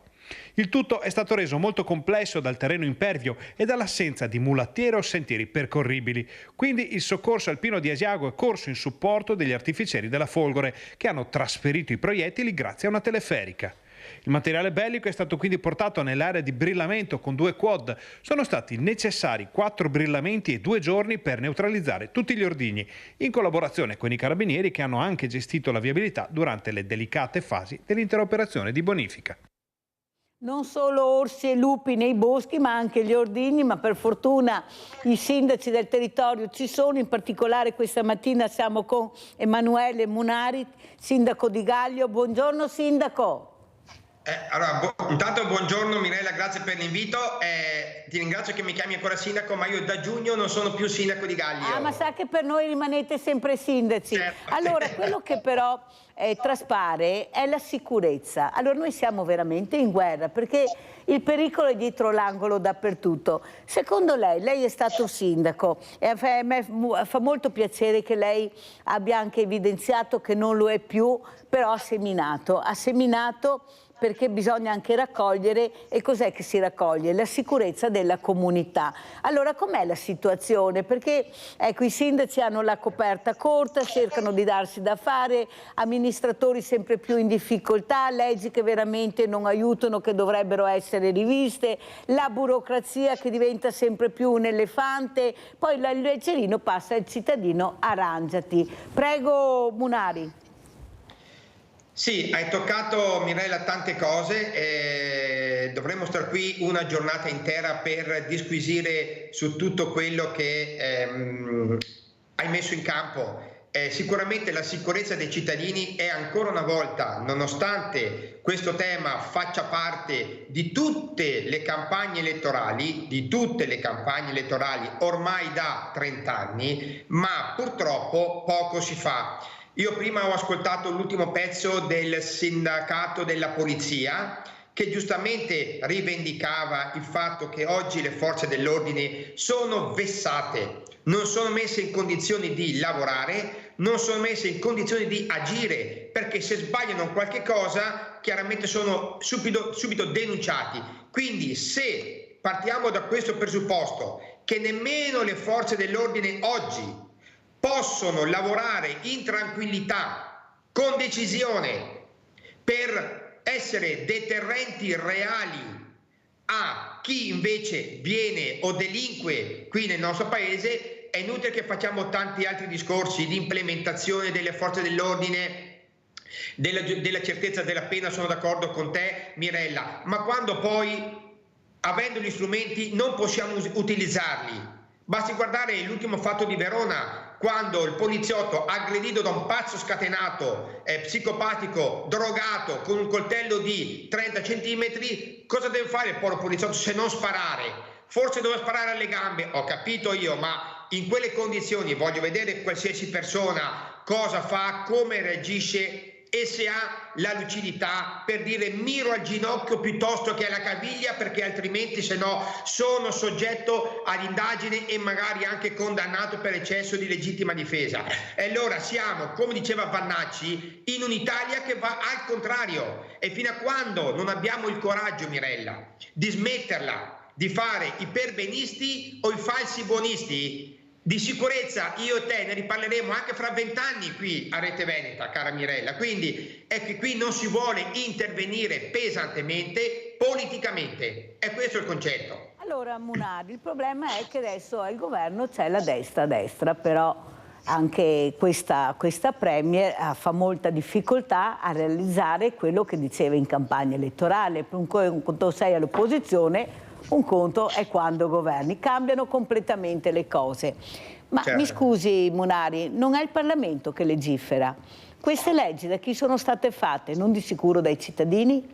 Il tutto è stato reso molto complesso dal terreno impervio e dall'assenza di mulattiere o sentieri percorribili. Quindi il soccorso alpino di Asiago è corso in supporto degli artificieri della Folgore, che hanno trasferito i proiettili grazie a una teleferica. Il materiale bellico è stato quindi portato nell'area di brillamento con 2 quad. Sono stati necessari 4 brillamenti e 2 giorni per neutralizzare tutti gli ordigni, in collaborazione con i carabinieri che hanno anche gestito la viabilità durante le delicate fasi dell'intera operazione di bonifica. Non solo orsi e lupi nei boschi, ma anche gli ordigni, ma per fortuna i sindaci del territorio ci sono, in particolare questa mattina siamo con Emanuele Munari, sindaco di Gallio. Buongiorno sindaco. Allora, intanto buongiorno Mirella, grazie per l'invito, ti ringrazio che mi chiami ancora sindaco, ma io da giugno non sono più sindaco di Gallio. Ah, ma sa che per noi rimanete sempre sindaci. Certo. Allora, quello che però traspare è la sicurezza. Allora noi siamo veramente in guerra, perché il pericolo è dietro l'angolo dappertutto. Secondo lei è stato sindaco e a me fa molto piacere che lei abbia anche evidenziato che non lo è più, però ha seminato perché bisogna anche raccogliere. E cos'è che si raccoglie? La sicurezza della comunità. Allora com'è la situazione? Perché ecco, i sindaci hanno la coperta corta, cercano di darsi da fare, amministratori sempre più in difficoltà, leggi che veramente non aiutano, che dovrebbero essere riviste, la burocrazia che diventa sempre più un elefante, poi il leggerino passa al cittadino, arrangiati. Prego Munari. Sì, hai toccato Mirella tante cose, dovremmo stare qui una giornata intera per disquisire su tutto quello che hai messo in campo. Sicuramente la sicurezza dei cittadini è ancora una volta, nonostante questo tema faccia parte di tutte le campagne elettorali, ormai da 30 anni, ma purtroppo poco si fa. Io prima ho ascoltato l'ultimo pezzo del sindacato della polizia, che giustamente rivendicava il fatto che oggi le forze dell'ordine sono vessate, non sono messe in condizioni di lavorare, non sono messe in condizioni di agire, perché se sbagliano qualche cosa chiaramente sono subito denunciati. Quindi se partiamo da questo presupposto, che nemmeno le forze dell'ordine oggi possono lavorare in tranquillità, con decisione, per essere deterrenti reali a chi invece viene o delinque qui nel nostro paese, è inutile che facciamo tanti altri discorsi di implementazione delle forze dell'ordine, della certezza della pena. Sono d'accordo con te Mirella, ma quando poi, avendo gli strumenti, non possiamo utilizzarli. Basti guardare l'ultimo fatto di Verona, quando il poliziotto, aggredito da un pazzo scatenato, psicopatico, drogato, con un coltello di 30 centimetri, cosa deve fare il povero poliziotto se non sparare? Forse doveva sparare alle gambe, ho capito io, ma in quelle condizioni voglio vedere qualsiasi persona cosa fa, come reagisce e se ha la lucidità per dire miro al ginocchio piuttosto che alla caviglia, perché altrimenti se no sono soggetto ad indagine e magari anche condannato per eccesso di legittima difesa. E allora siamo, come diceva Vannacci, in un'Italia che va al contrario, e fino a quando non abbiamo il coraggio, Mirella, di smetterla di fare i perbenisti o i falsi buonisti, di sicurezza io e te ne riparleremo anche fra 20 anni qui a Rete Veneta, cara Mirella. Quindi è che qui non si vuole intervenire pesantemente politicamente, è questo il concetto. Allora Munari, il problema è che adesso al governo c'è la destra a destra, però anche questa premier fa molta difficoltà a realizzare quello che diceva in campagna elettorale. Un conto sei all'opposizione, un conto è quando governi, cambiano completamente le cose. Ma certo. Mi scusi Munari, non è il Parlamento che legifera. Queste leggi da chi sono state fatte? Non di sicuro dai cittadini?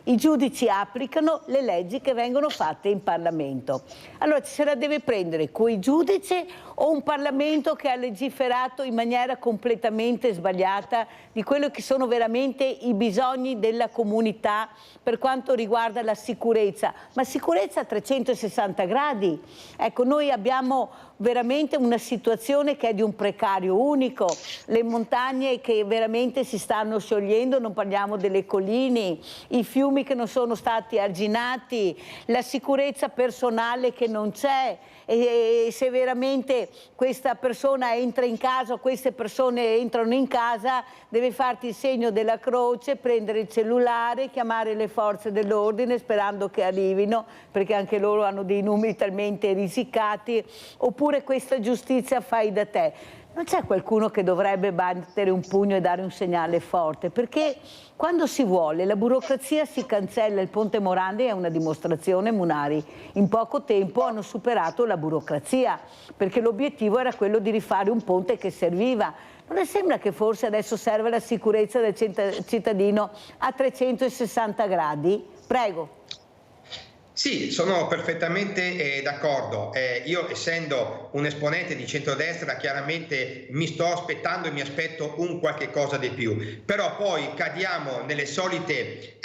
I giudici applicano le leggi che vengono fatte in Parlamento. Allora ci se la deve prendere coi giudici o un Parlamento che ha legiferato in maniera completamente sbagliata di quello che sono veramente i bisogni della comunità per quanto riguarda la sicurezza, ma sicurezza a 360 gradi. Ecco, noi abbiamo veramente una situazione che è di un precario unico, le montagne che veramente si stanno sciogliendo, non parliamo delle colline, i fiumi che non sono stati arginati, la sicurezza personale che non c'è, e se veramente questa persona entra in casa o queste persone entrano in casa deve farti il segno della croce, prendere il cellulare, chiamare le forze dell'ordine sperando che arrivino, perché anche loro hanno dei numeri talmente risicati, oppure questa giustizia fai da te. Non c'è qualcuno che dovrebbe battere un pugno e dare un segnale forte, perché quando si vuole la burocrazia si cancella. Il Ponte Morandi è una dimostrazione, Munari. In poco tempo hanno superato la burocrazia, perché l'obiettivo era quello di rifare un ponte che serviva. Non le sembra che forse adesso serve la sicurezza del cittadino a 360 gradi? Prego. Sì, sono perfettamente d'accordo. Io, essendo un esponente di centrodestra, chiaramente mi sto aspettando e mi aspetto un qualche cosa di più. Però poi cadiamo nelle solite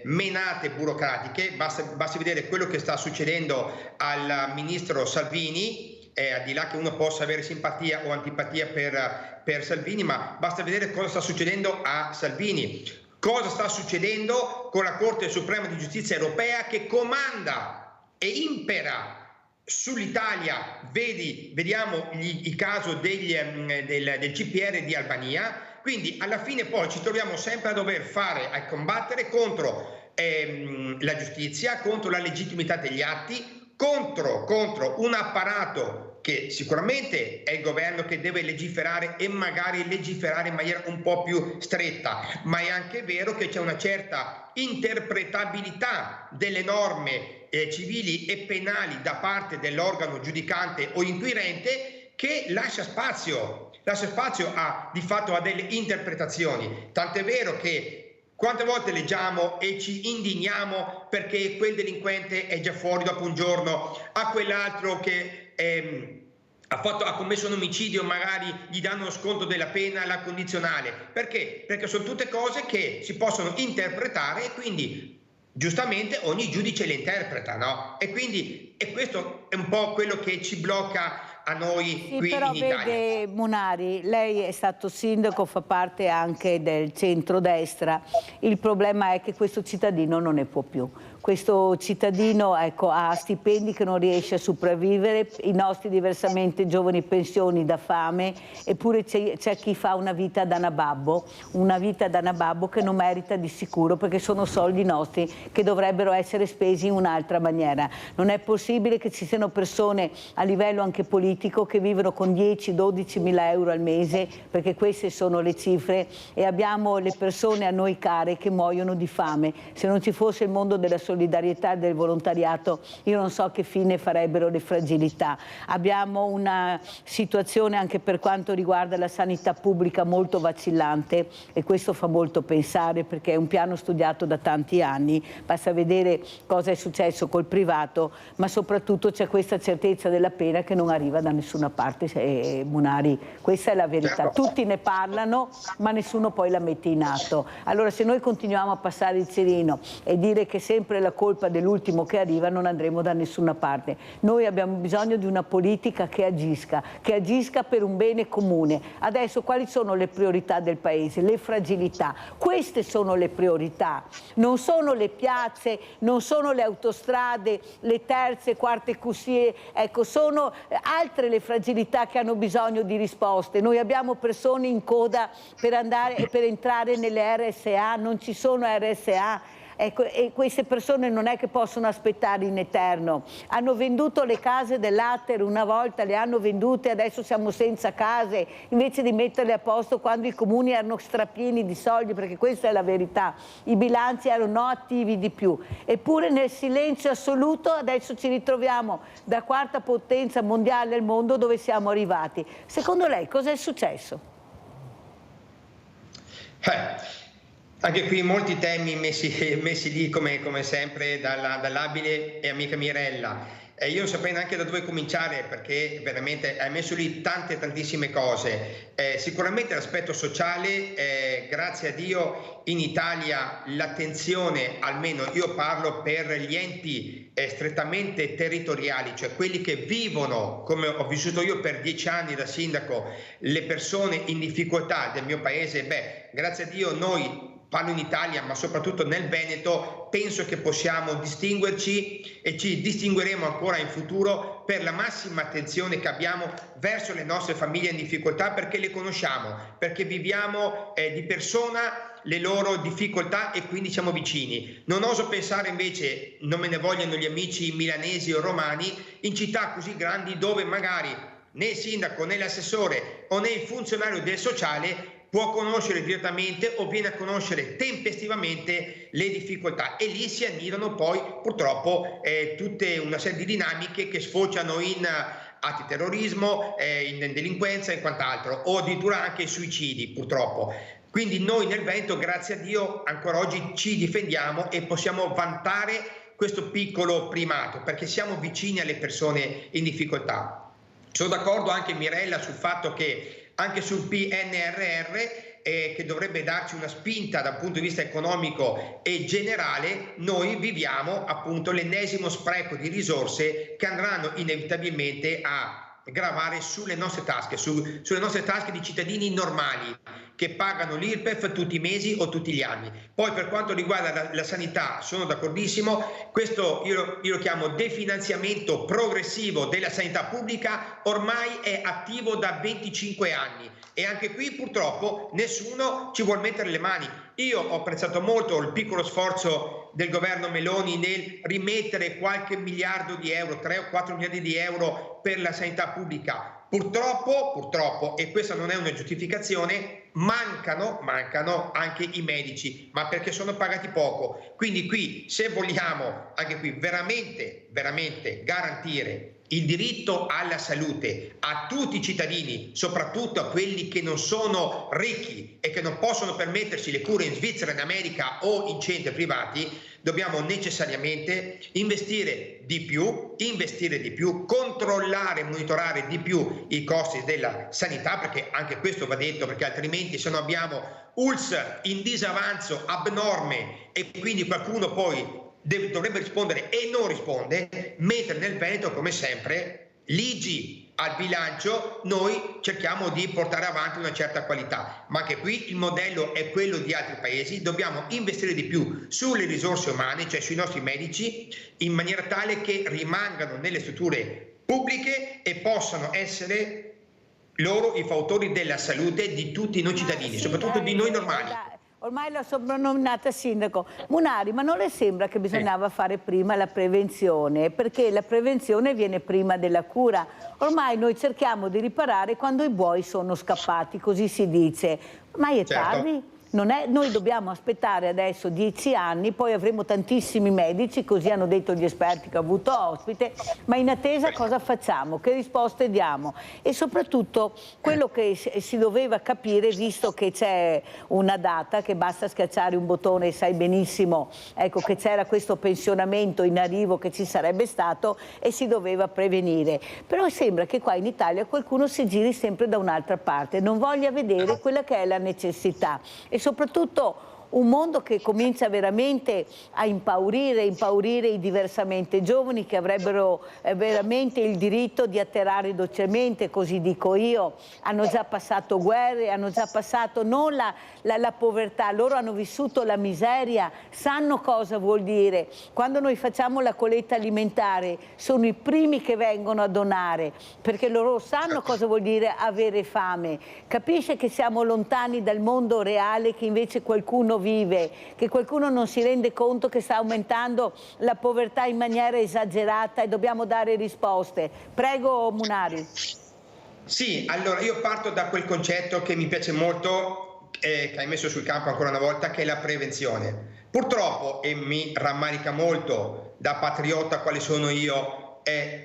menate burocratiche. Basti vedere quello che sta succedendo al ministro Salvini, al di là che uno possa avere simpatia o antipatia per Salvini, ma basta vedere cosa sta succedendo a Salvini. Cosa sta succedendo con la Corte Suprema di Giustizia Europea che comanda e impera sull'Italia? Vediamo il caso del CPR di Albania. Quindi alla fine poi ci troviamo sempre a dover a combattere contro la giustizia, contro la legittimità degli atti, contro un apparato che sicuramente è il governo che deve legiferare e magari legiferare in maniera un po' più stretta, ma è anche vero che c'è una certa interpretabilità delle norme civili e penali da parte dell'organo giudicante o inquirente che lascia spazio di fatto a delle interpretazioni. Tant'è vero che quante volte leggiamo e ci indigniamo perché quel delinquente è già fuori dopo un giorno, a quell'altro che ha commesso un omicidio magari gli danno lo sconto della pena, la condizionale. Perché? Perché sono tutte cose che si possono interpretare e quindi giustamente ogni giudice le interpreta, no? E questo è un po' quello che ci blocca a noi qui in Italia. Però vede, Munari, lei è stato sindaco, fa parte anche del centrodestra. Il problema è che questo cittadino non ne può più. Questo cittadino ha stipendi che non riesce a sopravvivere, i nostri diversamente giovani pensioni da fame, eppure c'è chi fa una vita da nababbo che non merita di sicuro, perché sono soldi nostri che dovrebbero essere spesi in un'altra maniera. Non è possibile che ci siano persone a livello anche politico che vivono con 10-12 mila euro al mese, perché queste sono le cifre, e abbiamo le persone a noi care che muoiono di fame. Se non ci fosse il mondo della solidarietà e del volontariato, io non so che fine farebbero le fragilità. Abbiamo una situazione anche per quanto riguarda la sanità pubblica molto vacillante, e questo fa molto pensare, perché è un piano studiato da tanti anni. Basta vedere cosa è successo col privato, ma soprattutto c'è questa certezza della pena che non arriva da nessuna parte, Munari. Questa è la verità. Tutti ne parlano, ma nessuno poi la mette in atto. Allora, se noi continuiamo a passare il cerino e dire che sempre la colpa dell'ultimo che arriva, non andremo da nessuna parte. Noi abbiamo bisogno di una politica che agisca per un bene comune. Adesso quali sono le priorità del Paese? Le fragilità. Queste sono le priorità. Non sono le piazze, non sono le autostrade, le terze, quarte corsie, sono altre le fragilità che hanno bisogno di risposte. Noi abbiamo persone in coda per entrare nelle RSA, non ci sono RSA. E queste persone non è che possono aspettare in eterno. Hanno venduto le case dell'Atter una volta, le hanno vendute, adesso siamo senza case, invece di metterle a posto quando i comuni erano strapieni di soldi, perché questa è la verità. I bilanci erano attivi di più. Eppure nel silenzio assoluto adesso ci ritroviamo da quarta potenza mondiale al mondo dove siamo arrivati. Secondo lei cosa è successo? Anche qui molti temi messi lì come sempre dall'abile e amica Mirella. Io non saprei neanche da dove cominciare, perché veramente hai messo lì tantissime cose. Sicuramente l'aspetto sociale, grazie a Dio in Italia l'attenzione, almeno io parlo per gli enti strettamente territoriali, cioè quelli che vivono, come ho vissuto io per 10 anni da sindaco, le persone in difficoltà del mio paese, grazie a Dio noi, parlo in Italia ma soprattutto nel Veneto, penso che possiamo distinguerci e ci distingueremo ancora in futuro per la massima attenzione che abbiamo verso le nostre famiglie in difficoltà, perché le conosciamo, perché viviamo di persona le loro difficoltà e quindi siamo vicini. Non oso pensare invece, non me ne vogliano gli amici milanesi o romani, in città così grandi dove magari né il sindaco né l'assessore o né il funzionario del sociale può conoscere direttamente o viene a conoscere tempestivamente le difficoltà, e lì si annidano poi purtroppo tutte una serie di dinamiche che sfociano in atti di terrorismo, in delinquenza e quant'altro, o addirittura anche suicidi purtroppo. Quindi noi nel Veneto, grazie a Dio, ancora oggi ci difendiamo e possiamo vantare questo piccolo primato, perché siamo vicini alle persone in difficoltà. Sono d'accordo anche Mirella sul fatto che anche sul PNRR, che dovrebbe darci una spinta dal punto di vista economico e generale, noi viviamo appunto l'ennesimo spreco di risorse che andranno inevitabilmente a gravare sulle nostre tasche, sulle nostre tasche di cittadini normali che pagano l'IRPEF tutti i mesi o tutti gli anni. Poi per quanto riguarda la sanità sono d'accordissimo, questo io lo chiamo definanziamento progressivo della sanità pubblica, ormai è attivo da 25 anni e anche qui purtroppo nessuno ci vuol mettere le mani. Io ho apprezzato molto il piccolo sforzo del governo Meloni nel rimettere qualche miliardo di euro, 3 o 4 miliardi di euro per la sanità pubblica. Purtroppo, e questa non è una giustificazione, mancano anche i medici, ma perché sono pagati poco. Quindi qui, se vogliamo anche qui veramente garantire il diritto alla salute a tutti i cittadini, soprattutto a quelli che non sono ricchi e che non possono permettersi le cure in Svizzera, in America o in centri privati, dobbiamo necessariamente investire di più, controllare e monitorare di più i costi della sanità, perché anche questo va detto, perché altrimenti se no abbiamo ULSS in disavanzo abnorme e quindi qualcuno poi dovrebbe rispondere e non risponde, mentre nel Veneto, come sempre, l'IGI al bilancio noi cerchiamo di portare avanti una certa qualità, ma anche qui il modello è quello di altri paesi. Dobbiamo investire di più sulle risorse umane, cioè sui nostri medici, in maniera tale che rimangano nelle strutture pubbliche e possano essere loro i fautori della salute di tutti noi cittadini, soprattutto di noi normali. Ormai l'ho soprannominata sindaco. Munari, ma non le sembra che bisognava fare prima la prevenzione? Perché la prevenzione viene prima della cura. Ormai noi cerchiamo di riparare quando i buoi sono scappati, così si dice. Ormai è tardi. Noi dobbiamo aspettare adesso 10 anni, poi avremo tantissimi medici, così hanno detto gli esperti che ho avuto ospite, ma in attesa cosa facciamo? Che risposte diamo? E soprattutto quello che si doveva capire, visto che c'è una data, che basta schiacciare un bottone e sai benissimo, ecco, che c'era questo pensionamento in arrivo che ci sarebbe stato e si doveva prevenire. Però sembra che qua in Italia qualcuno si giri sempre da un'altra parte, non voglia vedere quella che è la necessità. E soprattutto un mondo che comincia veramente a impaurire i diversamente giovani che avrebbero veramente il diritto di atterrare dolcemente, così dico io. Hanno già passato guerre, hanno già passato non la povertà, loro hanno vissuto la miseria, sanno cosa vuol dire. Quando noi facciamo la colletta alimentare sono i primi che vengono a donare, perché loro sanno cosa vuol dire avere fame. Capisce che siamo lontani dal mondo reale che invece qualcuno vive, che qualcuno non si rende conto che sta aumentando la povertà in maniera esagerata e dobbiamo dare risposte. Prego Munari. Sì, allora io parto da quel concetto che mi piace molto, che hai messo sul campo ancora una volta, che è la prevenzione. Purtroppo, e mi rammarica molto da patriota quale sono io,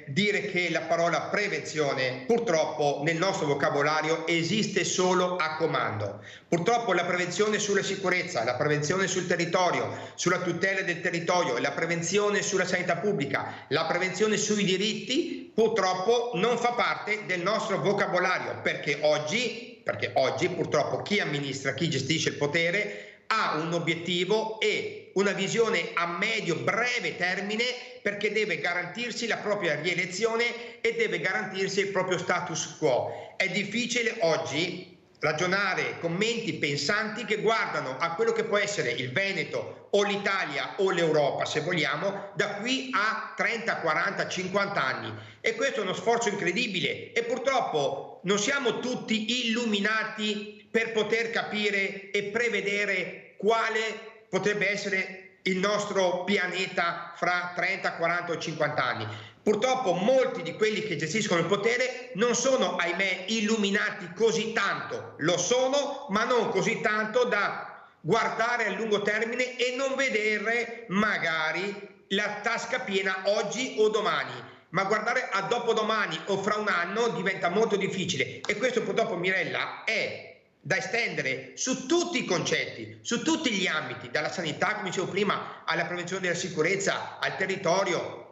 dire che la parola prevenzione purtroppo nel nostro vocabolario esiste solo a comando. Purtroppo la prevenzione sulla sicurezza, la prevenzione sul territorio, sulla tutela del territorio, la prevenzione sulla sanità pubblica, la prevenzione sui diritti purtroppo non fa parte del nostro vocabolario, perché oggi purtroppo chi amministra, chi gestisce il potere ha un obiettivo e una visione a medio-breve termine, perché deve garantirsi la propria rielezione e deve garantirsi il proprio status quo. È difficile oggi ragionare con menti pensanti che guardano a quello che può essere il Veneto o l'Italia o l'Europa, se vogliamo, da qui a 30, 40, 50 anni. E questo è uno sforzo incredibile e purtroppo non siamo tutti illuminati per poter capire e prevedere quale potrebbe essere il nostro pianeta fra 30, 40 o 50 anni. Purtroppo molti di quelli che gestiscono il potere non sono, ahimè, illuminati così tanto. Lo sono, ma non così tanto da guardare a lungo termine e non vedere magari la tasca piena oggi o domani. Ma guardare a dopodomani o fra un anno diventa molto difficile. E questo purtroppo, Mirella, è da estendere su tutti i concetti, su tutti gli ambiti, dalla sanità, come dicevo prima, alla prevenzione della sicurezza, al territorio,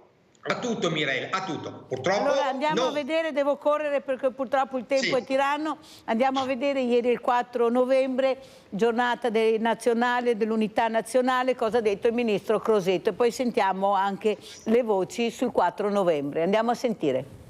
a tutto, Mirella, a tutto. Purtroppo allora andiamo a vedere, devo correre perché purtroppo il tempo è tiranno, andiamo a vedere ieri il 4 novembre, giornata nazionale dell'unità nazionale, cosa ha detto il ministro Crosetto e poi sentiamo anche le voci sul 4 novembre. Andiamo a sentire.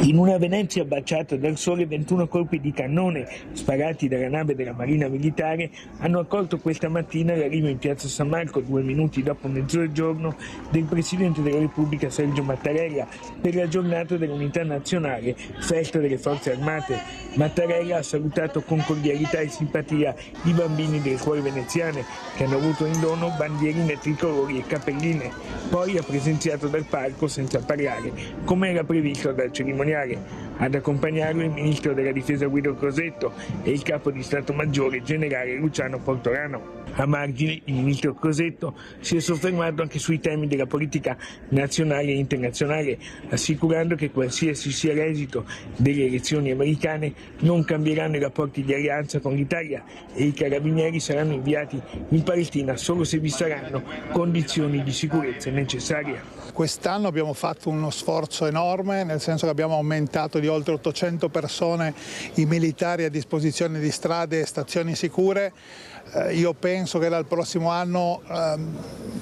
In una Venezia baciata dal sole, 21 colpi di cannone sparati dalla nave della Marina Militare hanno accolto questa mattina l'arrivo in piazza San Marco, 2 minuti dopo mezzogiorno, del Presidente della Repubblica Sergio Mattarella per la giornata dell'Unità Nazionale, festa delle Forze Armate. Mattarella ha salutato con cordialità e simpatia i bambini delle cuore veneziane che hanno avuto in dono bandierine tricolori e cappelline. Poi ha presenziato dal palco senza parlare, come era previsto dal cerimoniale. Ad accompagnarlo il ministro della difesa Guido Crosetto e il capo di Stato Maggiore generale Luciano Portorano. A margine, il ministro Crosetto si è soffermato anche sui temi della politica nazionale e internazionale, assicurando che qualsiasi sia l'esito delle elezioni americane non cambieranno i rapporti di alleanza con l'Italia e i carabinieri saranno inviati in Palestina solo se vi saranno condizioni di sicurezza necessarie. Quest'anno abbiamo fatto uno sforzo enorme, nel senso che abbiamo aumentato di oltre 800 persone i militari a disposizione di strade e stazioni sicure. Io penso che dal prossimo anno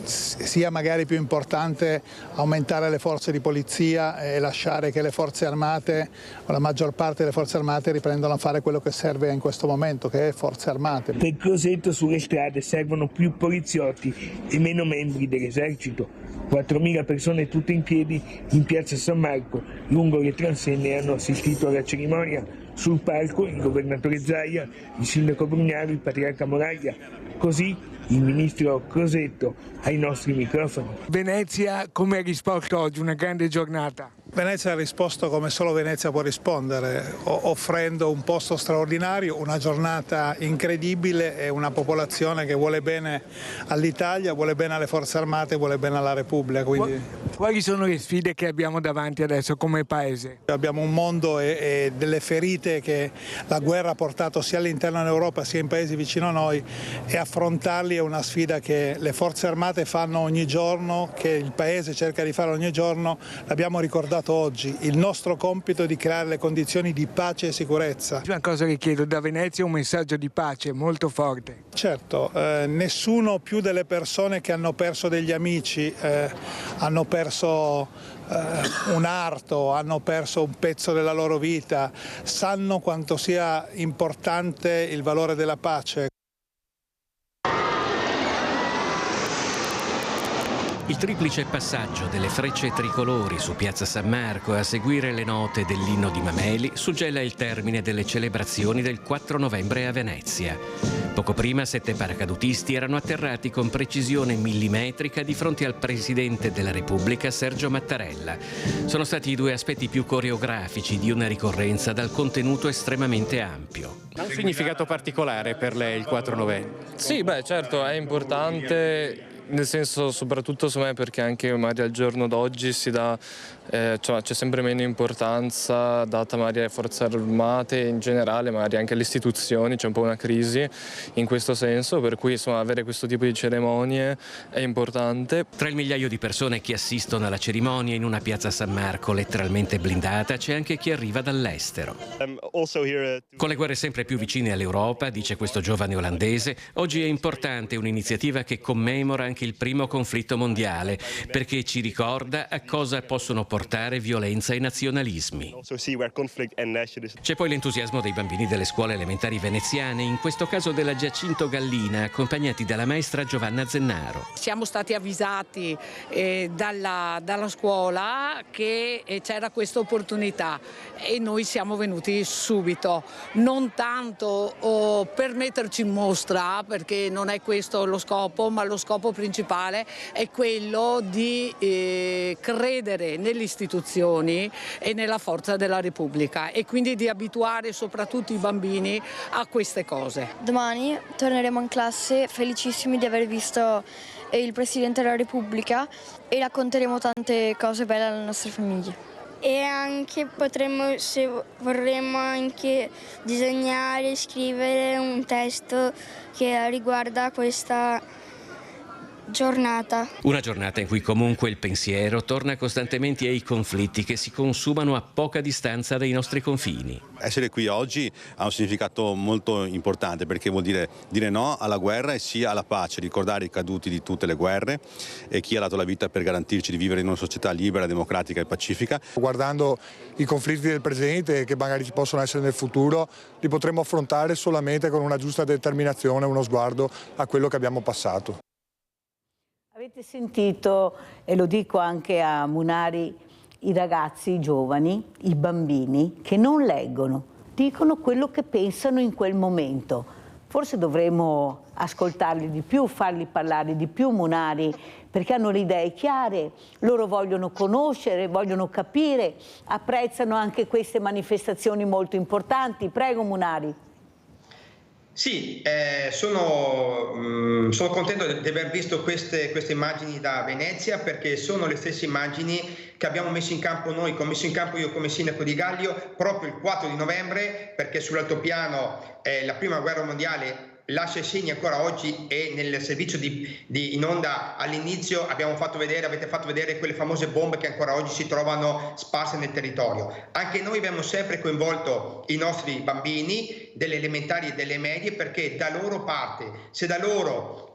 sia magari più importante aumentare le forze di polizia e lasciare che le forze armate, o la maggior parte delle forze armate, riprendano a fare quello che serve in questo momento, che è forze armate. Per Crosetto sulle strade servono più poliziotti e meno membri dell'esercito. 4.000 persone tutte in piedi in piazza San Marco, lungo le transenne, hanno assistito alla cerimonia. Sul palco il governatore Zaia, il sindaco Brugnaro, il patriarca Moraglia. Così il ministro Crosetto ai nostri microfoni. Venezia come ha risposto oggi? Una grande giornata. Venezia ha risposto come solo Venezia può rispondere, offrendo un posto straordinario, una giornata incredibile e una popolazione che vuole bene all'Italia, vuole bene alle Forze Armate, vuole bene alla Repubblica. Quindi... Quali sono le sfide che abbiamo davanti adesso come Paese? Abbiamo un mondo e delle ferite che la guerra ha portato sia all'interno dell'Europa sia in paesi vicino a noi, e affrontarli è una sfida che le Forze Armate fanno ogni giorno, che il Paese cerca di fare ogni giorno. L'abbiamo ricordato oggi, il nostro compito è di creare le condizioni di pace e sicurezza. Una cosa che chiedo da Venezia, un messaggio di pace molto forte. Certo, nessuno più delle persone che hanno perso degli amici, hanno perso un arto, hanno perso un pezzo della loro vita, sanno quanto sia importante il valore della pace. Il triplice passaggio delle frecce tricolori su Piazza San Marco a seguire le note dell'inno di Mameli suggella il termine delle celebrazioni del 4 novembre a Venezia. Poco prima 7 paracadutisti erano atterrati con precisione millimetrica di fronte al Presidente della Repubblica Sergio Mattarella. Sono stati i 2 aspetti più coreografici di una ricorrenza dal contenuto estremamente ampio. Ha un significato particolare per lei il 4 novembre? Sì, certo, è importante. Nel senso, soprattutto su me, perché anche magari al giorno d'oggi si dà, c'è sempre meno importanza data magari alle forze armate in generale, magari anche alle istituzioni, c'è un po' una crisi in questo senso, per cui avere questo tipo di cerimonie è importante. Tra il migliaio di persone che assistono alla cerimonia in una piazza San Marco letteralmente blindata c'è anche chi arriva dall'estero. Con le guerre sempre più vicine all'Europa, dice questo giovane olandese, oggi è importante un'iniziativa che commemora anche il primo conflitto mondiale, perché ci ricorda a cosa possono portare violenza e nazionalismi. C'è poi l'entusiasmo dei bambini delle scuole elementari veneziane, in questo caso della Giacinto Gallina, accompagnati dalla maestra Giovanna Zennaro. Siamo stati avvisati dalla scuola che c'era questa opportunità e noi siamo venuti subito, non tanto per metterci in mostra, perché non è questo lo scopo, ma lo scopo principale è quello di credere nelle istituzioni e nella forza della Repubblica e quindi di abituare soprattutto i bambini a queste cose. Domani torneremo in classe felicissimi di aver visto il Presidente della Repubblica e racconteremo tante cose belle alle nostre famiglie. E anche potremmo, se vorremmo, anche disegnare, scrivere un testo che riguarda questa giornata. Una giornata in cui comunque il pensiero torna costantemente ai conflitti che si consumano a poca distanza dai nostri confini. Essere qui oggi ha un significato molto importante, perché vuol dire no alla guerra e sì alla pace, ricordare i caduti di tutte le guerre e chi ha dato la vita per garantirci di vivere in una società libera, democratica e pacifica. Guardando i conflitti del presente che magari ci possono essere nel futuro, li potremo affrontare solamente con una giusta determinazione, uno sguardo a quello che abbiamo passato. Avete sentito, e lo dico anche a Munari, i ragazzi, i giovani, i bambini che non leggono, dicono quello che pensano in quel momento. Forse dovremmo ascoltarli di più, farli parlare di più, Munari, perché hanno le idee chiare, loro vogliono conoscere, vogliono capire, apprezzano anche queste manifestazioni molto importanti. Prego, Munari. Sì, sono contento di aver visto queste immagini da Venezia, perché sono le stesse immagini che abbiamo messo in campo noi, che ho messo in campo io come sindaco di Gallio proprio il 4 di novembre, perché sull'altopiano la prima guerra mondiale lascia i segni ancora oggi, e nel servizio in onda all'inizio avete fatto vedere quelle famose bombe che ancora oggi si trovano sparse nel territorio. Anche noi abbiamo sempre coinvolto i nostri bambini delle elementari e delle medie, perché da loro parte, se da loro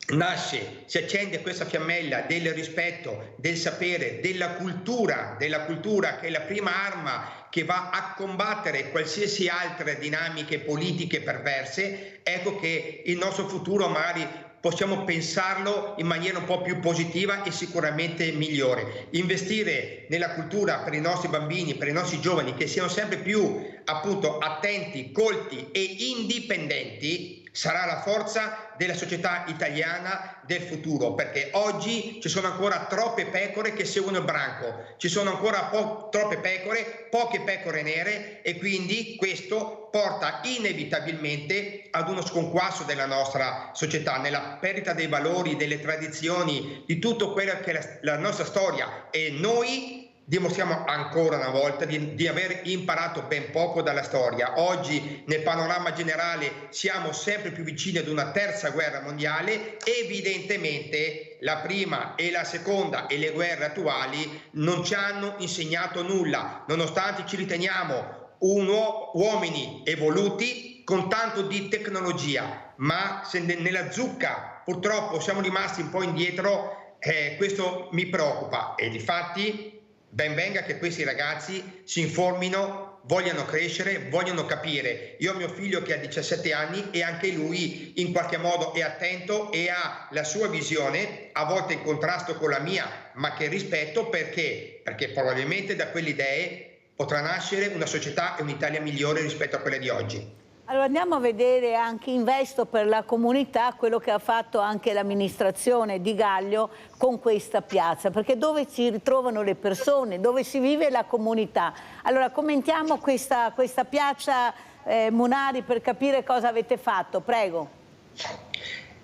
nasce, si accende questa fiammella del rispetto, del sapere, della cultura che è la prima arma che va a combattere qualsiasi altre dinamiche politiche perverse, ecco che il nostro futuro magari possiamo pensarlo in maniera un po' più positiva e sicuramente migliore. Investire nella cultura per i nostri bambini, per i nostri giovani, che siano sempre più appunto attenti, colti e indipendenti, sarà la forza della società italiana del futuro, perché oggi ci sono ancora troppe pecore che seguono il branco, ci sono ancora troppe pecore, poche pecore nere, e quindi questo porta inevitabilmente ad uno sconquasso della nostra società, nella perdita dei valori, delle tradizioni, di tutto quello che è la nostra storia, e noi dimostriamo ancora una volta di aver imparato ben poco dalla storia. Oggi nel panorama generale siamo sempre più vicini ad una terza guerra mondiale. Evidentemente la prima e la seconda e le guerre attuali non ci hanno insegnato nulla, nonostante ci riteniamo uomini evoluti con tanto di tecnologia, ma se nella zucca purtroppo siamo rimasti un po' indietro, questo mi preoccupa, e difatti ben venga che questi ragazzi si informino vogliano crescere, vogliono capire. Io ho mio figlio che ha 17 anni e anche lui in qualche modo è attento e ha la sua visione, a volte in contrasto con la mia, ma che rispetto perché probabilmente da quelle idee potrà nascere una società e un'Italia migliore rispetto a quelle di oggi. Allora andiamo a vedere anche Investo per la comunità, quello che ha fatto anche l'amministrazione di Gaglio con questa piazza, perché dove si ritrovano le persone, dove si vive la comunità. Allora commentiamo questa piazza Munari per capire cosa avete fatto, prego.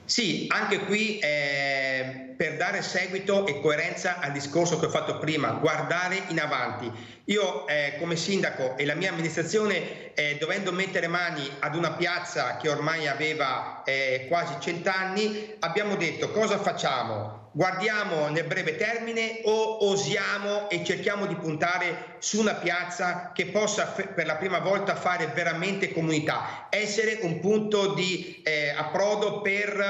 Sì, anche qui per dare seguito e coerenza al discorso che ho fatto prima, guardare in avanti. Io come sindaco e la mia amministrazione, dovendo mettere mani ad una piazza che ormai aveva quasi 100 anni, abbiamo detto cosa facciamo? Guardiamo nel breve termine o osiamo e cerchiamo di puntare su una piazza che possa per la prima volta fare veramente comunità, essere un punto di approdo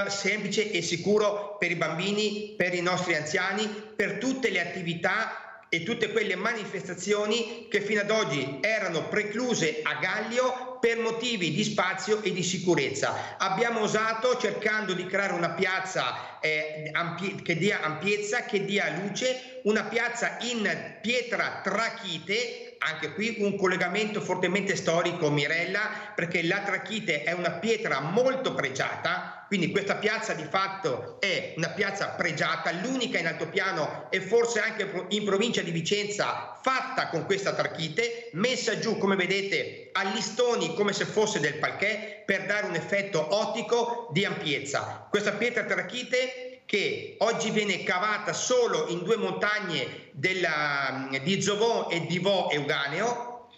semplice e sicuro per i bambini, per i nostri anziani, per tutte le attività e tutte quelle manifestazioni che fino ad oggi erano precluse a Gaglio per motivi di spazio e di sicurezza. Abbiamo osato cercando di creare una piazza che dia ampiezza, che dia luce, una piazza in pietra trachite, anche qui un collegamento fortemente storico, Mirella, perché la trachite è una pietra molto pregiata, quindi questa piazza di fatto è una piazza pregiata, l'unica in altopiano e forse anche in provincia di Vicenza fatta con questa trachite, messa giù come vedete a listoni come se fosse del parquet per dare un effetto ottico di ampiezza. Questa pietra trachite che oggi viene cavata solo in due montagne di Zovò e di Vo Euganeo,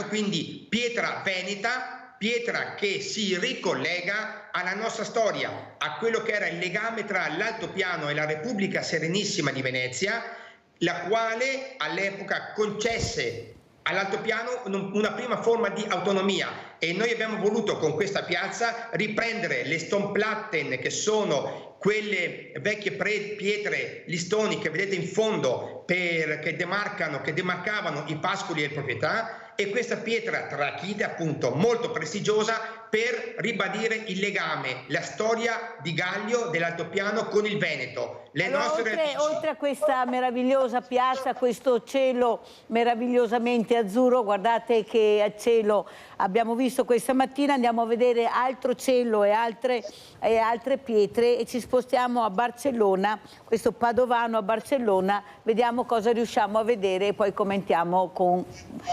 quindi pietra veneta, pietra che si ricollega alla nostra storia, a quello che era il legame tra l'Altopiano e la Repubblica Serenissima di Venezia, la quale all'epoca concesse all'Altopiano una prima forma di autonomia e noi abbiamo voluto con questa piazza riprendere le Stonplatten, che sono quelle vecchie pietre, listoni che vedete in fondo che demarcavano i pascoli e proprietà, e questa pietra trachite appunto molto prestigiosa per ribadire il legame, la storia di Gaglio, dell'Altopiano con il Veneto. Oltre a questa meravigliosa piazza, questo cielo meravigliosamente azzurro, guardate che cielo abbiamo visto questa mattina, andiamo a vedere altro cielo e altre pietre e ci spostiamo a Barcellona, questo Padovano a Barcellona, vediamo cosa riusciamo a vedere e poi commentiamo con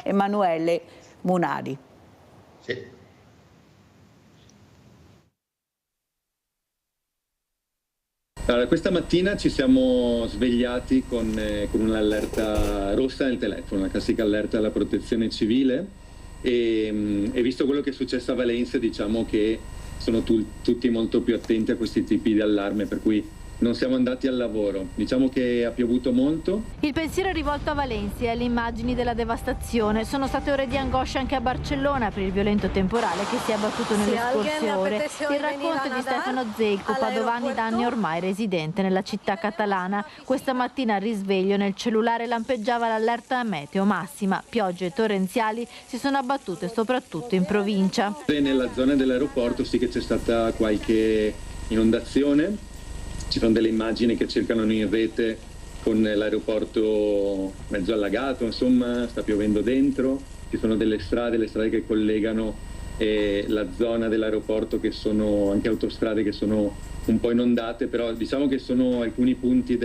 Emanuele Munari. Sì. Allora, questa mattina ci siamo svegliati con un'allerta rossa nel telefono, la classica allerta alla protezione civile e visto quello che è successo a Valencia, diciamo che sono tutti molto più attenti a questi tipi di allarme, per cui non siamo andati al lavoro. Diciamo che ha piovuto molto. Il pensiero è rivolto a Valencia e alle immagini della devastazione. Sono state ore di angoscia anche a Barcellona per il violento temporale che si è abbattuto nelle scorse ore. Il racconto è di Stefano Zeico, padovani da anni ormai residente nella città catalana. Questa mattina al risveglio nel cellulare lampeggiava l'allerta meteo massima. Piogge torrenziali si sono abbattute soprattutto in provincia. Nella zona dell'aeroporto sì che c'è stata qualche inondazione. Ci sono delle immagini che circolano in rete con l'aeroporto mezzo allagato, insomma sta piovendo dentro, ci sono le strade che collegano la zona dell'aeroporto che sono anche autostrade che sono un po' inondate, però diciamo che sono alcuni punti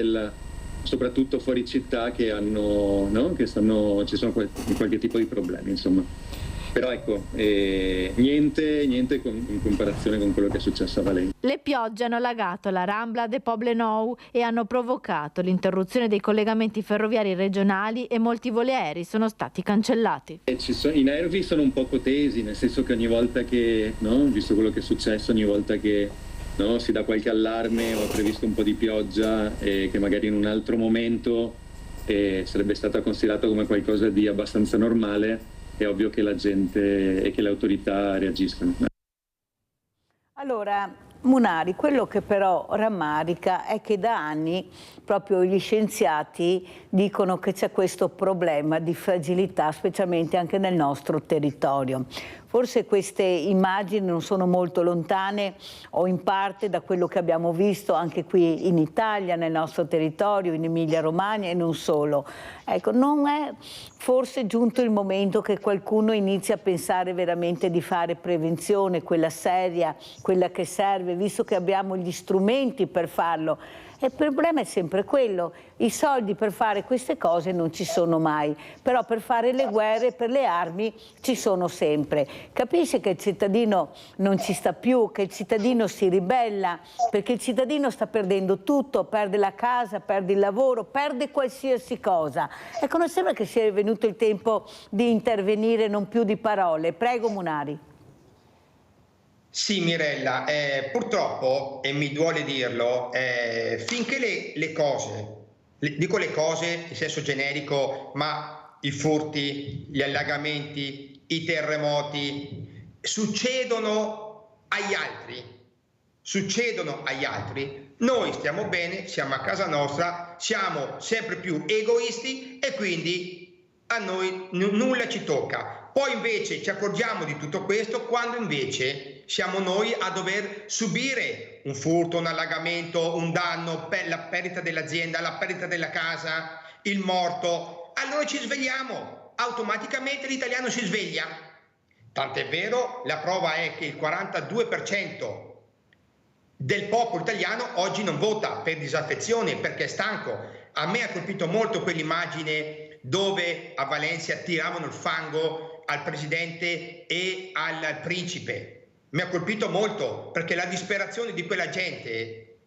soprattutto fuori città che ci sono qualche tipo di problemi, insomma. Però ecco, niente in comparazione con quello che è successo a Valencia. Le piogge hanno allagato la Rambla de Poblenou e hanno provocato l'interruzione dei collegamenti ferroviari regionali e molti voli aerei sono stati cancellati. I nervi sono un poco tesi, nel senso che ogni volta che, visto quello che è successo, ogni volta che si dà qualche allarme o è previsto un po' di pioggia che magari in un altro momento sarebbe stata considerata come qualcosa di abbastanza normale, è ovvio che la gente e che le autorità reagiscono. Allora, Munari, quello che però rammarica è che da anni proprio gli scienziati dicono che c'è questo problema di fragilità, specialmente anche nel nostro territorio. Forse queste immagini non sono molto lontane o in parte da quello che abbiamo visto anche qui in Italia, nel nostro territorio, in Emilia-Romagna e non solo. Ecco, non è forse giunto il momento che qualcuno inizi a pensare veramente di fare prevenzione, quella seria, quella che serve, visto che abbiamo gli strumenti per farlo? E il problema è sempre quello, i soldi per fare queste cose non ci sono mai, però per fare le guerre, per le armi ci sono sempre. Capisce che il cittadino non ci sta più, che il cittadino si ribella, perché il cittadino sta perdendo tutto, perde la casa, perde il lavoro, perde qualsiasi cosa. Ecco, non sembra che sia venuto il tempo di intervenire, non più di parole. Prego, Munari. Sì, Mirella, purtroppo, e mi duole dirlo, finché le cose, dico le cose in senso generico, ma i furti, gli allagamenti, i terremoti succedono agli altri, noi stiamo bene, siamo a casa nostra, siamo sempre più egoisti e quindi a noi nulla ci tocca. Poi invece ci accorgiamo di tutto questo quando invece siamo noi a dover subire un furto, un allagamento, un danno, la perdita dell'azienda, la perdita della casa, il morto. Allora ci svegliamo, automaticamente l'italiano si sveglia. Tant'è vero, la prova è che il 42% del popolo italiano oggi non vota per disaffezione, perché è stanco. A me ha colpito molto quell'immagine dove a Valencia tiravano il fango al presidente e al principe. Mi ha colpito molto perché la disperazione di quella gente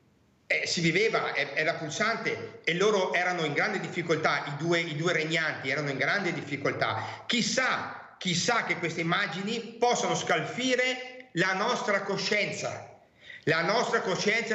si viveva, era pulsante e loro erano in grande difficoltà, i due regnanti erano in grande difficoltà. Chissà che queste immagini possano scalfire la nostra coscienza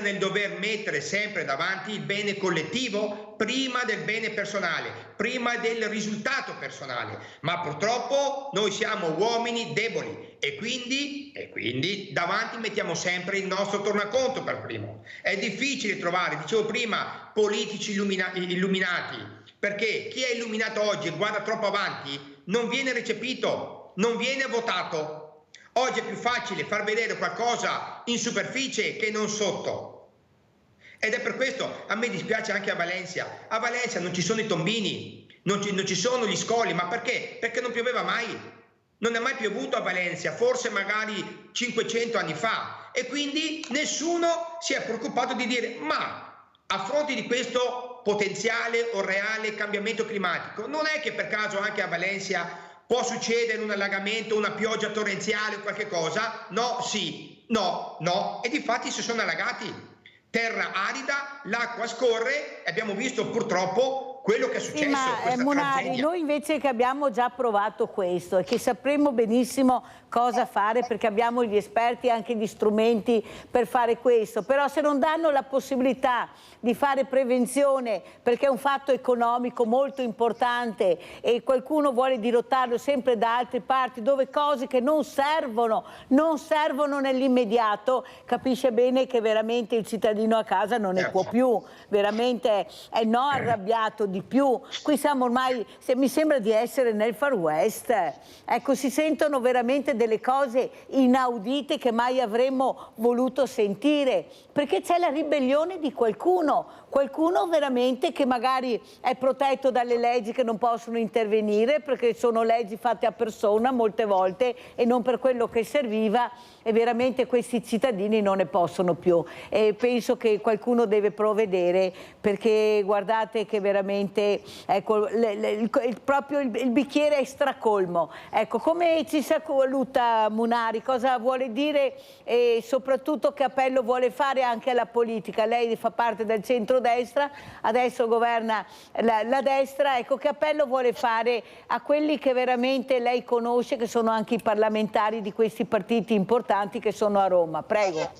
nel dover mettere sempre davanti il bene collettivo prima del bene personale, prima del risultato personale. Ma purtroppo noi siamo uomini deboli e quindi davanti mettiamo sempre il nostro tornaconto per primo. È difficile trovare, dicevo prima, politici illuminati, perché chi è illuminato oggi e guarda troppo avanti non viene recepito, non viene votato. Oggi è più facile far vedere qualcosa in superficie che non sotto. Ed è per questo, a me dispiace anche a Valencia. A Valencia non ci sono i tombini, non ci sono gli scogli. Ma perché? Perché non pioveva mai. Non è mai piovuto a Valencia, forse magari 500 anni fa. E quindi nessuno si è preoccupato di dire, ma a fronte di questo potenziale o reale cambiamento climatico, non è che per caso anche a Valencia può succedere un allagamento, una pioggia torrenziale o qualche cosa? No, sì, no. E difatti si sono allagati. Terra arida, l'acqua scorre e abbiamo visto purtroppo quello che è successo. Sì, ma Munari, noi invece che abbiamo già provato questo e che sapremo benissimo cosa fare perché abbiamo gli esperti e anche gli strumenti per fare questo, però se non danno la possibilità di fare prevenzione perché è un fatto economico molto importante e qualcuno vuole dirottarlo sempre da altre parti dove cose che non servono nell'immediato, capisce bene che veramente il cittadino a casa non ne può più, veramente è arrabbiato di più. Qui siamo ormai, mi sembra di essere nel Far West, ecco, si sentono veramente delle cose inaudite che mai avremmo voluto sentire, perché c'è la ribellione di qualcuno veramente che magari è protetto dalle leggi che non possono intervenire perché sono leggi fatte a persona molte volte e non per quello che serviva, e veramente questi cittadini non ne possono più e penso che qualcuno deve provvedere, perché guardate che veramente ecco, proprio il bicchiere è stracolmo. Ecco, come ci saluta Munari, cosa vuole dire e soprattutto che appello vuole fare anche alla politica? Lei fa parte del centrodestra, adesso governa la destra, ecco, che appello vuole fare a quelli che veramente lei conosce, che sono anche i parlamentari di questi partiti importanti che sono a Roma? Prego.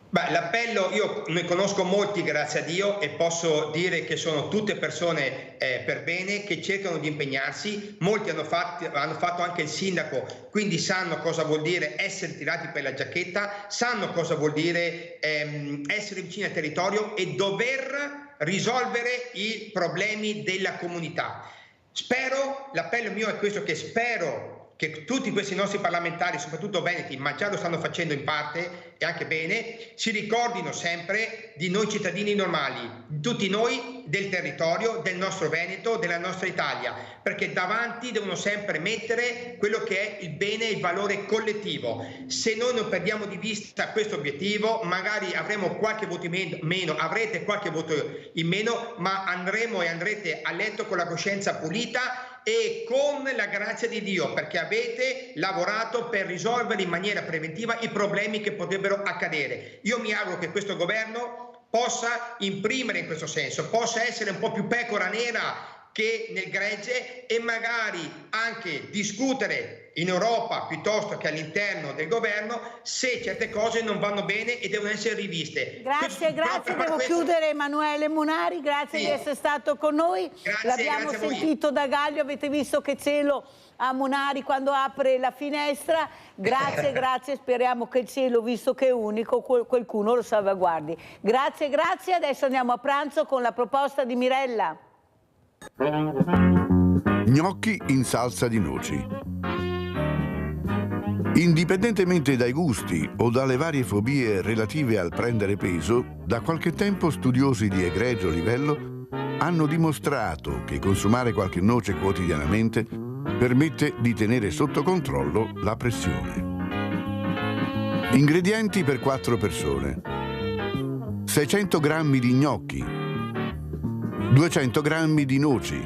Beh, l'appello, io ne conosco molti, grazie a Dio, e posso dire che sono tutte persone per bene, che cercano di impegnarsi. Molti hanno fatto anche il sindaco, quindi sanno cosa vuol dire essere tirati per la giacchetta, sanno cosa vuol dire essere vicini al territorio e dover risolvere i problemi della comunità. Spero, l'appello mio è questo, che spero che tutti questi nostri parlamentari, soprattutto veneti, ma già lo stanno facendo in parte e anche bene, si ricordino sempre di noi cittadini normali, di tutti noi del territorio, del nostro Veneto, della nostra Italia, perché davanti devono sempre mettere quello che è il bene e il valore collettivo. Se noi non perdiamo di vista questo obiettivo, magari avremo qualche voto in meno, avrete qualche voto in meno, ma andremo e andrete a letto con la coscienza pulita e con la grazia di Dio, perché avete lavorato per risolvere in maniera preventiva i problemi che potrebbero accadere. Io mi auguro che questo governo possa imprimere in questo senso, possa essere un po' più pecora nera che nel gregge e magari anche discutere in Europa piuttosto che all'interno del governo se certe cose non vanno bene e devono essere riviste. Grazie, devo chiudere. Emanuele Munari, grazie di essere stato con noi. L'abbiamo sentito da Gaglio, avete visto che cielo a Munari quando apre la finestra. Grazie, speriamo che il cielo, visto che è unico, qualcuno lo salvaguardi. Grazie, adesso andiamo a pranzo con la proposta di Mirella. Gnocchi in salsa di noci. Indipendentemente dai gusti o dalle varie fobie relative al prendere peso, da qualche tempo studiosi di egregio livello hanno dimostrato che consumare qualche noce quotidianamente permette di tenere sotto controllo la pressione. Ingredienti per 4 persone: 600 g di gnocchi, 200 g di noci,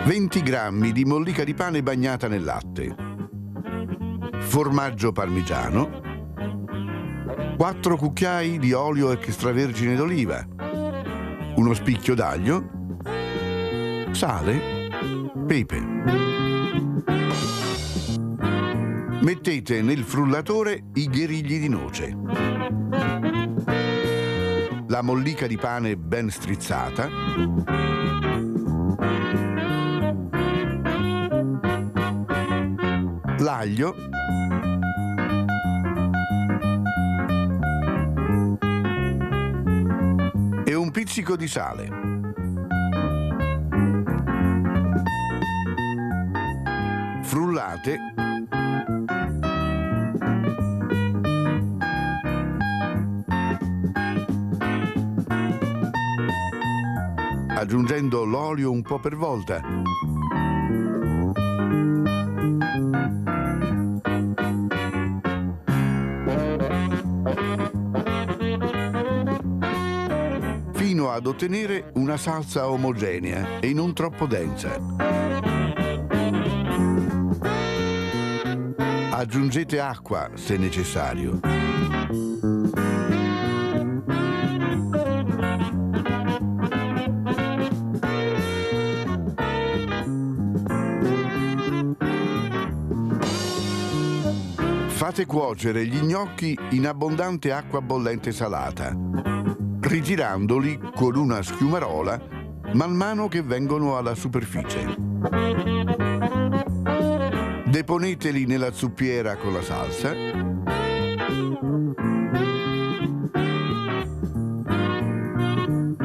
20 g di mollica di pane bagnata nel latte, formaggio parmigiano, 4 cucchiai di olio extravergine d'oliva, uno spicchio d'aglio, sale, pepe. Mettete nel frullatore i gherigli di noce, la mollica di pane ben strizzata, l'aglio, e un pizzico di sale. Frullate aggiungendo l'olio un po' per volta. Fino ad ottenere una salsa omogenea e non troppo densa. Aggiungete acqua se necessario. Fate cuocere gli gnocchi in abbondante acqua bollente salata, rigirandoli con una schiumarola man mano che vengono alla superficie. Deponeteli nella zuppiera con la salsa.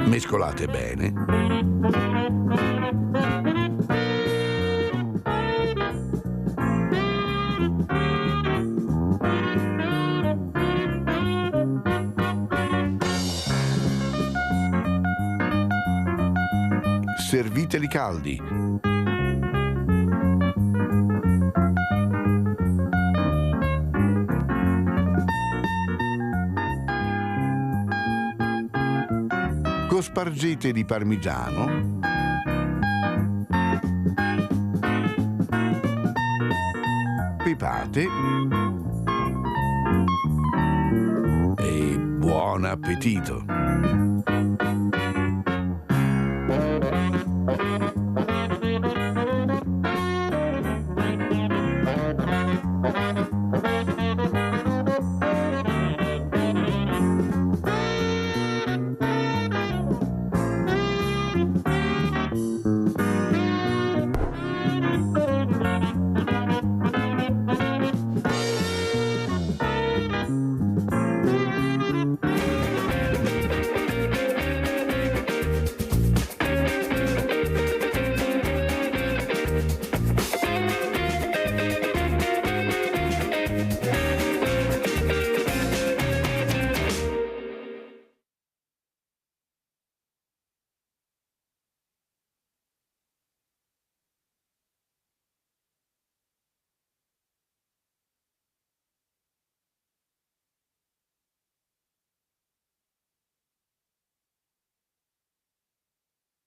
Mescolate bene. Serviteli caldi. Cospargete di parmigiano, pepate e buon appetito!